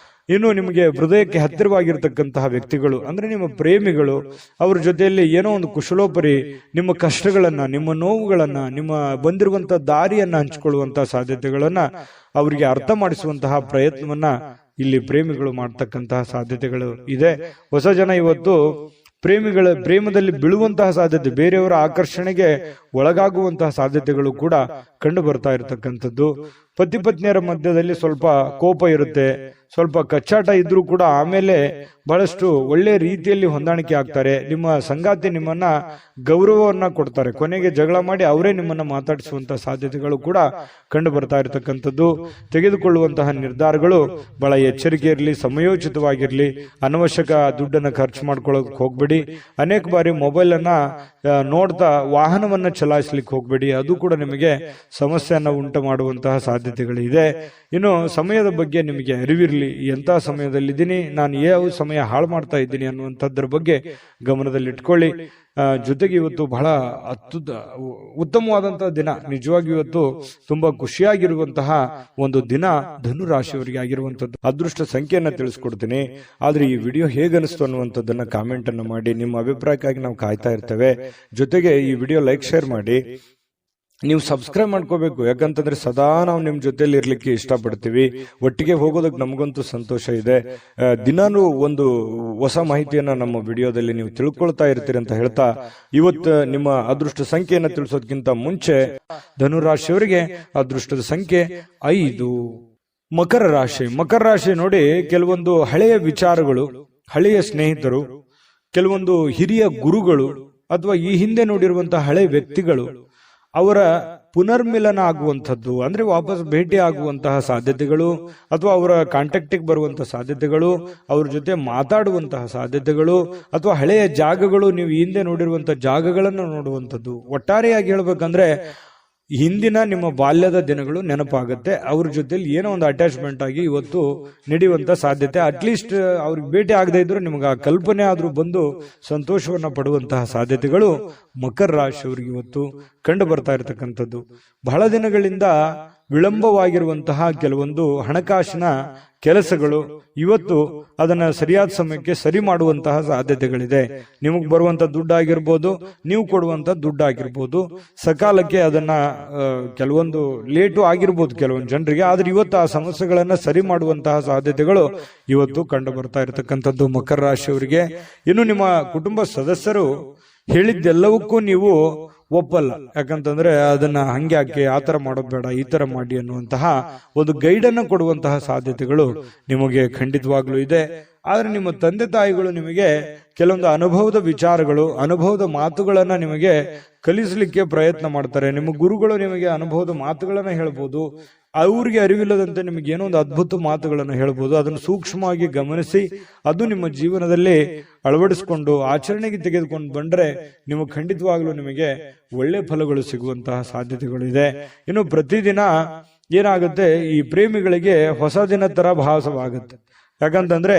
ಇನ್ನು ನಿಮಗೆ ಹೃದಯಕ್ಕೆ ಹತ್ತಿರವಾಗಿರ್ತಕ್ಕಂತಹ ವ್ಯಕ್ತಿಗಳು ಅಂದ್ರೆ ನಿಮ್ಮ ಪ್ರೇಮಿಗಳು, ಅವ್ರ ಜೊತೆಯಲ್ಲಿ ಏನೋ ಒಂದು ಕುಶಲೋಪರಿ ನಿಮ್ಮ ಕಷ್ಟಗಳನ್ನ, ನಿಮ್ಮ ನೋವುಗಳನ್ನ, ನಿಮ್ಮ ಬಂದಿರುವಂತಹ ದಾರಿಯನ್ನ ಹಂಚಿಕೊಳ್ಳುವಂತಹ ಸಾಧ್ಯತೆಗಳನ್ನ ಅವರಿಗೆ ಅರ್ಥ ಮಾಡಿಸುವಂತಹ ಪ್ರಯತ್ನವನ್ನ ಇಲ್ಲಿ ಪ್ರೇಮಿಗಳು ಮಾಡ್ತಕ್ಕಂತಹ ಸಾಧ್ಯತೆಗಳು ಇದೆ. ಹೊಸ ಜನ ಇವತ್ತು ಪ್ರೇಮದಲ್ಲಿ ಬೀಳುವಂತಹ ಸಾಧ್ಯತೆ, ಬೇರೆಯವರ ಆಕರ್ಷಣೆಗೆ ಒಳಗಾಗುವಂತಹ ಸಾಧ್ಯತೆಗಳು ಕೂಡ ಕಂಡು ಬರ್ತಾ ಇರತಕ್ಕಂಥದ್ದು. ಪತಿ ಪತ್ನಿಯರ ಮಧ್ಯದಲ್ಲಿ ಸ್ವಲ್ಪ ಕೋಪ ಇರುತ್ತೆ, ಸ್ವಲ್ಪ ಕಚ್ಚಾಟ ಇದ್ರೂ ಕೂಡ ಆಮೇಲೆ ಬಹಳಷ್ಟು ಒಳ್ಳೆ ರೀತಿಯಲ್ಲಿ ಹೊಂದಾಣಿಕೆ ಆಗ್ತಾರೆ. ನಿಮ್ಮ ಸಂಗಾತಿ ನಿಮ್ಮನ್ನ ಗೌರವವನ್ನ ಕೊಡ್ತಾರೆ, ಕೊನೆಗೆ ಜಗಳ ಮಾಡಿ ಅವರೇ ನಿಮ್ಮನ್ನ ಮಾತಾಡಿಸುವಂತಹ ಸಾಧ್ಯತೆಗಳು ಕೂಡ ಕಂಡು ಬರ್ತಾ ಇರತಕ್ಕಂಥದ್ದು. ತೆಗೆದುಕೊಳ್ಳುವಂತಹ ನಿರ್ಧಾರಗಳು ಬಹಳ ಎಚ್ಚರಿಕೆ ಇರಲಿ, ಸಮಯೋಚಿತವಾಗಿರ್ಲಿ. ಅನವಶ್ಯಕ ದುಡ್ಡನ್ನು ಖರ್ಚು ಮಾಡ್ಕೊಳ್ಳೋಕೆ ಹೋಗ್ಬೇಡಿ. ಅನೇಕ ಬಾರಿ ಮೊಬೈಲ್ ಅನ್ನ ನೋಡ್ತಾ ವಾಹನವನ್ನ ಚಲಾಯಿಸ್ಲಿಕ್ಕೆ ಹೋಗ್ಬೇಡಿ, ಅದು ಕೂಡ ನಿಮಗೆ ಸಮಸ್ಯೆಯನ್ನ ಉಂಟು ಮಾಡುವಂತಹ ಸಾಧ್ಯತೆಗಳಿದೆ. ಇನ್ನು ಸಮಯದ ಬಗ್ಗೆ ನಿಮಗೆ ಅರಿವಿರಲಿ, ಎಂಥ ಸಮಯದಲ್ಲಿದ್ದೀನಿ, ನಾನು ಯಾವ ಸಮಯ ಹಾಳು ಮಾಡ್ತಾ ಇದ್ದೀನಿ ಅನ್ನುವಂಥದ್ರ ಬಗ್ಗೆ ಗಮನದಲ್ಲಿಟ್ಕೊಳ್ಳಿ. ಜೊತೆಗೆ ಇವತ್ತು ಬಹಳ ಉತ್ತಮವಾದಂತಹ ದಿನ, ನಿಜವಾಗಿ ಇವತ್ತು ತುಂಬಾ ಖುಷಿಯಾಗಿರುವಂತಹ ಒಂದು ದಿನ ಧನು ರಾಶಿಯವರಿಗೆ ಆಗಿರುವಂತದ್ದು. ಅದೃಷ್ಟ ಸಂಖ್ಯೆಯನ್ನ ತಿಳಿಸ್ಕೊಡ್ತೀನಿ, ಆದ್ರೆ ಈ ವಿಡಿಯೋ ಹೇಗನಿಸ್ತು ಅನ್ನುವಂಥದ್ದನ್ನ ಕಾಮೆಂಟ್ ಅನ್ನು ಮಾಡಿ. ನಿಮ್ಮ ಅಭಿಪ್ರಾಯಕ್ಕಾಗಿ ನಾವು ಕಾಯ್ತಾ ಇರ್ತೇವೆ. ಜೊತೆಗೆ ಈ ವಿಡಿಯೋ ಲೈಕ್, ಶೇರ್ ಮಾಡಿ. ನೀವು ಸಬ್ಸ್ಕ್ರೈಬ್ ಮಾಡ್ಕೋಬೇಕು, ಯಾಕಂತಂದ್ರೆ ಸದಾ ನಾವು ನಿಮ್ ಜೊತೆಲಿ ಇರ್ಲಿಕ್ಕೆ ಇಷ್ಟಪಡ್ತೀವಿ. ಒಟ್ಟಿಗೆ ಹೋಗೋದಕ್ಕೆ ನಮಗಂತೂ ಸಂತೋಷ ಇದೆ. ದಿನಾನು ಒಂದು ಹೊಸ ಮಾಹಿತಿಯನ್ನ ನಮ್ಮ ವಿಡಿಯೋದಲ್ಲಿ ನೀವು ತಿಳ್ಕೊಳ್ತಾ ಇರ್ತೀರಿ ಅಂತ ಹೇಳ್ತಾ, ಇವತ್ತು ನಿಮ್ಮ ಅದೃಷ್ಟ ಸಂಖ್ಯೆಯನ್ನ ತಿಳಿಸೋದಕ್ಕಿಂತ ಮುಂಚೆ ಧನುರಾಶಿಯವರಿಗೆ ಅದೃಷ್ಟದ ಸಂಖ್ಯೆ 5. ಮಕರ ರಾಶಿ ನೋಡಿ, ಕೆಲವೊಂದು ಹಳೆಯ ವಿಚಾರಗಳು, ಹಳೆಯ ಸ್ನೇಹಿತರು, ಕೆಲವೊಂದು ಹಿರಿಯ ಗುರುಗಳು ಅಥವಾ ಈ ಹಿಂದೆ ನೋಡಿರುವಂತಹ ಹಳೆಯ ವ್ಯಕ್ತಿಗಳು ಅವರ ಪುನರ್ಮಿಲನ ಆಗುವಂಥದ್ದು, ಅಂದ್ರೆ ವಾಪಸ್ ಭೇಟಿ ಆಗುವಂತಹ ಸಾಧ್ಯತೆಗಳು, ಅಥವಾ ಅವರ ಕಾಂಟ್ಯಾಕ್ಟಿಗೆ ಬರುವಂತಹ ಸಾಧ್ಯತೆಗಳು, ಅವ್ರ ಜೊತೆ ಮಾತಾಡುವಂತಹ ಸಾಧ್ಯತೆಗಳು, ಅಥವಾ ಹಳೆಯ ಜಾಗಗಳು, ನೀವು ಹಿಂದೆ ನೋಡಿರುವಂತಹ ಜಾಗಗಳನ್ನು ನೋಡುವಂಥದ್ದು. ಒಟ್ಟಾರೆಯಾಗಿ ಹೇಳ್ಬೇಕಂದ್ರೆ ಹಿಂದಿನ ನಿಮ್ಮ ಬಾಲ್ಯದ ದಿನಗಳು ನೆನಪಾಗುತ್ತೆ. ಅವ್ರ ಜೊತೆಲಿ ಏನೋ ಒಂದು ಅಟ್ಯಾಚ್ಮೆಂಟ್ ಆಗಿ ಇವತ್ತು ನಡೆಯುವಂತ ಸಾಧ್ಯತೆ, ಅಟ್ಲೀಸ್ಟ್ ಅವ್ರಿಗೆ ಭೇಟಿ ಆಗದೆ ಇದ್ರು ನಿಮ್ಗೆ ಆ ಕಲ್ಪನೆ ಆದ್ರೂ ಬಂದು ಸಂತೋಷವನ್ನ ಪಡುವಂತಹ ಸಾಧ್ಯತೆಗಳು ಮಕರ ರಾಶಿಯವರಿಗೆ ಇವತ್ತು ಕಂಡು ಬರ್ತಾ ಇರತಕ್ಕಂಥದ್ದು. ಬಹಳ ದಿನಗಳಿಂದ ವಿಳಂಬವಾಗಿರುವಂತಹ ಕೆಲವೊಂದು ಹಣಕಾಸಿನ ಕೆಲಸಗಳು ಇವತ್ತು ಅದನ್ನ ಸರಿಯಾದ ಸಮಯಕ್ಕೆ ಸರಿ ಮಾಡುವಂತಹ ಸಾಧ್ಯತೆಗಳಿದೆ. ನಿಮಗ್ ಬರುವಂತ ದುಡ್ಡಾಗಿರ್ಬೋದು, ನೀವು ಕೊಡುವಂತ ದುಡ್ಡಾಗಿರ್ಬೋದು, ಸಕಾಲಕ್ಕೆ ಅದನ್ನ ಕೆಲವೊಂದು ಲೇಟು ಆಗಿರ್ಬೋದು ಕೆಲವೊಂದು ಜನರಿಗೆ, ಆದ್ರೆ ಇವತ್ತು ಆ ಸಮಸ್ಯೆಗಳನ್ನ ಸರಿ ಮಾಡುವಂತಹ ಸಾಧ್ಯತೆಗಳು ಇವತ್ತು ಕಂಡು ಬರ್ತಾ ಇರತಕ್ಕಂಥದ್ದು ಮಕರ ರಾಶಿಯವರಿಗೆ. ಇನ್ನು ನಿಮ್ಮ ಕುಟುಂಬ ಸದಸ್ಯರು ಹೇಳಿದ್ದೆಲ್ಲವಕ್ಕೂ ನೀವು ಒಪ್ಪಲ್ಲ, ಯಾಕಂತಂದ್ರೆ ಅದನ್ನ ಹಂಗೆ ಹಾಕಿ ಆ ತರ ಮಾಡೋದ್ ಬೇಡ, ಈ ತರ ಮಾಡಿ ಅನ್ನುವಂತಹ ಒಂದು ಗೈಡ್ ಅನ್ನು ಕೊಡುವಂತಹ ಸಾಧ್ಯತೆಗಳು ನಿಮಗೆ ಖಂಡಿತವಾಗ್ಲೂ ಇದೆ. ಆದ್ರೆ ನಿಮ್ಮ ತಂದೆ ತಾಯಿಗಳು ನಿಮಗೆ ಕೆಲವೊಂದು ಅನುಭವದ ವಿಚಾರಗಳು, ಅನುಭವದ ಮಾತುಗಳನ್ನ ನಿಮಗೆ ಕಲಿಸಲಿಕ್ಕೆ ಪ್ರಯತ್ನ ಮಾಡ್ತಾರೆ. ನಿಮ್ಮ ಗುರುಗಳು ನಿಮಗೆ ಅನುಭವದ ಮಾತುಗಳನ್ನ ಹೇಳ್ಬೋದು, ಅವ್ರಿಗೆ ಅರಿವಿಲ್ಲದಂತೆ ನಿಮಗೆ ಏನೋ ಒಂದು ಅದ್ಭುತ ಮಾತುಗಳನ್ನು ಹೇಳ್ಬೋದು. ಅದನ್ನು ಸೂಕ್ಷ್ಮವಾಗಿ ಗಮನಿಸಿ ಅದು ನಿಮ್ಮ ಜೀವನದಲ್ಲಿ ಅಳವಡಿಸಿಕೊಂಡು ಆಚರಣೆಗೆ ತೆಗೆದುಕೊಂಡು ಬಂದ್ರೆ ನಿಮಗೆ ಖಂಡಿತವಾಗ್ಲೂ ನಿಮಗೆ ಒಳ್ಳೆ ಫಲಗಳು ಸಿಗುವಂತಹ ಸಾಧ್ಯತೆಗಳು ಇದೆ. ಇನ್ನು ಪ್ರತಿದಿನ ಏನಾಗುತ್ತೆ, ಈ ಪ್ರೇಮಿಗಳಿಗೆ ಹೊಸ ದಿನ ತರ ಭಾಸವಾಗುತ್ತೆ. ಯಾಕಂತಂದ್ರೆ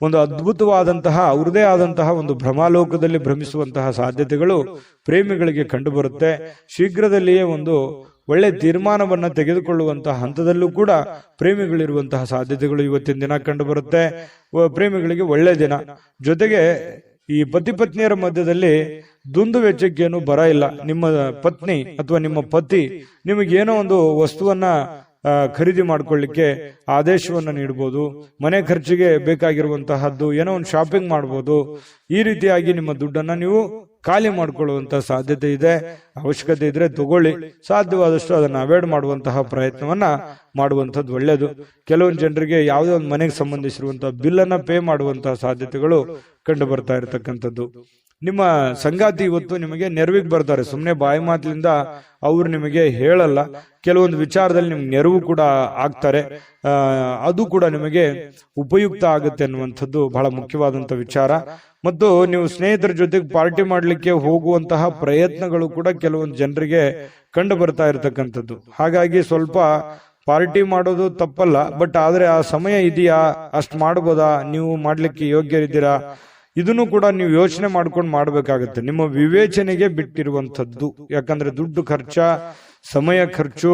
ಒಂದು ಅದ್ಭುತವಾದಂತಹ ಅವ್ರದೇ ಆದಂತಹ ಒಂದು ಭ್ರಮಾಲೋಕದಲ್ಲಿ ಭ್ರಮಿಸುವಂತಹ ಸಾಧ್ಯತೆಗಳು ಪ್ರೇಮಿಗಳಿಗೆ ಕಂಡು ಬರುತ್ತೆ. ಶೀಘ್ರದಲ್ಲಿಯೇ ಒಂದು ಒಳ್ಳೆ ತೀರ್ಮಾನವನ್ನ ತೆಗೆದುಕೊಳ್ಳುವಂತಹ ಹಂತದಲ್ಲೂ ಕೂಡ ಪ್ರೇಮಿಗಳಿರುವಂತಹ ಸಾಧ್ಯತೆಗಳು ಇವತ್ತಿನ ದಿನ ಕಂಡು ಬರುತ್ತೆ. ಪ್ರೇಮಿಗಳಿಗೆ ಒಳ್ಳೆ ದಿನ. ಜೊತೆಗೆ ಈ ಪತಿ ಪತ್ನಿಯರ ಮಧ್ಯದಲ್ಲಿ ದುಂದು ವೆಚ್ಚಕ್ಕೇನು ಬರ ಇಲ್ಲ. ನಿಮ್ಮ ಪತ್ನಿ ಅಥವಾ ನಿಮ್ಮ ಪತಿ ನಿಮಗೇನೋ ಒಂದು ವಸ್ತುವನ್ನ ಖರೀದಿ ಮಾಡ್ಕೊಳ್ಳಿಕ್ಕೆ ಆದೇಶವನ್ನ ನೀಡಬಹುದು, ಮನೆ ಖರ್ಚಿಗೆ ಬೇಕಾಗಿರುವಂತಹದ್ದು ಏನೋ ಒಂದು ಶಾಪಿಂಗ್ ಮಾಡಬಹುದು. ಈ ರೀತಿಯಾಗಿ ನಿಮ್ಮ ದುಡ್ಡನ್ನ ನೀವು ಖಾಲಿ ಮಾಡ್ಕೊಳ್ಳುವಂತ ಸಾಧ್ಯತೆ ಇದೆ. ಅವಶ್ಯಕತೆ ಇದ್ರೆ ತಗೊಳ್ಳಿ, ಸಾಧ್ಯವಾದಷ್ಟು ಅದನ್ನ ಅವಾಯ್ಡ್ ಮಾಡುವಂತಹ ಪ್ರಯತ್ನವನ್ನ ಮಾಡುವಂಥದ್ದು ಒಳ್ಳೆಯದು. ಕೆಲವೊಂದು ಜನರಿಗೆ ಯಾವುದೇ ಒಂದು ಮನೆಗೆ ಸಂಬಂಧಿಸಿರುವಂತಹ ಬಿಲ್ ಅನ್ನ ಪೇ ಮಾಡುವಂತಹ ಸಾಧ್ಯತೆಗಳು ಕಂಡು ಬರ್ತಾ ಇರತಕ್ಕಂಥದ್ದು. ನಿಮ್ಮ ಸಂಗಾತಿ ಇವತ್ತು ನಿಮಗೆ ನೆರವಿಗೆ ಬರ್ತಾರೆ, ಸುಮ್ಮನೆ ಬಾಯಿ ಮಾತಿನಿಂದ ಅವ್ರು ನಿಮಗೆ ಹೇಳಲ್ಲ, ಕೆಲವೊಂದು ವಿಚಾರದಲ್ಲಿ ನಿಮ್ಗೆ ನೆರವು ಕೂಡ ಆಗ್ತಾರೆ. ಅದು ಕೂಡ ನಿಮಗೆ ಉಪಯುಕ್ತ ಆಗುತ್ತೆ ಅನ್ನುವಂಥದ್ದು ಬಹಳ ಮುಖ್ಯವಾದಂತ ವಿಚಾರ. ಮತ್ತು ನೀವು ಸ್ನೇಹಿತರ ಜೊತೆಗೆ ಪಾರ್ಟಿ ಮಾಡ್ಲಿಕ್ಕೆ ಹೋಗುವಂತಹ ಪ್ರಯತ್ನಗಳು ಕೂಡ ಕೆಲವೊಂದು ಜನರಿಗೆ ಕಂಡು ಬರ್ತಾ ಇರತಕ್ಕಂಥದ್ದು. ಹಾಗಾಗಿ ಸ್ವಲ್ಪ ಪಾರ್ಟಿ ಮಾಡೋದು ತಪ್ಪಲ್ಲ, ಬಟ್ ಆದ್ರೆ ಆ ಸಮಯ ಇದೆಯಾ, ಅಷ್ಟು ಮಾಡ್ಬೋದಾ, ನೀವು ಮಾಡ್ಲಿಕ್ಕೆ ಯೋಗ್ಯರಿದ್ದೀರಾ, ಇದನ್ನು ಕೂಡ ನೀವು ಯೋಚನೆ ಮಾಡ್ಕೊಂಡು ಮಾಡ್ಬೇಕಾಗತ್ತೆ. ನಿಮ್ಮ ವಿವೇಚನೆಗೆ ಬಿಟ್ಟಿರುವಂತದ್ದು. ಯಾಕಂದ್ರೆ ದುಡ್ಡು ಖರ್ಚ ಸಮಯ ಖರ್ಚು,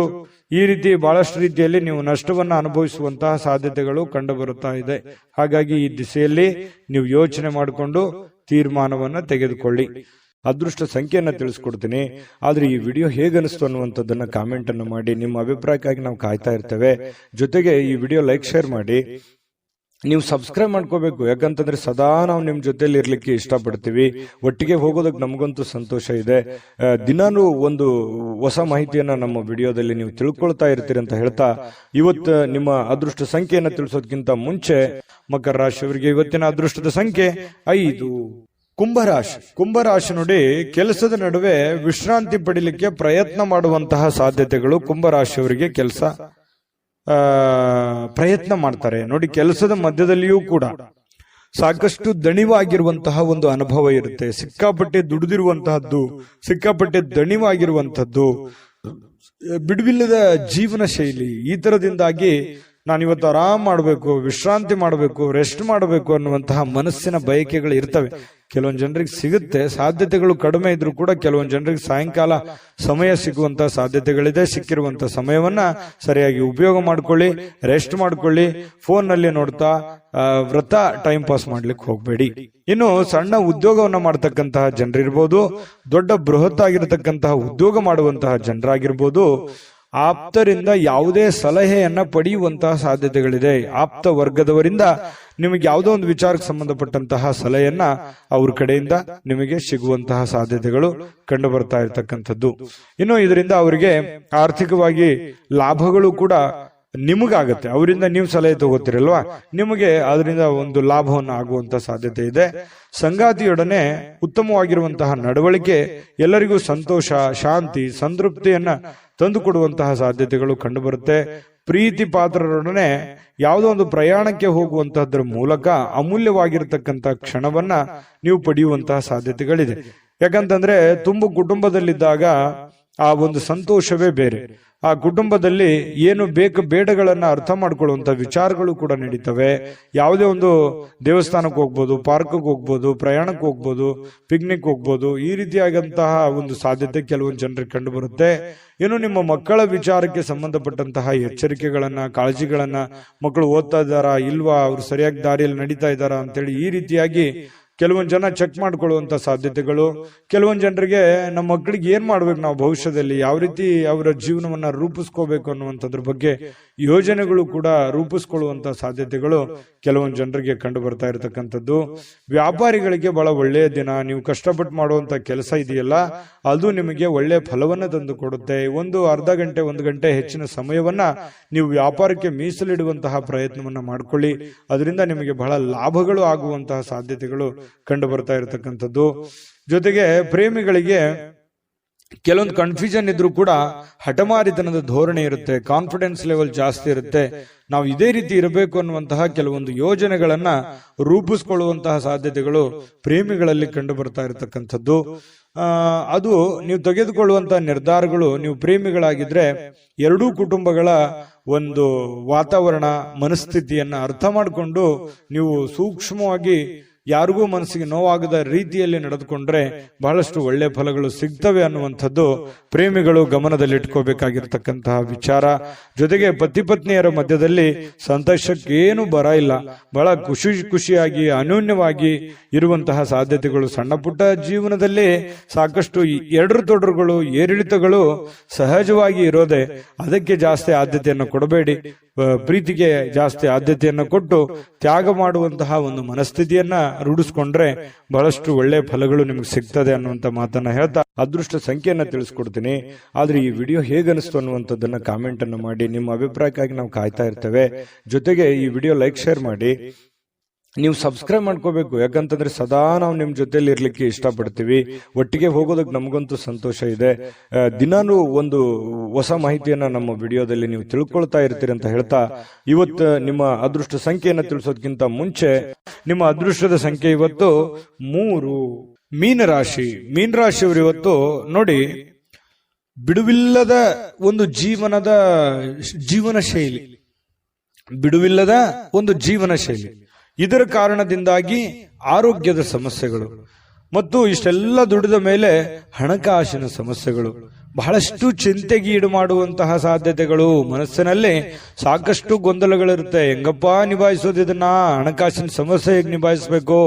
ಈ ರೀತಿ ಬಹಳಷ್ಟು ರೀತಿಯಲ್ಲಿ ನೀವು ನಷ್ಟವನ್ನ ಅನುಭವಿಸುವಂತಹ ಸಾಧ್ಯತೆಗಳು ಕಂಡು ಬರುತ್ತಾ ಇದೆ. ಹಾಗಾಗಿ ಈ ದಿಸೆಯಲ್ಲಿ ನೀವು ಯೋಚನೆ ಮಾಡಿಕೊಂಡು ತೀರ್ಮಾನವನ್ನ ತೆಗೆದುಕೊಳ್ಳಿ. ಅದೃಷ್ಟ ಸಂಖ್ಯೆಯನ್ನ ತಿಳಿಸ್ಕೊಡ್ತೀನಿ. ಆದ್ರೆ ಈ ವಿಡಿಯೋ ಹೇಗನಿಸ್ತು ಅನ್ನುವಂಥದ್ದನ್ನ ಕಾಮೆಂಟ್ ಅನ್ನು ಮಾಡಿ. ನಿಮ್ಮ ಅಭಿಪ್ರಾಯಕ್ಕಾಗಿ ನಾವು ಕಾಯ್ತಾ ಇರ್ತೇವೆ. ಜೊತೆಗೆ ಈ ವಿಡಿಯೋ ಲೈಕ್, ಶೇರ್ ಮಾಡಿ. ನೀವು ಸಬ್ಸ್ಕ್ರೈಬ್ ಮಾಡ್ಕೋಬೇಕು, ಯಾಕಂತಂದ್ರೆ ಸದಾ ನಾವು ನಿಮ್ ಜೊತೆಲಿ ಇರ್ಲಿಕ್ಕೆ ಇಷ್ಟಪಡ್ತೀವಿ. ಒಟ್ಟಿಗೆ ಹೋಗೋದಕ್ಕೆ ನಮಗಂತೂ ಸಂತೋಷ ಇದೆ. ದಿನಾನು ಒಂದು ಹೊಸ ಮಾಹಿತಿಯನ್ನ ನಮ್ಮ ವಿಡಿಯೋದಲ್ಲಿ ನೀವು ತಿಳ್ಕೊಳ್ತಾ ಇರ್ತೀರಿ ಅಂತ ಹೇಳ್ತಾ, ಇವತ್ತು ನಿಮ್ಮ ಅದೃಷ್ಟ ಸಂಖ್ಯೆಯನ್ನ ತಿಳಿಸೋದಕ್ಕಿಂತ ಮುಂಚೆ ಮಕರ ರಾಶಿಯವರಿಗೆ ಇವತ್ತಿನ ಅದೃಷ್ಟದ ಸಂಖ್ಯೆ 5. ಕುಂಭರಾಶಿ ನೋಡಿ, ಕೆಲಸದ ನಡುವೆ ವಿಶ್ರಾಂತಿ ಪಡಿಲಿಕ್ಕೆ ಪ್ರಯತ್ನ ಮಾಡುವಂತಹ ಸಾಧ್ಯತೆಗಳು ಕುಂಭರಾಶಿಯವರಿಗೆ ಪ್ರಯತ್ನ ಮಾಡ್ತಾರೆ ನೋಡಿ. ಕೆಲಸದ ಮಧ್ಯದಲ್ಲಿಯೂ ಕೂಡ ಸಾಕಷ್ಟು ದಣಿವಾಗಿರುವಂತಹ ಒಂದು ಅನುಭವ ಇರುತ್ತೆ. ಸಿಕ್ಕಾಪಟ್ಟೆ ದುಡಿದಿರುವಂತಹದ್ದು, ಸಿಕ್ಕಾಪಟ್ಟೆ ದಣಿವಾಗಿರುವಂತಹದ್ದು, ಬಿಡುವಿಲ್ಲದ ಜೀವನ ಶೈಲಿ, ಈ ತರದಿಂದಾಗಿ ನಾನಿವತ್ತು ಆರಾಮ್ ಮಾಡಬೇಕು, ವಿಶ್ರಾಂತಿ ಮಾಡಬೇಕು, ರೆಸ್ಟ್ ಮಾಡಬೇಕು ಅನ್ನುವಂತಹ ಮನಸ್ಸಿನ ಬಯಕೆಗಳು ಇರ್ತವೆ. ಕೆಲವೊಂದು ಜನರಿಗೆ ಸಿಗುತ್ತೆ, ಸಾಧ್ಯತೆಗಳು ಕಡಿಮೆ ಇದ್ರೂ ಕೂಡ ಕೆಲವೊಂದು ಜನರಿಗೆ ಸಾಯಂಕಾಲ ಸಮಯ ಸಿಗುವಂತಹ ಸಾಧ್ಯತೆಗಳಿದೆ. ಸಿಕ್ಕಿರುವಂತಹ ಸಮಯವನ್ನ ಸರಿಯಾಗಿ ಉಪಯೋಗ ಮಾಡ್ಕೊಳ್ಳಿ, ರೆಸ್ಟ್ ಮಾಡ್ಕೊಳ್ಳಿ. ಫೋನ್ ನಲ್ಲಿ ನೋಡ್ತಾ ವ್ರತ ಟೈಮ್ ಪಾಸ್ ಮಾಡ್ಲಿಕ್ಕೆ ಹೋಗ್ಬೇಡಿ. ಇನ್ನು ಸಣ್ಣ ಉದ್ಯೋಗವನ್ನ ಮಾಡ್ತಕ್ಕಂತಹ ಜನರಿರ್ಬೋದು, ದೊಡ್ಡ ಬೃಹತ್ ಆಗಿರತಕ್ಕಂತಹ ಉದ್ಯೋಗ ಮಾಡುವಂತಹ ಜನರಾಗಿರ್ಬೋದು, ಆಪ್ತರಿಂದ ಯಾವುದೇ ಸಲಹೆಯನ್ನ ಪಡೆಯುವಂತಹ ಸಾಧ್ಯತೆಗಳಿದೆ. ಆಪ್ತ ವರ್ಗದವರಿಂದ ನಿಮಗೆ ಯಾವುದೋ ಒಂದು ವಿಚಾರಕ್ಕೆ ಸಂಬಂಧಪಟ್ಟಂತಹ ಸಲಹೆಯನ್ನ ಅವ್ರ ಕಡೆಯಿಂದ ನಿಮಗೆ ಸಿಗುವಂತಹ ಸಾಧ್ಯತೆಗಳು ಕಂಡು ಬರ್ತಾ ಇರತಕ್ಕಂಥದ್ದು. ಇನ್ನು ಇದರಿಂದ ಅವರಿಗೆ ಆರ್ಥಿಕವಾಗಿ ಲಾಭಗಳು ಕೂಡ ನಿಮಗಾಗತ್ತೆ. ಅವರಿಂದ ನೀವು ಸಲಹೆ ತಗೋತೀರಲ್ವಾ, ನಿಮಗೆ ಅದರಿಂದ ಒಂದು ಲಾಭವನ್ನು ಆಗುವಂತ ಸಾಧ್ಯತೆ ಇದೆ. ಸಂಗಾತಿಯೊಡನೆ ಉತ್ತಮವಾಗಿರುವಂತಹ ನಡವಳಿಕೆ ಎಲ್ಲರಿಗೂ ಸಂತೋಷ, ಶಾಂತಿ, ಸಂತೃಪ್ತಿಯನ್ನ ತಂದುಕೊಡುವಂತಹ ಸಾಧ್ಯತೆಗಳು ಕಂಡುಬರುತ್ತೆ. ಪ್ರೀತಿ ಪಾತ್ರರೊಡನೆ ಯಾವುದೋ ಒಂದು ಪ್ರಯಾಣಕ್ಕೆ ಹೋಗುವಂತಹದ್ರ ಮೂಲಕ ಅಮೂಲ್ಯವಾಗಿರತಕ್ಕಂತ ಕ್ಷಣವನ್ನ ನೀವು ಪಡೆಯುವಂತಹ ಸಾಧ್ಯತೆಗಳಿದೆ. ಯಾಕಂತಂದ್ರೆ ತುಂಬ ಕುಟುಂಬದಲ್ಲಿದ್ದಾಗ ಆ ಒಂದು ಸಂತೋಷವೇ ಬೇರೆ. ಆ ಕುಟುಂಬದಲ್ಲಿ ಏನು ಬೇಡಗಳನ್ನ ಅರ್ಥ ಮಾಡ್ಕೊಳ್ಳುವಂತ ವಿಚಾರಗಳು ಕೂಡ ನಡೀತವೆ. ಯಾವುದೇ ಒಂದು ದೇವಸ್ಥಾನಕ್ಕೆ ಹೋಗ್ಬೋದು, ಪಾರ್ಕ್ಗೆ ಹೋಗ್ಬೋದು, ಪ್ರಯಾಣಕ್ಕೆ ಹೋಗ್ಬೋದು, ಪಿಕ್ನಿಕ್ ಹೋಗ್ಬೋದು, ಈ ರೀತಿಯಾದಂತಹ ಒಂದು ಸಾಧ್ಯತೆ ಕೆಲವೊಂದು ಜನರಿಗೆ ಕಂಡು ಬರುತ್ತೆ. ಏನು ನಿಮ್ಮ ಮಕ್ಕಳ ವಿಚಾರಕ್ಕೆ ಸಂಬಂಧಪಟ್ಟಂತಹ ಎಚ್ಚರಿಕೆಗಳನ್ನ, ಕಾಳಜಿಗಳನ್ನ, ಮಕ್ಕಳು ಓದ್ತಾ ಇದ್ದಾರಾ ಇಲ್ವಾ, ಅವ್ರು ಸರಿಯಾಗಿ ದಾರಿಯಲ್ಲಿ ನಡೀತಾ ಇದ್ದಾರಾ ಅಂತೇಳಿ ಈ ರೀತಿಯಾಗಿ ಕೆಲವೊಂದು ಜನ ಚೆಕ್ ಮಾಡ್ಕೊಳ್ಳುವಂತ ಸಾಧ್ಯತೆಗಳು. ಕೆಲವೊಂದು ಜನರಿಗೆ ನಮ್ಮ ಮಕ್ಕಳಿಗೆ ಏನ್ ಮಾಡ್ಬೇಕು, ನಾವು ಭವಿಷ್ಯದಲ್ಲಿ ಯಾವ ರೀತಿ ಅವರ ಜೀವನವನ್ನ ರೂಪಿಸ್ಕೋಬೇಕು ಅನ್ನುವಂಥದ್ರ ಬಗ್ಗೆ ಯೋಜನೆಗಳು ಕೂಡ ರೂಪಿಸ್ಕೊಳ್ಳುವಂತ ಸಾಧ್ಯತೆಗಳು ಕೆಲವೊಂದು ಜನರಿಗೆ ಕಂಡು ಬರ್ತಾ ಇರತಕ್ಕಂಥದ್ದು. ವ್ಯಾಪಾರಿಗಳಿಗೆ ಬಹಳ ಒಳ್ಳೆಯ ದಿನ. ನೀವು ಕಷ್ಟಪಟ್ಟು ಮಾಡುವಂತ ಕೆಲಸ ಇದೆಯಲ್ಲ, ಅದು ನಿಮಗೆ ಒಳ್ಳೆಯ ಫಲವನ್ನ ತಂದು ಕೊಡುತ್ತೆ. ಒಂದು ಅರ್ಧ ಗಂಟೆ, 1 ಗಂಟೆ ಹೆಚ್ಚಿನ ಸಮಯವನ್ನ ನೀವು ವ್ಯಾಪಾರಕ್ಕೆ ಮೀಸಲಿಡುವಂತಹ ಪ್ರಯತ್ನವನ್ನ ಮಾಡ್ಕೊಳ್ಳಿ. ಅದರಿಂದ ನಿಮಗೆ ಬಹಳ ಲಾಭಗಳು ಆಗುವಂತಹ ಸಾಧ್ಯತೆಗಳು ಕಂಡು ಬರ್ತಾ ಇರತಕ್ಕಂಥದ್ದು. ಜೊತೆಗೆ ಪ್ರೇಮಿಗಳಿಗೆ ಕೆಲವೊಂದು ಕನ್ಫ್ಯೂಷನ್ ಇದ್ರೂ ಕೂಡ ಹಠಮಾರಿತನದ ಧೋರಣೆ ಇರುತ್ತೆ, ಕಾನ್ಫಿಡೆನ್ಸ್ ಲೆವೆಲ್ ಜಾಸ್ತಿ ಇರುತ್ತೆ. ನಾವು ಇದೇ ರೀತಿ ಇರಬೇಕು ಅನ್ನುವಂತಹ ಕೆಲವೊಂದು ಯೋಜನೆಗಳನ್ನ ರೂಪಿಸ್ಕೊಳ್ಳುವಂತಹ ಸಾಧ್ಯತೆಗಳು ಪ್ರೇಮಿಗಳಲ್ಲಿ ಕಂಡು ಬರ್ತಾ ಇರತಕ್ಕಂಥದ್ದು. ಅದು ನೀವು ತೆಗೆದುಕೊಳ್ಳುವಂತಹ ನಿರ್ಧಾರಗಳು, ನೀವು ಪ್ರೇಮಿಗಳಾಗಿದ್ರೆ ಎರಡೂ ಕುಟುಂಬಗಳ ಒಂದು ವಾತಾವರಣ, ಮನಸ್ಥಿತಿಯನ್ನ ಅರ್ಥ ಮಾಡಿಕೊಂಡು ನೀವು ಸೂಕ್ಷ್ಮವಾಗಿ ಯಾರಿಗೂ ಮನಸ್ಸಿಗೆ ನೋವಾಗದ ರೀತಿಯಲ್ಲಿ ನಡೆದುಕೊಂಡ್ರೆ ಬಹಳಷ್ಟು ಒಳ್ಳೆ ಫಲಗಳು ಸಿಗ್ತವೆ ಅನ್ನುವಂಥದ್ದು ಪ್ರೇಮಿಗಳು ಗಮನದಲ್ಲಿಟ್ಕೋಬೇಕಾಗಿರ್ತಕ್ಕಂತಹ ವಿಚಾರ. ಜೊತೆಗೆ ಪತಿ ಪತ್ನಿಯರ ಮಧ್ಯದಲ್ಲಿ ಸಂತೋಷಕ್ಕೇನು ಬರ ಇಲ್ಲ. ಬಹಳ ಖುಷಿಯಾಗಿ ಅನ್ಯೋನ್ಯವಾಗಿ ಇರುವಂತಹ ಸಾಧ್ಯತೆಗಳು. ಸಣ್ಣ ಪುಟ್ಟ ಜೀವನದಲ್ಲಿ ಸಾಕಷ್ಟು ತೊಡರುಗಳು, ಏರಿಳಿತಗಳು ಸಹಜವಾಗಿ ಇರೋದೆ. ಅದಕ್ಕೆ ಜಾಸ್ತಿ ಆದ್ಯತೆಯನ್ನು ಕೊಡಬೇಡಿ. ಪ್ರೀತಿಗೆ ಜಾಸ್ತಿ ಆದ್ಯತೆಯನ್ನು ಕೊಟ್ಟು ತ್ಯಾಗ ಮಾಡುವಂತಹ ಒಂದು ಮನಸ್ಥಿತಿಯನ್ನ ರೂಢಿಸ್ಕೊಂಡ್ರೆ ಬಹಳಷ್ಟು ಒಳ್ಳೆ ಫಲಗಳು ನಿಮ್ಗೆ ಸಿಗ್ತದೆ ಅನ್ನುವಂತ ಮಾತನ್ನ ಹೇಳ್ತಾ ಅದೃಷ್ಟ ಸಂಖ್ಯೆಯನ್ನ ತಿಳಿಸ್ಕೊಡ್ತೀನಿ. ಆದ್ರೆ ಈ ವಿಡಿಯೋ ಹೇಗನಿಸ್ತು ಅನ್ನುವಂಥದ್ದನ್ನ ಕಾಮೆಂಟ್ ಅನ್ನು ಮಾಡಿ. ನಿಮ್ಮ ಅಭಿಪ್ರಾಯಕ್ಕಾಗಿ ನಾವು ಕಾಯ್ತಾ ಇರ್ತೇವೆ. ಜೊತೆಗೆ ಈ ವಿಡಿಯೋ ಲೈಕ್, ಶೇರ್ ಮಾಡಿ. ನೀವು ಸಬ್ಸ್ಕ್ರೈಬ್ ಮಾಡ್ಕೋಬೇಕು, ಯಾಕಂತಂದ್ರೆ ಸದಾ ನಾವು ನಿಮ್ ಜೊತೆಲಿ ಇರ್ಲಿಕ್ಕೆ ಇಷ್ಟಪಡ್ತೀವಿ. ಒಟ್ಟಿಗೆ ಹೋಗೋದಕ್ಕೆ ನಮಗಂತೂ ಸಂತೋಷ ಇದೆ. ದಿನಾನು ಒಂದು ಹೊಸ ಮಾಹಿತಿಯನ್ನ ನಮ್ಮ ವಿಡಿಯೋದಲ್ಲಿ ನೀವು ತಿಳ್ಕೊಳ್ತಾ ಇರ್ತೀರಿ ಅಂತ ಹೇಳ್ತಾ, ಇವತ್ತು ನಿಮ್ಮ ಅದೃಷ್ಟ ಸಂಖ್ಯೆಯನ್ನ ತಿಳಿಸೋದಕ್ಕಿಂತ ಮುಂಚೆ ನಿಮ್ಮ ಅದೃಷ್ಟದ ಸಂಖ್ಯೆ ಇವತ್ತು 3. ಮೀನರಾಶಿ. ಮೀನರಾಶಿಯವರು ಇವತ್ತು ನೋಡಿ, ಬಿಡುವಿಲ್ಲದ ಒಂದು ಜೀವನ ಶೈಲಿ, ಬಿಡುವಿಲ್ಲದ ಒಂದು ಜೀವನ ಶೈಲಿ. ಇದರ ಕಾರಣದಿಂದಾಗಿ ಆರೋಗ್ಯದ ಸಮಸ್ಯೆಗಳು ಮತ್ತು ಇಷ್ಟೆಲ್ಲ ದುಡಿದ ಮೇಲೆ ಹಣಕಾಸಿನ ಸಮಸ್ಯೆಗಳು, ಬಹಳಷ್ಟು ಚಿಂತೆಗೆ ಈಡು ಮಾಡುವಂತಹ ಸಾಧ್ಯತೆಗಳು. ಮನಸ್ಸಿನಲ್ಲಿ ಸಾಕಷ್ಟು ಗೊಂದಲಗಳಿರುತ್ತೆ. ಹೆಂಗಪ್ಪ ನಿಭಾಯಿಸೋದು ಇದನ್ನ, ಹಣಕಾಸಿನ ಸಮಸ್ಯೆ ಹೇಗೆ ನಿಭಾಯಿಸಬೇಕು,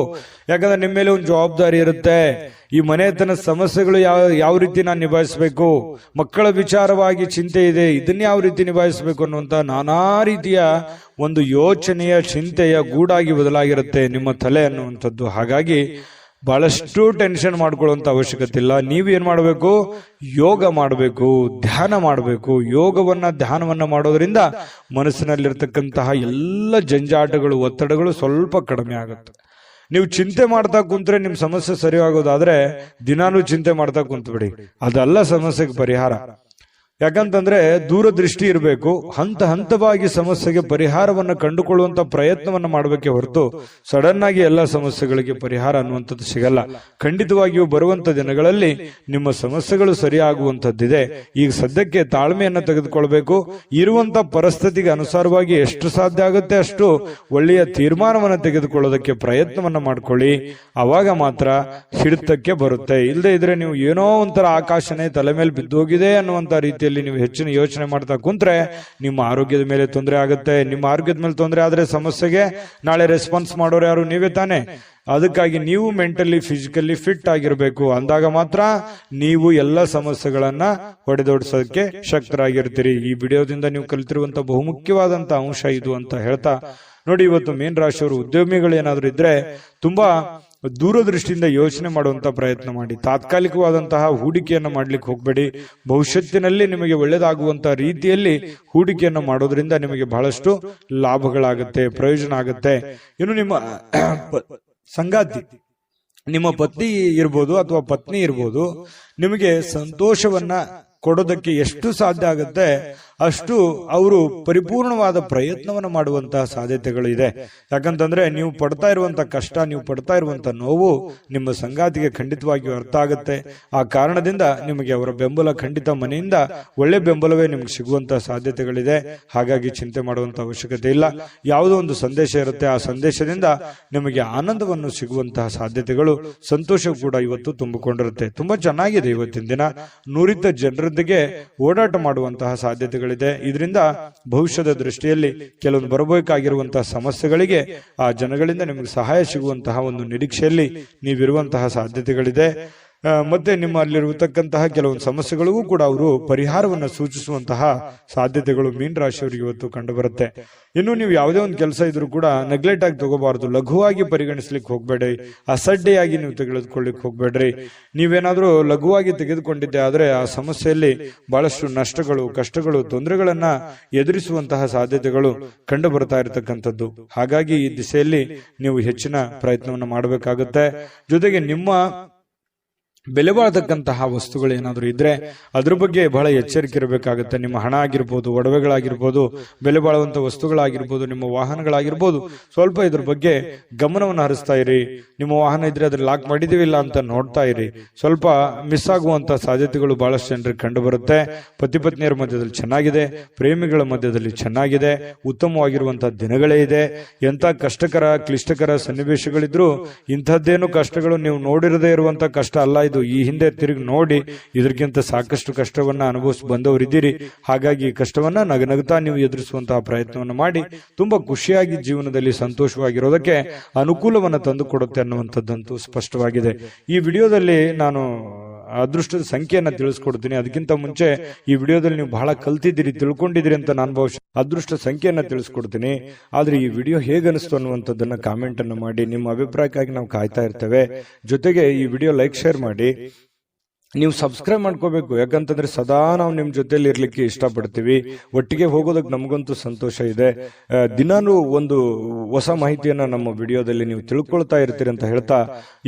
ಯಾಕಂದ್ರೆ ನಿಮ್ಮ ಮೇಲೆ ಒಂದು ಜವಾಬ್ದಾರಿ ಇರುತ್ತೆ. ಈ ಮನೆತನ ಸಮಸ್ಯೆಗಳು ಯಾವ ರೀತಿ ನಾನು ನಿಭಾಯಿಸಬೇಕು, ಮಕ್ಕಳ ವಿಚಾರವಾಗಿ ಚಿಂತೆ ಇದೆ, ಇದನ್ನ ಯಾವ ರೀತಿ ನಿಭಾಯಿಸಬೇಕು ಅನ್ನುವಂತ ನಾನಾ ರೀತಿಯ ಒಂದು ಯೋಚನೆಯ ಚಿಂತೆಯ ಗೂಡಾಗಿ ಬದಲಾಗಿರುತ್ತೆ ನಿಮ್ಮ ತಲೆ ಅನ್ನುವಂಥದ್ದು. ಹಾಗಾಗಿ ಬಹಳಷ್ಟು ಟೆನ್ಷನ್ ಮಾಡ್ಕೊಳ್ಳುವಂತ ಅವಶ್ಯಕತೆ ಇಲ್ಲ. ನೀವೇನ್ ಮಾಡಬೇಕು, ಯೋಗ ಮಾಡಬೇಕು, ಧ್ಯಾನ ಮಾಡಬೇಕು. ಧ್ಯಾನವನ್ನ ಮಾಡೋದ್ರಿಂದ ಮನಸ್ಸಿನಲ್ಲಿರ್ತಕ್ಕಂತಹ ಎಲ್ಲ ಜಂಜಾಟಗಳು, ಒತ್ತಡಗಳು ಸ್ವಲ್ಪ ಕಡಿಮೆ ಆಗುತ್ತೆ. ನೀವು ಚಿಂತೆ ಮಾಡ್ತಾ ಕುಂತ್ರೆ ನಿಮ್ ಸಮಸ್ಯೆ ಸರಿ ಆಗೋದಾದ್ರೆ ದಿನಾನೂ ಚಿಂತೆ ಮಾಡ್ತಾ ಕುಂತ್ಬಿಡಿ, ಅದಲ್ಲ ಸಮಸ್ಯೆಗೆ ಪರಿಹಾರ. ಯಾಕಂತಂದ್ರೆ ದೂರದೃಷ್ಟಿ ಇರಬೇಕು. ಹಂತ ಹಂತವಾಗಿ ಸಮಸ್ಯೆಗೆ ಪರಿಹಾರವನ್ನು ಕಂಡುಕೊಳ್ಳುವಂತ ಪ್ರಯತ್ನವನ್ನ ಮಾಡಬೇಕೆ ಹೊರತು ಸಡನ್ ಆಗಿ ಎಲ್ಲ ಸಮಸ್ಯೆಗಳಿಗೆ ಪರಿಹಾರ ಅನ್ನುವಂಥದ್ದು ಸಿಗಲ್ಲ. ಖಂಡಿತವಾಗಿಯೂ ಬರುವಂತ ದಿನಗಳಲ್ಲಿ ನಿಮ್ಮ ಸಮಸ್ಯೆಗಳು ಸರಿಯಾಗುವಂತದ್ದಿದೆ. ಈಗ ಸದ್ಯಕ್ಕೆ ತಾಳ್ಮೆಯನ್ನ ತೆಗೆದುಕೊಳ್ಬೇಕು. ಇರುವಂತ ಪರಿಸ್ಥಿತಿಗೆ ಅನುಸಾರವಾಗಿ ಎಷ್ಟು ಸಾಧ್ಯ ಆಗುತ್ತೆ ಅಷ್ಟು ಒಳ್ಳೆಯ ತೀರ್ಮಾನವನ್ನು ತೆಗೆದುಕೊಳ್ಳೋದಕ್ಕೆ ಪ್ರಯತ್ನವನ್ನ ಮಾಡ್ಕೊಳ್ಳಿ. ಅವಾಗ ಮಾತ್ರ ಹಿಡಿತಕ್ಕೆ ಬರುತ್ತೆ. ಇಲ್ಲದೆ ಇದ್ರೆ ನೀವು ಏನೋ ಒಂಥರ ಆಕಾಶನೇ ತಲೆ ಮೇಲೆ ಬಿದ್ದೋಗಿದೆ ಅನ್ನುವಂತ ರೀತಿ ನೀವು ಹೆಚ್ಚಿನ ಯೋಚನೆ ಮಾಡ್ತಾ ಕುಂತ್ರೆ ನಿಮ್ಮ ಆರೋಗ್ಯದ ಮೇಲೆ ತೊಂದರೆ ಆಗುತ್ತೆ. ನಿಮ್ಮ ಆರೋಗ್ಯದ ಮೇಲೆ ತೊಂದರೆ ಆದ್ರೆ ಸಮಸ್ಯೆಗೆ ನಾಳೆ ರೆಸ್ಪಾನ್ಸ್ ಮಾಡೋರು ಯಾರು? ನೀವೇ ತಾನೆ. ಅದಕ್ಕಾಗಿ ನೀವು ಮೆಂಟಲಿ ಫಿಸಿಕಲಿ ಫಿಟ್ ಆಗಿರಬೇಕು. ಅಂದಾಗ ಮಾತ್ರ ನೀವು ಎಲ್ಲ ಸಮಸ್ಯೆಗಳನ್ನ ಹೊಡೆದೋಡಿಸೋದಕ್ಕೆ ಶಕ್ತರಾಗಿರ್ತೀರಿ. ಈ ವಿಡಿಯೋದಿಂದ ನೀವು ಕಲಿತಿರುವಂತ ಬಹುಮುಖ್ಯವಾದಂತ ಅಂಶ ಇದು ಅಂತ ಹೇಳ್ತಾ ನೋಡಿ, ಇವತ್ತು ಮೀನ ರಾಶಿಯವರು ಉದ್ಯಮಿಗಳು ಏನಾದ್ರು ಇದ್ರೆ ತುಂಬಾ ದೂರದೃಷ್ಟಿಯಿಂದ ಯೋಚನೆ ಮಾಡುವಂತ ಪ್ರಯತ್ನ ಮಾಡಿ. ತಾತ್ಕಾಲಿಕವಾದಂತಹ ಹೂಡಿಕೆಯನ್ನು ಮಾಡ್ಲಿಕ್ಕೆ ಹೋಗ್ಬೇಡಿ. ಭವಿಷ್ಯತ್ತಿನಲ್ಲಿ ನಿಮಗೆ ಒಳ್ಳೆಯದಾಗುವಂತಹ ರೀತಿಯಲ್ಲಿ ಹೂಡಿಕೆಯನ್ನು ಮಾಡೋದ್ರಿಂದ ನಿಮಗೆ ಬಹಳಷ್ಟು ಲಾಭಗಳಾಗುತ್ತೆ, ಪ್ರಯೋಜನ ಆಗುತ್ತೆ. ಇನ್ನು ನಿಮ್ಮ ಸಂಗಾತಿ, ನಿಮ್ಮ ಪತಿ ಇರ್ಬೋದು ಅಥವಾ ಪತ್ನಿ ಇರ್ಬೋದು, ನಿಮಗೆ ಸಂತೋಷವನ್ನ ಕೊಡೋದಕ್ಕೆ ಎಷ್ಟು ಸಾಧ್ಯ ಆಗುತ್ತೆ ಅಷ್ಟು ಅವರು ಪರಿಪೂರ್ಣವಾದ ಪ್ರಯತ್ನವನ್ನು ಮಾಡುವಂತಹ ಸಾಧ್ಯತೆಗಳು ಇದೆ. ಯಾಕಂತಂದ್ರೆ ನೀವು ಪಡ್ತಾ ಇರುವಂತಹ ಕಷ್ಟ, ನೀವು ಪಡ್ತಾ ಇರುವಂತಹ ನೋವು ನಿಮ್ಮ ಸಂಗಾತಿಗೆ ಖಂಡಿತವಾಗಿಯೂ ಅರ್ಥ ಆಗುತ್ತೆ. ಆ ಕಾರಣದಿಂದ ನಿಮಗೆ ಅವರ ಬೆಂಬಲ ಖಂಡಿತ ಮನೆಯಿಂದ ಒಳ್ಳೆ ಬೆಂಬಲವೇ ನಿಮ್ಗೆ ಸಿಗುವಂತಹ ಸಾಧ್ಯತೆಗಳಿದೆ. ಹಾಗಾಗಿ ಚಿಂತೆ ಮಾಡುವಂತ ಅವಶ್ಯಕತೆ ಇಲ್ಲ. ಯಾವುದೋ ಒಂದು ಸಂದೇಶ ಇರುತ್ತೆ, ಆ ಸಂದೇಶದಿಂದ ನಿಮಗೆ ಆನಂದವನ್ನು ಸಿಗುವಂತಹ ಸಾಧ್ಯತೆಗಳು, ಸಂತೋಷ ಕೂಡ ಇವತ್ತು ತುಂಬಿಕೊಂಡಿರುತ್ತೆ. ತುಂಬಾ ಚೆನ್ನಾಗಿದೆ ಇವತ್ತಿನ ದಿನ. ನುರಿತ ಜನರೊಂದಿಗೆ ಓಡಾಟ ಮಾಡುವಂತಹ ಸಾಧ್ಯತೆಗಳು ಇದರಿಂದ ಭವಿಷ್ಯದ ದೃಷ್ಟಿಯಲ್ಲಿ ಕೆಲವೊಂದು ಬರಬೇಕಾಗಿರುವಂತಹ ಸಮಸ್ಯೆಗಳಿಗೆ ಆ ಜನಗಳಿಂದ ನಿಮಗೆ ಸಹಾಯ ಸಿಗುವಂತಹ ಒಂದು ನಿರೀಕ್ಷೆಯಲ್ಲಿ ನೀವಿರುವಂತಹ ಸಾಧ್ಯತೆಗಳಿದೆ. ಮತ್ತೆ ನಿಮ್ಮಲ್ಲಿರತಕ್ಕಂತಹ ಕೆಲವೊಂದು ಸಮಸ್ಯೆಗಳಿಗೂ ಕೂಡ ಅವರು ಪರಿಹಾರವನ್ನು ಸೂಚಿಸುವಂತಹ ಸಾಧ್ಯತೆಗಳು ಮೀನ ರಾಶಿಯವರಿಗೆ ಇವತ್ತು ಕಂಡು ಬರುತ್ತೆ. ಇನ್ನು ನೀವು ಯಾವುದೇ ಒಂದು ಕೆಲಸ ಇದ್ರೂ ಕೂಡ ನೆಗ್ಲೆಕ್ಟ್ ಆಗಿ ತಗೋಬಾರದು, ಲಘುವಾಗಿ ಪರಿಗಣಿಸ್ಲಿಕ್ಕೆ ಹೋಗ್ಬೇಡಿ, ಅಸಡ್ಡೆಯಾಗಿ ನೀವು ತೆಗೆದುಕೊಳ್ಳಿಕ್ ಹೋಗ್ಬೇಡ್ರಿ. ನೀವೇನಾದ್ರೂ ಲಘುವಾಗಿ ತೆಗೆದುಕೊಂಡಿದ್ದೆ ಆದ್ರೆ ಆ ಸಮಸ್ಯೆಯಲ್ಲಿ ಬಹಳಷ್ಟು ನಷ್ಟಗಳು, ಕಷ್ಟಗಳು, ತೊಂದರೆಗಳನ್ನ ಎದುರಿಸುವಂತಹ ಸಾಧ್ಯತೆಗಳು ಕಂಡು ಬರ್ತಾ ಇರತಕ್ಕಂಥದ್ದು. ಹಾಗಾಗಿ ಈ ದಿಸೆಯಲ್ಲಿ ನೀವು ಹೆಚ್ಚಿನ ಪ್ರಯತ್ನವನ್ನು ಮಾಡಬೇಕಾಗುತ್ತೆ. ಜೊತೆಗೆ ನಿಮ್ಮ ಬೆಲೆ ಬಾಳತಕ್ಕಂತಹ ವಸ್ತುಗಳು ಏನಾದರೂ ಇದ್ರೆ ಅದ್ರ ಬಗ್ಗೆ ಬಹಳ ಎಚ್ಚರಿಕೆ ಇರಬೇಕಾಗುತ್ತೆ. ನಿಮ್ಮ ಹಣ ಆಗಿರ್ಬೋದು, ಒಡವೆಗಳಾಗಿರ್ಬೋದು, ಬೆಲೆ ಬಾಳುವಂತ ವಸ್ತುಗಳಾಗಿರ್ಬೋದು, ನಿಮ್ಮ ವಾಹನಗಳಾಗಿರ್ಬೋದು, ಸ್ವಲ್ಪ ಇದ್ರ ಬಗ್ಗೆ ಗಮನವನ್ನು ಹರಿಸ್ತಾ ಇರಿ. ನಿಮ್ಮ ವಾಹನ ಇದ್ರೆ ಅದ್ರ ಲಾಕ್ ಮಾಡಿದೀವಿಲ್ಲ ಅಂತ ನೋಡ್ತಾ ಇರಿ. ಸ್ವಲ್ಪ ಮಿಸ್ ಆಗುವಂತ ಸಾಧ್ಯತೆಗಳು ಬಹಳಷ್ಟು ಜನರಿಗೆ ಕಂಡು ಬರುತ್ತೆ. ಪತಿ ಪತ್ನಿಯರ ಮಧ್ಯದಲ್ಲಿ ಚೆನ್ನಾಗಿದೆ, ಪ್ರೇಮಿಗಳ ಮಧ್ಯದಲ್ಲಿ ಚೆನ್ನಾಗಿದೆ, ಉತ್ತಮವಾಗಿರುವಂತಹ ದಿನಗಳೇ ಇದೆ. ಎಂತ ಕಷ್ಟಕರ ಕ್ಲಿಷ್ಟಕರ ಸನ್ನಿವೇಶಗಳಿದ್ರು ಇಂಥದ್ದೇನು ಕಷ್ಟಗಳು ನೀವು ನೋಡಿರದೇ ಇರುವಂತ ಕಷ್ಟ ಅಲ್ಲ ಇದು. ಈ ಹಿಂದೆ ತಿರುಗಿ ನೋಡಿ ಇದಕ್ಕಿಂತ ಸಾಕಷ್ಟು ಕಷ್ಟವನ್ನ ಅನುಭವಿಸಿ ಬಂದವರಿದ್ದೀರಿ. ಹಾಗಾಗಿ ಕಷ್ಟವನ್ನ ನಗನಗ್ತಾ ನೀವು ಎದುರಿಸುವಂತಹ ಪ್ರಯತ್ನವನ್ನು ಮಾಡಿ ತುಂಬಾ ಖುಷಿಯಾಗಿ ಜೀವನದಲ್ಲಿ ಸಂತೋಷವಾಗಿರೋದಕ್ಕೆ ಅನುಕೂಲವನ್ನ ತಂದು ಕೊಡುತ್ತೆ ಅನ್ನುವಂಥದ್ದಂತೂ ಸ್ಪಷ್ಟವಾಗಿದೆ. ಈ ವಿಡಿಯೋದಲ್ಲಿ ನಾನು ಅದೃಷ್ಟದ ಸಂಖ್ಯೆಯನ್ನ ತಿಳಿಸ್ಕೊಡ್ತೀನಿ. ಅದಕ್ಕಿಂತ ಮುಂಚೆ ಈ ವಿಡಿಯೋದಲ್ಲಿ ನೀವು ಬಹಳ ಕಲ್ತಿದ್ದೀರಿ, ತಿಳ್ಕೊಂಡಿದ್ದೀರಿ ಅಂತ ನಾನು ಬಹುಶಃ ಅದೃಷ್ಟ ಸಂಖ್ಯೆಯನ್ನ ತಿಳಿಸ್ಕೊಡ್ತೀನಿ. ಆದ್ರೆ ಈ ವಿಡಿಯೋ ಹೇಗನಿಸ್ತು ಅನ್ನುವಂಥದ್ದನ್ನ ಕಾಮೆಂಟ್ ಅನ್ನು ಮಾಡಿ. ನಿಮ್ಮ ಅಭಿಪ್ರಾಯಕ್ಕಾಗಿ ನಾವು ಕಾಯ್ತಾ ಇರ್ತೇವೆ. ಜೊತೆಗೆ ಈ ವಿಡಿಯೋ ಲೈಕ್, ಶೇರ್ ಮಾಡಿ. ನೀವು ಸಬ್ಸ್ಕ್ರೈಬ್ ಮಾಡ್ಕೋಬೇಕು. ಯಾಕಂತಂದ್ರೆ ಸದಾ ನಾವು ನಿಮ್ ಜೊತೆಲಿ ಇರ್ಲಿಕ್ಕೆ ಇಷ್ಟಪಡ್ತೀವಿ. ಒಟ್ಟಿಗೆ ಹೋಗೋದಕ್ಕೆ ನಮಗಂತೂ ಸಂತೋಷ ಇದೆ. ದಿನಾನು ಒಂದು ಹೊಸ ಮಾಹಿತಿಯನ್ನ ನಮ್ಮ ವಿಡಿಯೋದಲ್ಲಿ ನೀವು ತಿಳ್ಕೊಳ್ತಾ ಇರ್ತೀರಿ ಅಂತ ಹೇಳ್ತಾ,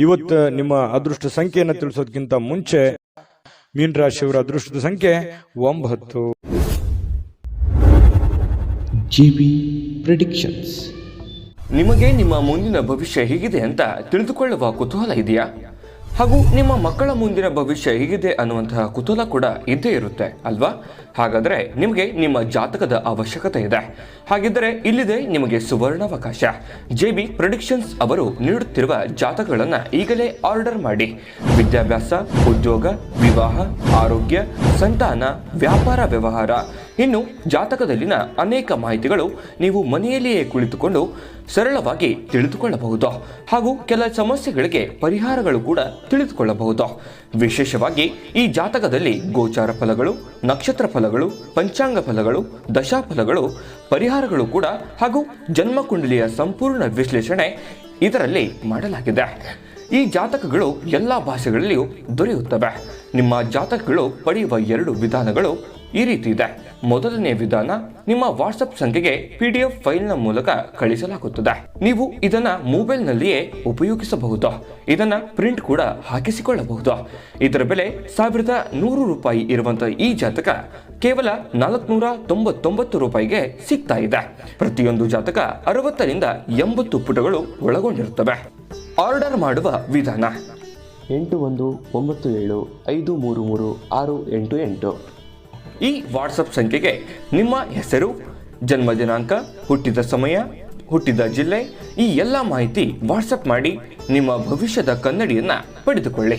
ಇವತ್ತು ನಿಮ್ಮ ಅದೃಷ್ಟ ಸಂಖ್ಯೆಯನ್ನು ತಿಳಿಸೋದಕ್ಕಿಂತ ಮುಂಚೆ ಮೀನ ರಾಶಿಯವರ ಅದೃಷ್ಟದ ಸಂಖ್ಯೆ 9. GB predictions. ನಿಮಗೆ ನಿಮ್ಮ ಮುಂದಿನ ಭವಿಷ್ಯ ಹೇಗಿದೆ ಅಂತ ತಿಳಿದುಕೊಳ್ಳುವ ಕುತೂಹಲ ಇದೆಯಾ? ಹಾಗೂ ನಿಮ್ಮ ಮಕ್ಕಳ ಮುಂದಿನ ಭವಿಷ್ಯ ಹೇಗಿದೆ ಅನ್ನುವಂತಹ ಕುತೂಹಲ ಕೂಡ ಇದ್ದೇ ಇರುತ್ತೆ ಅಲ್ವಾ? ಹಾಗಾದರೆ ನಿಮಗೆ ನಿಮ್ಮ ಜಾತಕದ ಅವಶ್ಯಕತೆ ಇದೆ. ಹಾಗಿದ್ದರೆ ಇಲ್ಲಿದೆ ನಿಮಗೆ ಸುವರ್ಣಾವಕಾಶ. JB ಪ್ರೆಡಿಕ್ಷನ್ಸ್ ಅವರು ನೀಡುತ್ತಿರುವ ಜಾತಕಗಳನ್ನು ಈಗಲೇ ಆರ್ಡರ್ ಮಾಡಿ. ವಿದ್ಯಾಭ್ಯಾಸ, ಉದ್ಯೋಗ, ವಿವಾಹ, ಆರೋಗ್ಯ, ಸಂತಾನ, ವ್ಯಾಪಾರ ವ್ಯವಹಾರ, ಇನ್ನು ಜಾತಕದಲ್ಲಿನ ಅನೇಕ ಮಾಹಿತಿಗಳು ನೀವು ಮನೆಯಲ್ಲಿಯೇ ಕುಳಿತುಕೊಂಡು ಸರಳವಾಗಿ ತಿಳಿದುಕೊಳ್ಳಬಹುದು. ಹಾಗೂ ಕೆಲ ಸಮಸ್ಯೆಗಳಿಗೆ ಪರಿಹಾರಗಳು ಕೂಡ ತಿಳಿದುಕೊಳ್ಳಬಹುದು. ವಿಶೇಷವಾಗಿ ಈ ಜಾತಕದಲ್ಲಿ ಗೋಚಾರ ಫಲಗಳು, ನಕ್ಷತ್ರ ಫಲಗಳು, ಪಂಚಾಂಗ ಫಲಗಳು, ದಶಾಫಲಗಳು, ಪರಿಹಾರಗಳು ಕೂಡ ಹಾಗೂ ಜನ್ಮಕುಂಡಲಿಯ ಸಂಪೂರ್ಣ ವಿಶ್ಲೇಷಣೆ ಇದರಲ್ಲಿ ಮಾಡಲಾಗಿದೆ. ಈ ಜಾತಕಗಳು ಎಲ್ಲ ಭಾಷೆಗಳಲ್ಲಿಯೂ ದೊರೆಯುತ್ತವೆ. ನಿಮ್ಮ ಜಾತಕಗಳು ಪಡೆಯುವ 2 ವಿಧಾನಗಳು ಈ ರೀತಿ ಇದೆ. ಮೊದಲನೇ ವಿಧಾನ, ನಿಮ್ಮ ವಾಟ್ಸಪ್ ಸಂಖ್ಯೆಗೆ PDF ಫೈಲ್ನ ಮೂಲಕ ಕಳಿಸಲಾಗುತ್ತದೆ. ನೀವು ಇದನ್ನ ಮೊಬೈಲ್ನಲ್ಲಿಯೇ ಉಪಯೋಗಿಸಬಹುದು. ಇದನ್ನ ಪ್ರಿಂಟ್ ಕೂಡ ಹಾಕಿಸಿಕೊಳ್ಳಬಹುದು. ಇದರ ಬೆಲೆ 1100 ರೂಪಾಯಿ ಇರುವಂತಹ ಈ ಜಾತಕ ಕೇವಲ 499 ರೂಪಾಯಿಗೆ ಸಿಗ್ತಾ ಇದೆ. ಪ್ರತಿಯೊಂದು ಜಾತಕ 60 ರಿಂದ 80 ಪುಟಗಳು ಒಳಗೊಂಡಿರುತ್ತವೆ. ಆರ್ಡರ್ ಮಾಡುವ ವಿಧಾನ 8197533688. ಈ ವಾಟ್ಸಪ್ ಸಂಖ್ಯೆಗೆ ನಿಮ್ಮ ಹೆಸರು, ಜನ್ಮ ದಿನಾಂಕ, ಹುಟ್ಟಿದ ಸಮಯ, ಹುಟ್ಟಿದ ಜಿಲ್ಲೆ, ಈ ಎಲ್ಲ ಮಾಹಿತಿ ವಾಟ್ಸಪ್ ಮಾಡಿ ನಿಮ್ಮ ಭವಿಷ್ಯದ ಕನ್ನಡಿಯನ್ನು ಪಡೆದುಕೊಳ್ಳಿ.